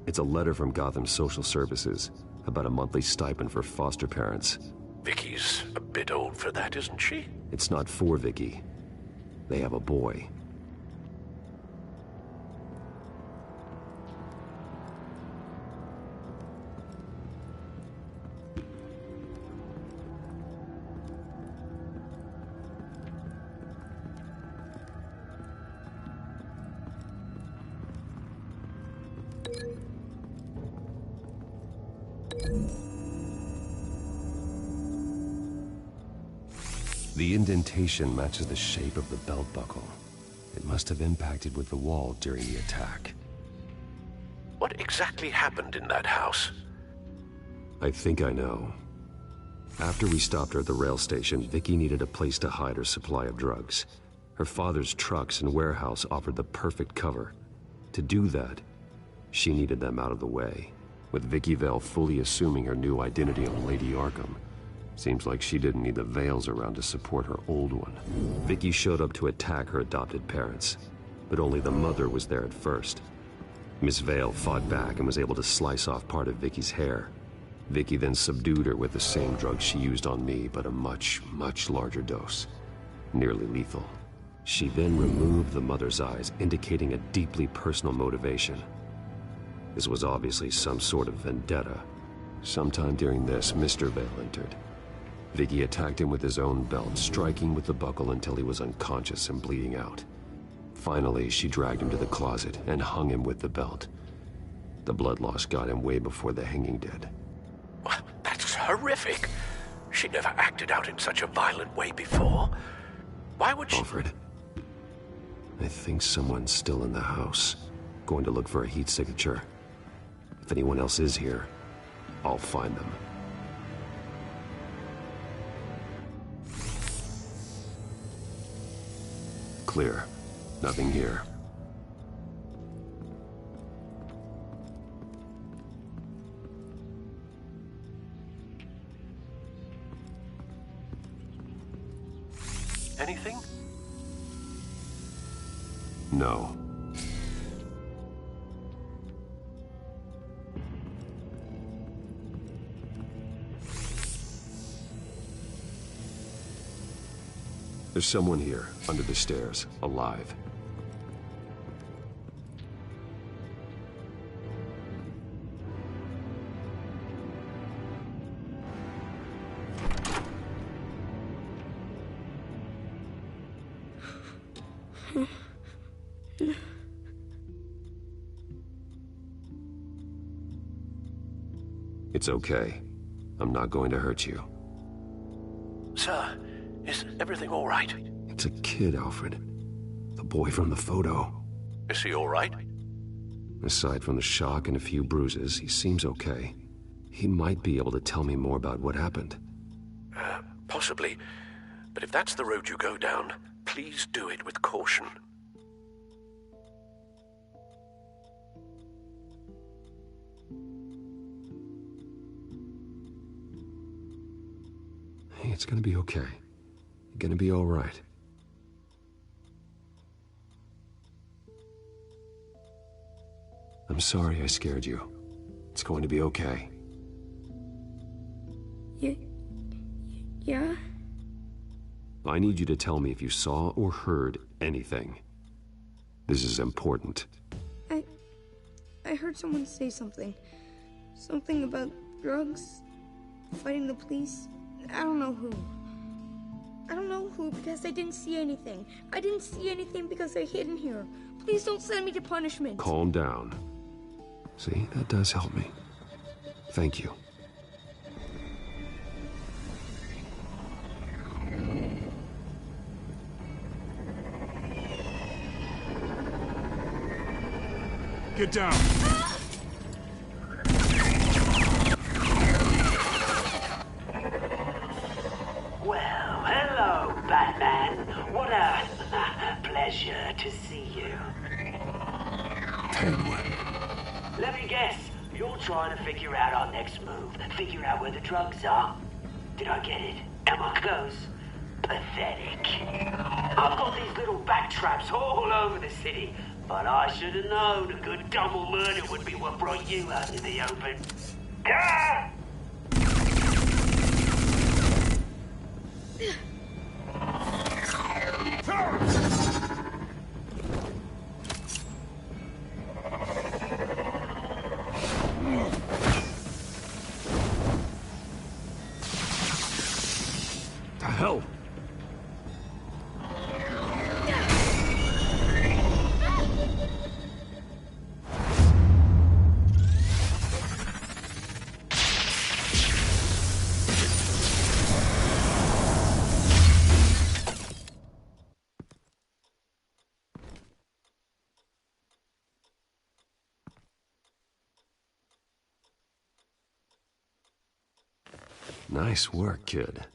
It's a letter from Gotham Social Services about a monthly stipend for foster parents. Vicky's a bit old for that, isn't she? It's not for Vicky. They have a boy. The indentation matches the shape of the belt buckle. It must have impacted with the wall during the attack. What exactly happened in that house? I think I know. After we stopped her at the rail station, Vicky needed a place to hide her supply of drugs. Her father's trucks and warehouse offered the perfect cover. To do that, she needed them out of the way. With Vicky Vale fully assuming her new identity of Lady Arkham, Seems like she didn't need the veils around to support her old one. Vicky showed up to attack her adopted parents, but only the mother was there at first. Miss Vale fought back and was able to slice off part of Vicky's hair. Vicky then subdued her with the same drug she used on me, but a much, much larger dose. Nearly lethal. She then removed the mother's eyes, indicating a deeply personal motivation. This was obviously some sort of vendetta. Sometime during this, Mr. Vale entered. Vicky attacked him with his own belt, striking with the buckle until he was unconscious and bleeding out. Finally, she dragged him to the closet and hung him with the belt. The blood loss got him way before the hanging did. That's horrific. She never acted out in such a violent way before. Why would she... Alfred, I think someone's still in the house. Going to look for a heat signature. If anyone else is here, I'll find them. Clear. Nothing here. Anything? No. There's someone here, under the stairs, alive. It's okay. I'm not going to hurt you. Sir, is everything all right? It's a kid, Alfred. The boy from the photo. Is he all right? Aside from the shock and a few bruises, he seems okay. He might be able to tell me more about what happened. Possibly. But if that's the road you go down, please do it with caution. Hey, it's gonna be okay. You're gonna be all right. I'm sorry I scared you. It's going to be okay. Yeah? I need you to tell me if you saw or heard anything. This is important. I heard someone say something. Something about drugs, fighting the police. I don't know who. I don't know who because I didn't see anything. I didn't see anything because they're hidden here. Please don't send me to punishment. Calm down. See, that does help me. Thank you. Get down. Well, hello, Batman. What a pleasure to see you. Let me guess, you're trying to figure out our next move. Figure out where the drugs are. Did I get it? Am I close? Pathetic. I've got these little bat traps all over the city, but I should have known a good double murder would be what brought you out in the open. Ah! The hell? Nice work, kid.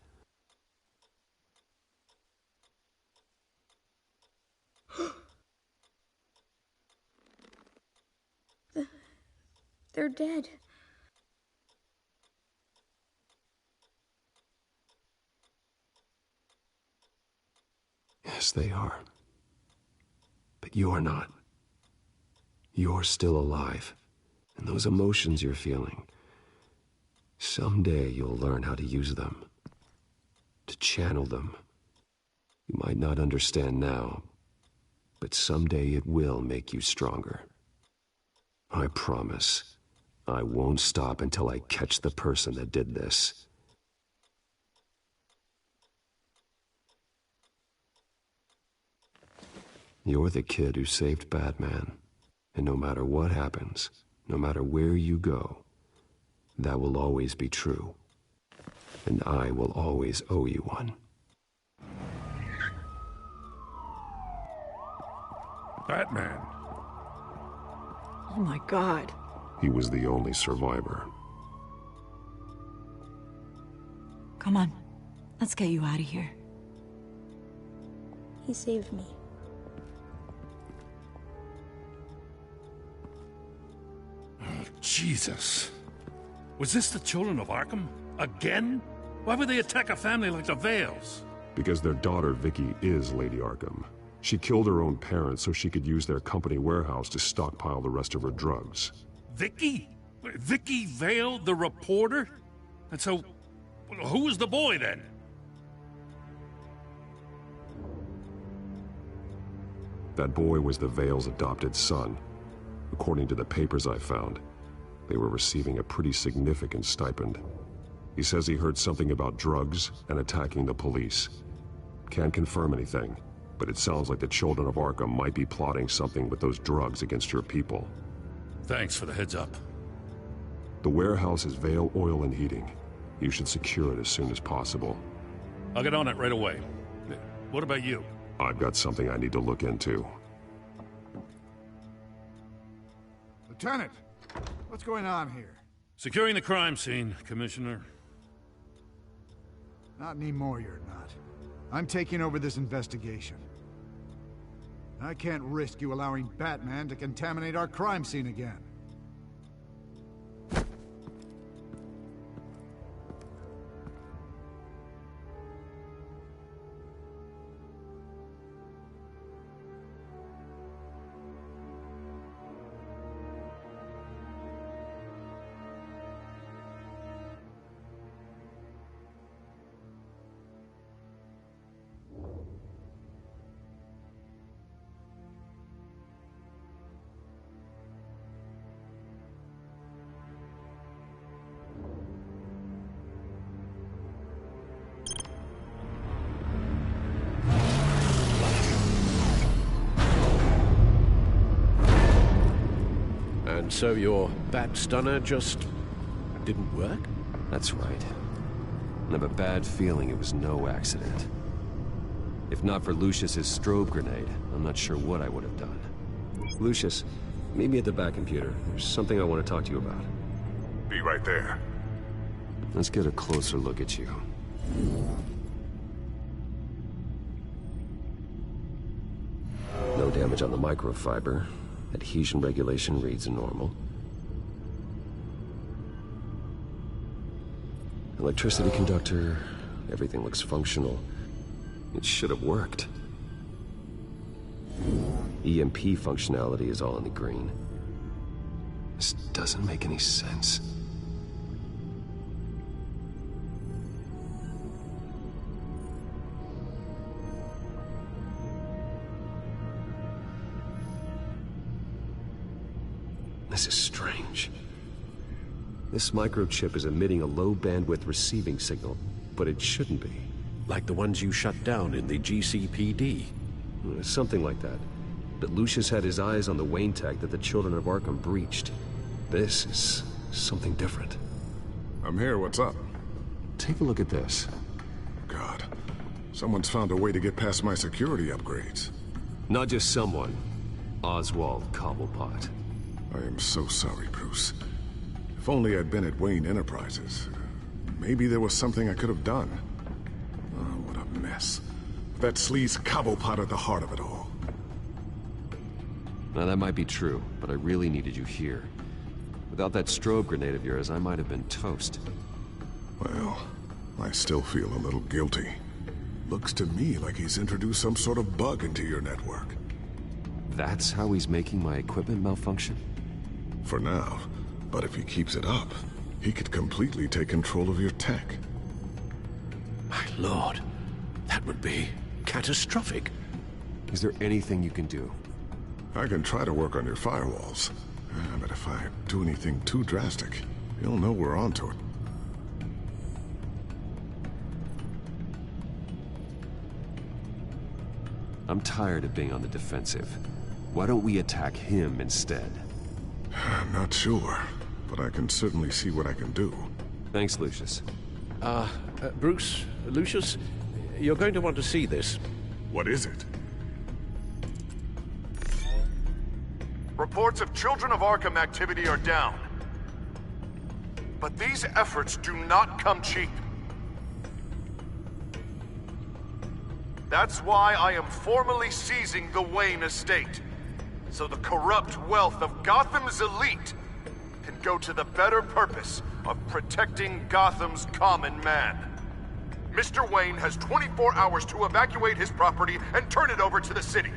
They're dead. Yes, they are. But you're not. You're still alive. And those emotions you're feeling, someday you'll learn how to use them. To channel them. You might not understand now, but someday it will make you stronger. I promise. I won't stop until I catch the person that did this. You're the kid who saved Batman. And no matter what happens, no matter where you go, that will always be true. And I will always owe you one. Batman. Oh my God. He was the only survivor. Come on. Let's get you out of here. He saved me. Oh, Jesus. Was this the children of Arkham? Again? Why would they attack a family like the Vales? Because their daughter, Vicky, is Lady Arkham. She killed her own parents so she could use their company warehouse to stockpile the rest of her drugs. Vicky? Vicky Vale, the reporter? And so, who was the boy then? That boy was the Vale's adopted son. According to the papers I found, they were receiving a pretty significant stipend. He says he heard something about drugs and attacking the police. Can't confirm anything, but it sounds like the children of Arkham might be plotting something with those drugs against your people. Thanks for the heads up. The warehouse is Vale Oil and Heating. You should secure it as soon as possible. I'll get on it right away. What about you? I've got something I need to look into. Lieutenant, what's going on here? Securing the crime scene, Commissioner. Not anymore, you're not. I'm taking over this investigation. I can't risk you allowing Batman to contaminate our crime scene again. And so your bat stunner just didn't work? That's right. I have a bad feeling it was no accident. If not for Lucius's strobe grenade, I'm not sure what I would have done. Lucius, meet me at the back computer. There's something I want to talk to you about. Be right there. Let's get a closer look at you. No damage on the microfiber. Adhesion regulation reads normal. Electricity conductor, everything looks functional. It should have worked. EMP functionality is all in the green. This doesn't make any sense. This is strange. This microchip is emitting a low-bandwidth receiving signal, but it shouldn't be. Like the ones you shut down in the GCPD? Something like that. But Lucius had his eyes on the Wayne tag that the Children of Arkham breached. This is something different. I'm here, what's up? Take a look at this. God, someone's found a way to get past my security upgrades. Not just someone. Oswald Cobblepot. I am so sorry, Bruce. If only I'd been at Wayne Enterprises. Maybe there was something I could have done. Oh, what a mess. That sleaze Cobblepot at the heart of it all. Now that might be true, but I really needed you here. Without that strobe grenade of yours, I might have been toast. Well, I still feel a little guilty. Looks to me like he's introduced some sort of bug into your network. That's how he's making my equipment malfunction? For now. But if he keeps it up, he could completely take control of your tech. My lord, that would be catastrophic. Is there anything you can do? I can try to work on your firewalls. But if I do anything too drastic, you'll know we're onto it. I'm tired of being on the defensive. Why don't we attack him instead? I'm not sure, but I can certainly see what I can do. Thanks, Lucius. Bruce, Lucius, you're going to want to see this. What is it? Reports of Children of Arkham activity are down. But these efforts do not come cheap. That's why I am formally seizing the Wayne estate, so the corrupt wealth of Gotham's elite can go to the better purpose of protecting Gotham's common man. Mr. Wayne has 24 hours to evacuate his property and turn it over to the city,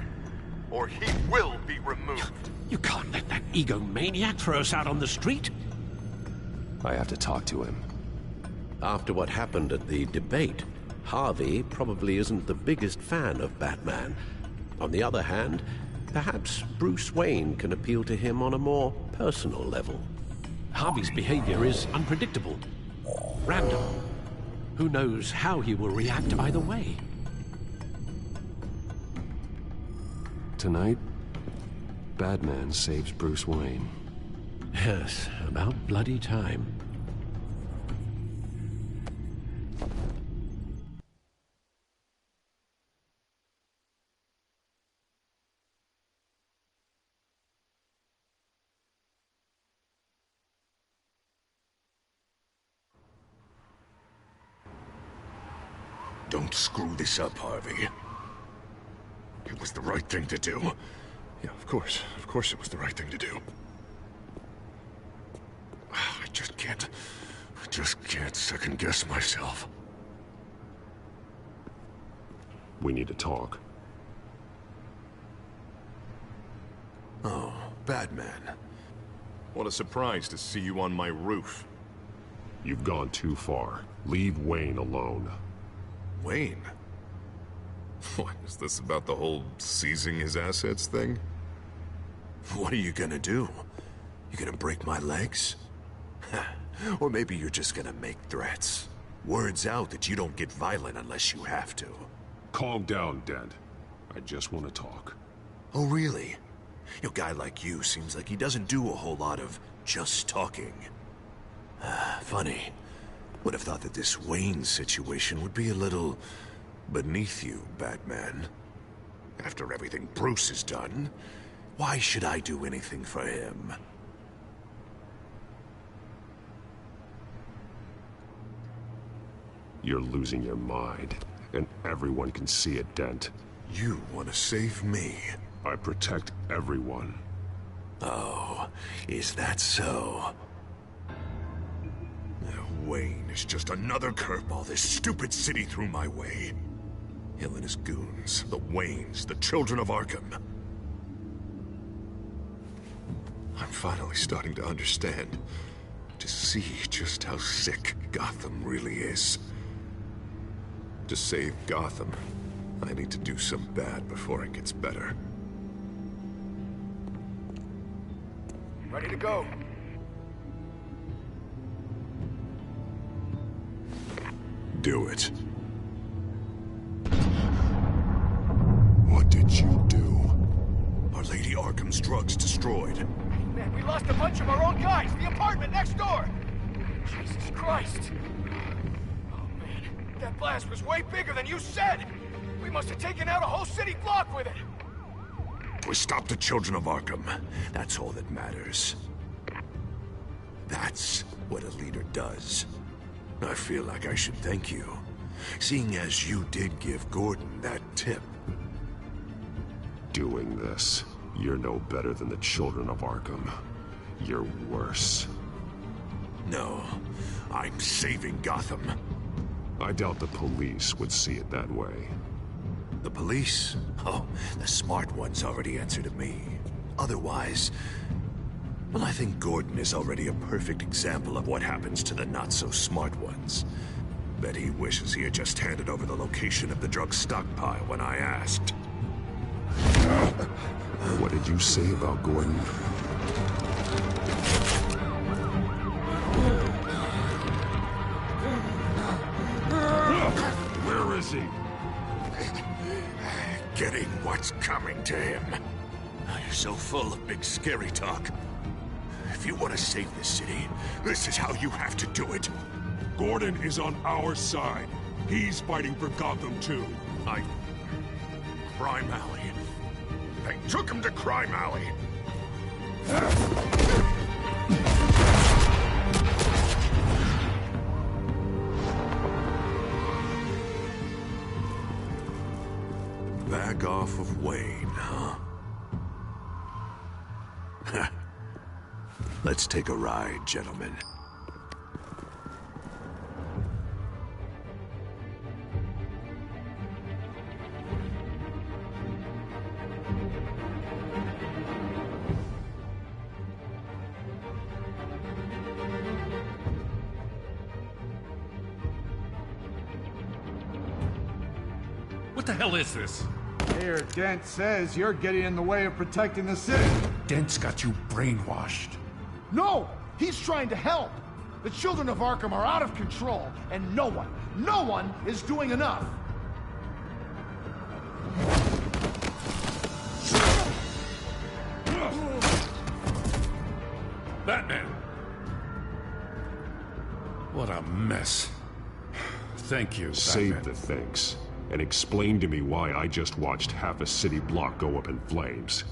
or he will be removed. You can't let that egomaniac throw us out on the street. I have to talk to him. After what happened at the debate, Harvey probably isn't the biggest fan of Batman. On the other hand, perhaps Bruce Wayne can appeal to him on a more personal level. Harvey's behavior is unpredictable, random. Who knows how he will react either way? Tonight, Batman saves Bruce Wayne. Yes, about bloody time. Don't screw this up, Harvey. It was the right thing to do. Yeah, of course it was the right thing to do. I just can't second guess myself. We need to talk. Oh, Batman. What a surprise to see you on my roof. You've gone too far. Leave Wayne alone. Wayne? What, is this about the whole seizing his assets thing? What are you gonna do? You gonna break my legs? Or maybe you're just gonna make threats. Word's out that you don't get violent unless you have to. Calm down, Dent. I just want to talk. Oh, really? A guy like you seems like he doesn't do a whole lot of just talking. Funny. Would have thought that this Wayne situation would be a little beneath you, Batman. After everything Bruce has done, why should I do anything for him? You're losing your mind, and everyone can see it, Dent. You want to save me? I protect everyone. Oh, is that so? Wayne is just another curveball this stupid city threw my way. Hill and his goons, the Waynes, the Children of Arkham. I'm finally starting to understand, to see just how sick Gotham really is. To save Gotham, I need to do some bad before it gets better. Ready to go. Do it. What did you do? Our Lady Arkham's drugs destroyed. Man, we lost a bunch of our own guys. The apartment next door. Jesus Christ. Oh, man. That blast was way bigger than you said. We must have taken out a whole city block with it. We stopped the Children of Arkham. That's all that matters. That's what a leader does. I feel like I should thank you, seeing as you did give Gordon that tip. Doing this, you're no better than the Children of Arkham. You're worse. No, I'm saving Gotham. I doubt the police would see it that way. The police? Oh, the smart ones already answered to me. Otherwise... well, I think Gordon is already a perfect example of what happens to the not-so-smart ones. Bet he wishes he had just handed over the location of the drug stockpile when I asked. What did you say about Gordon? Where is he? Getting what's coming to him. You're so full of big scary talk. If you want to save this city, this is how you have to do it. Gordon is on our side. He's fighting for Gotham too. Crime Alley. They took him to Crime Alley. Back off of Wayne, huh? Let's take a ride, gentlemen. What the hell is this? Mayor Dent says you're getting in the way of protecting the city. Dent's got you brainwashed. No! He's trying to help! The children of Arkham are out of control, and no one is doing enough! Batman! What a mess. Thank you, Save Batman. the thanks, and explain to me why I just watched half a city block go up in flames.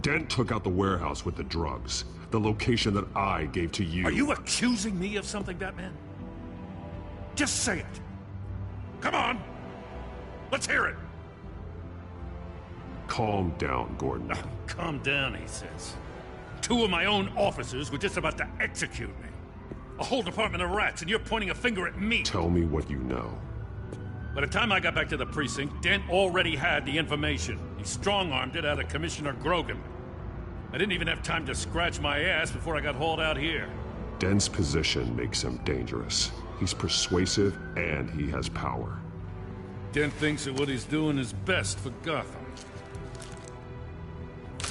Dent took out the warehouse with the drugs, the location that I gave to you. Are you accusing me of something, Batman? Just say it. Come on! Let's hear it! Calm down, Gordon. Calm down, he says. 2 of my own officers were just about to execute me. A whole department of rats, and you're pointing a finger at me. Tell me what you know. By the time I got back to the precinct, Dent already had the information. He strong-armed it out of Commissioner Grogan. I didn't even have time to scratch my ass before I got hauled out here. Dent's position makes him dangerous. He's persuasive, and he has power. Dent thinks that what he's doing is best for Gotham.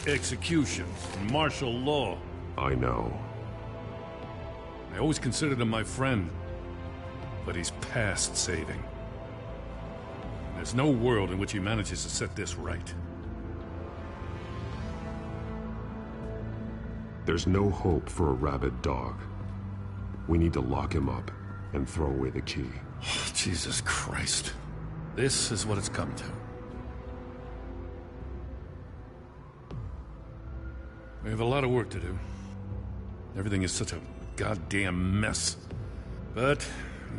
Executions and martial law. I know. I always considered him my friend, but he's past saving. There's no world in which he manages to set this right. There's no hope for a rabid dog. We need to lock him up and throw away the key. Jesus Christ. This is what it's come to. We have a lot of work to do. Everything is such a goddamn mess. But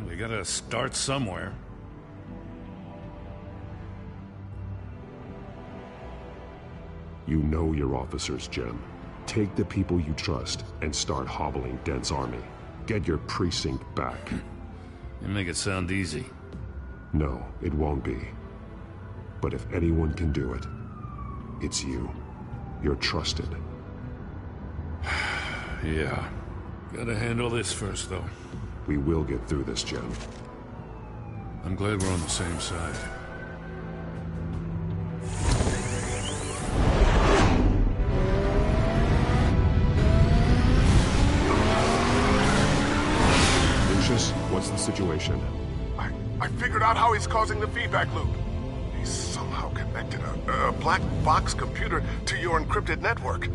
we gotta start somewhere. You know your officers, Jim. Take the people you trust and start hobbling Dent's army. Get your precinct back. You make it sound easy. No, it won't be. But if anyone can do it, it's you. You're trusted. Yeah. Gotta handle this first, though. We will get through this, Jim. I'm glad we're on the same side. Lucius, what's the situation? I figured out how he's causing the feedback loop. He's somehow connected a black box computer to your encrypted network.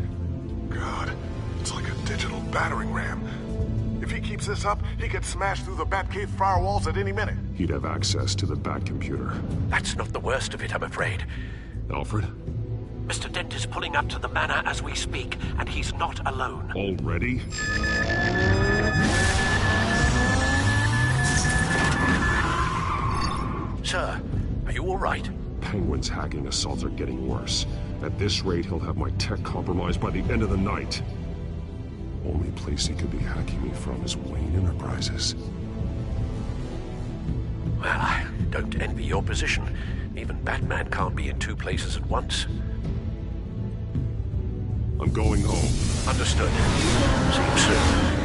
God, it's like a digital battering ram. If he keeps this up, he could smash through the Batcave firewalls at any minute. He'd have access to the Bat computer. That's not the worst of it, I'm afraid. Alfred? Mr. Dent is pulling up to the manor as we speak, and he's not alone. Already? Sir, are you all right? Penguin's hacking assaults are getting worse. At this rate, he'll have my tech compromised by the end of the night. Only place he could be hacking me from is Wayne Enterprises. Well, I don't envy your position. Even Batman can't be in 2 places at once. I'm going home. Understood. See you soon.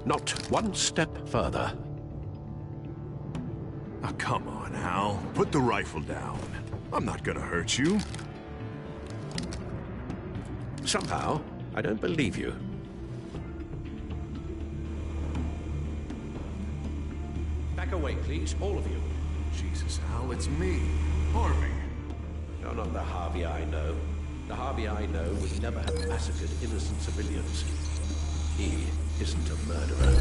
Not one step further. Oh, come on, Hal. Put the rifle down. I'm not gonna hurt you. Somehow, I don't believe you. Back away, please, all of you. Jesus, Hal, it's me, Harvey. You're not the Harvey I know. The Harvey I know would never have massacred innocent civilians. He isn't a murderer.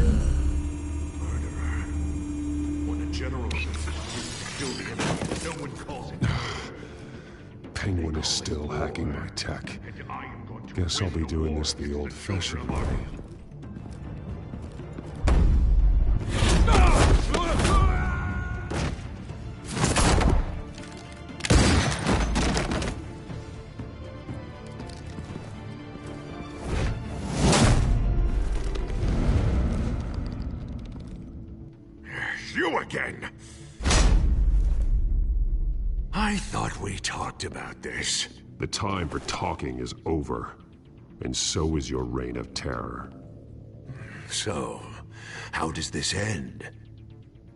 Murderer? When a general is killed the enemy, no one calls it. Penguin is still hacking my tech. Guess I'll be doing this the old-fashioned way. You again! I thought we talked about this. The time for talking is over, and so is your reign of terror. So, how does this end?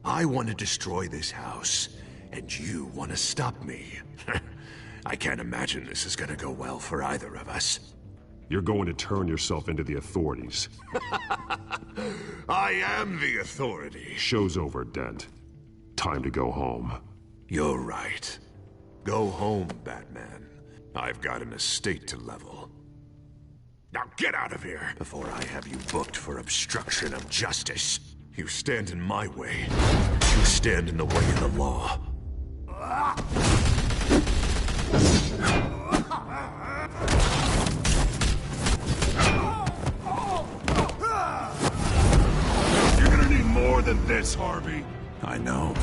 I want to destroy this house, and you want to stop me. I can't imagine this is gonna go well for either of us. You're going to turn yourself into the authorities. I am the authority. Show's over, Dent. Time to go home. You're right. Go home, Batman. I've got an estate to level. Now get out of here before I have you booked for obstruction of justice. You stand in my way. You stand in the way of the law. You're gonna need more than this, Harvey. I know.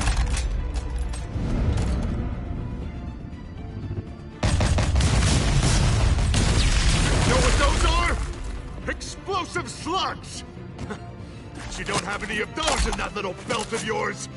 Know what those are? Explosive slugs! But you don't have any of those in that little belt of yours!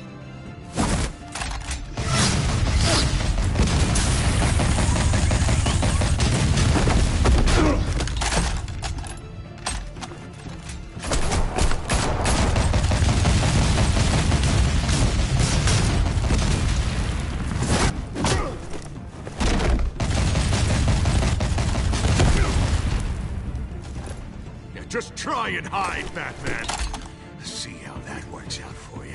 Just try and hide, Batman. See how that works out for you.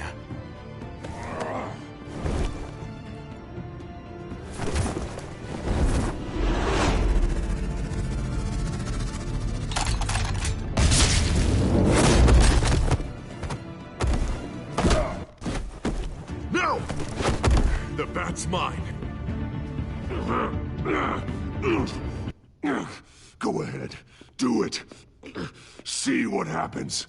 No! The bat's mine. Go ahead. Do it. See what happens.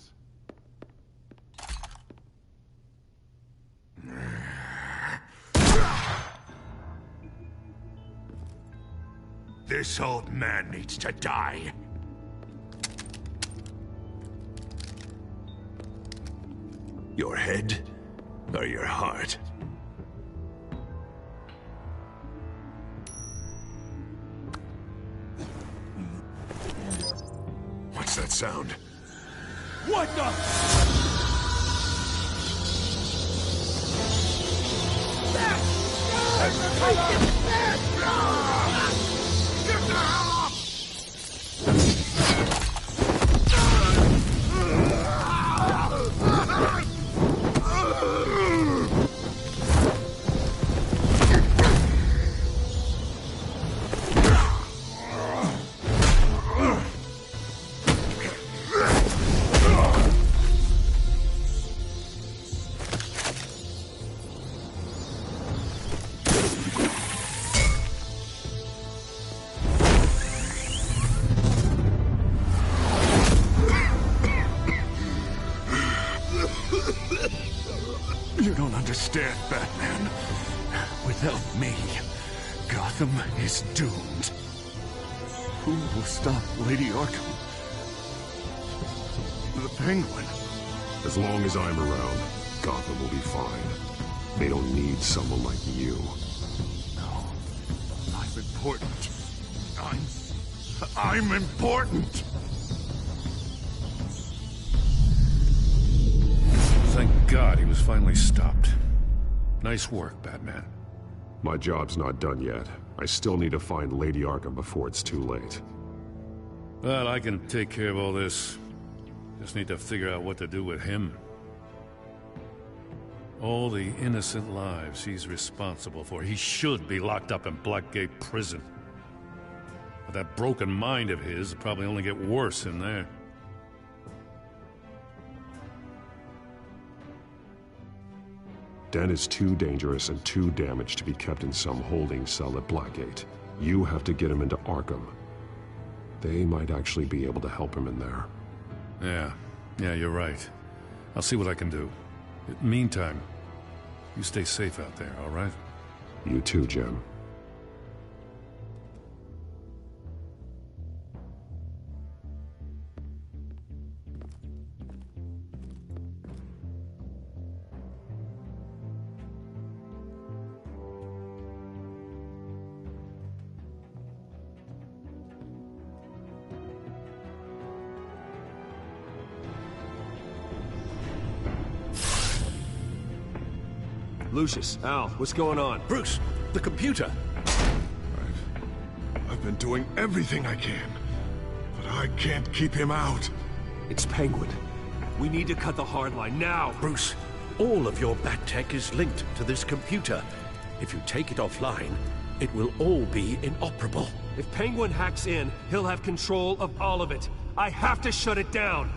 This old man needs to die. Your head or your heart? What's that sound? What the? Get the hell off! You don't understand, Batman. Without me, Gotham is doomed. Who will stop Lady Arkham? The Penguin. As long as I'm around, Gotham will be fine. They don't need someone like you. No. I'm important. I'm important! Thank God he was finally stopped. Nice work, Batman. My job's not done yet. I still need to find Lady Arkham before it's too late. Well, I can take care of all this. Just need to figure out what to do with him. All the innocent lives he's responsible for. He should be locked up in Blackgate Prison. But that broken mind of his will probably only get worse in there. Den is too dangerous and too damaged to be kept in some holding cell at Blackgate. You have to get him into Arkham. They might actually be able to help him in there. Yeah, you're right. I'll see what I can do. Meantime, you stay safe out there, all right? You too, Jim. Lucius, Al, what's going on? Bruce, the computer! I've been doing everything I can, but I can't keep him out. It's Penguin. We need to cut the hard line now. Bruce, all of your bat tech is linked to this computer. If you take it offline, it will all be inoperable. If Penguin hacks in, he'll have control of all of it. I have to shut it down.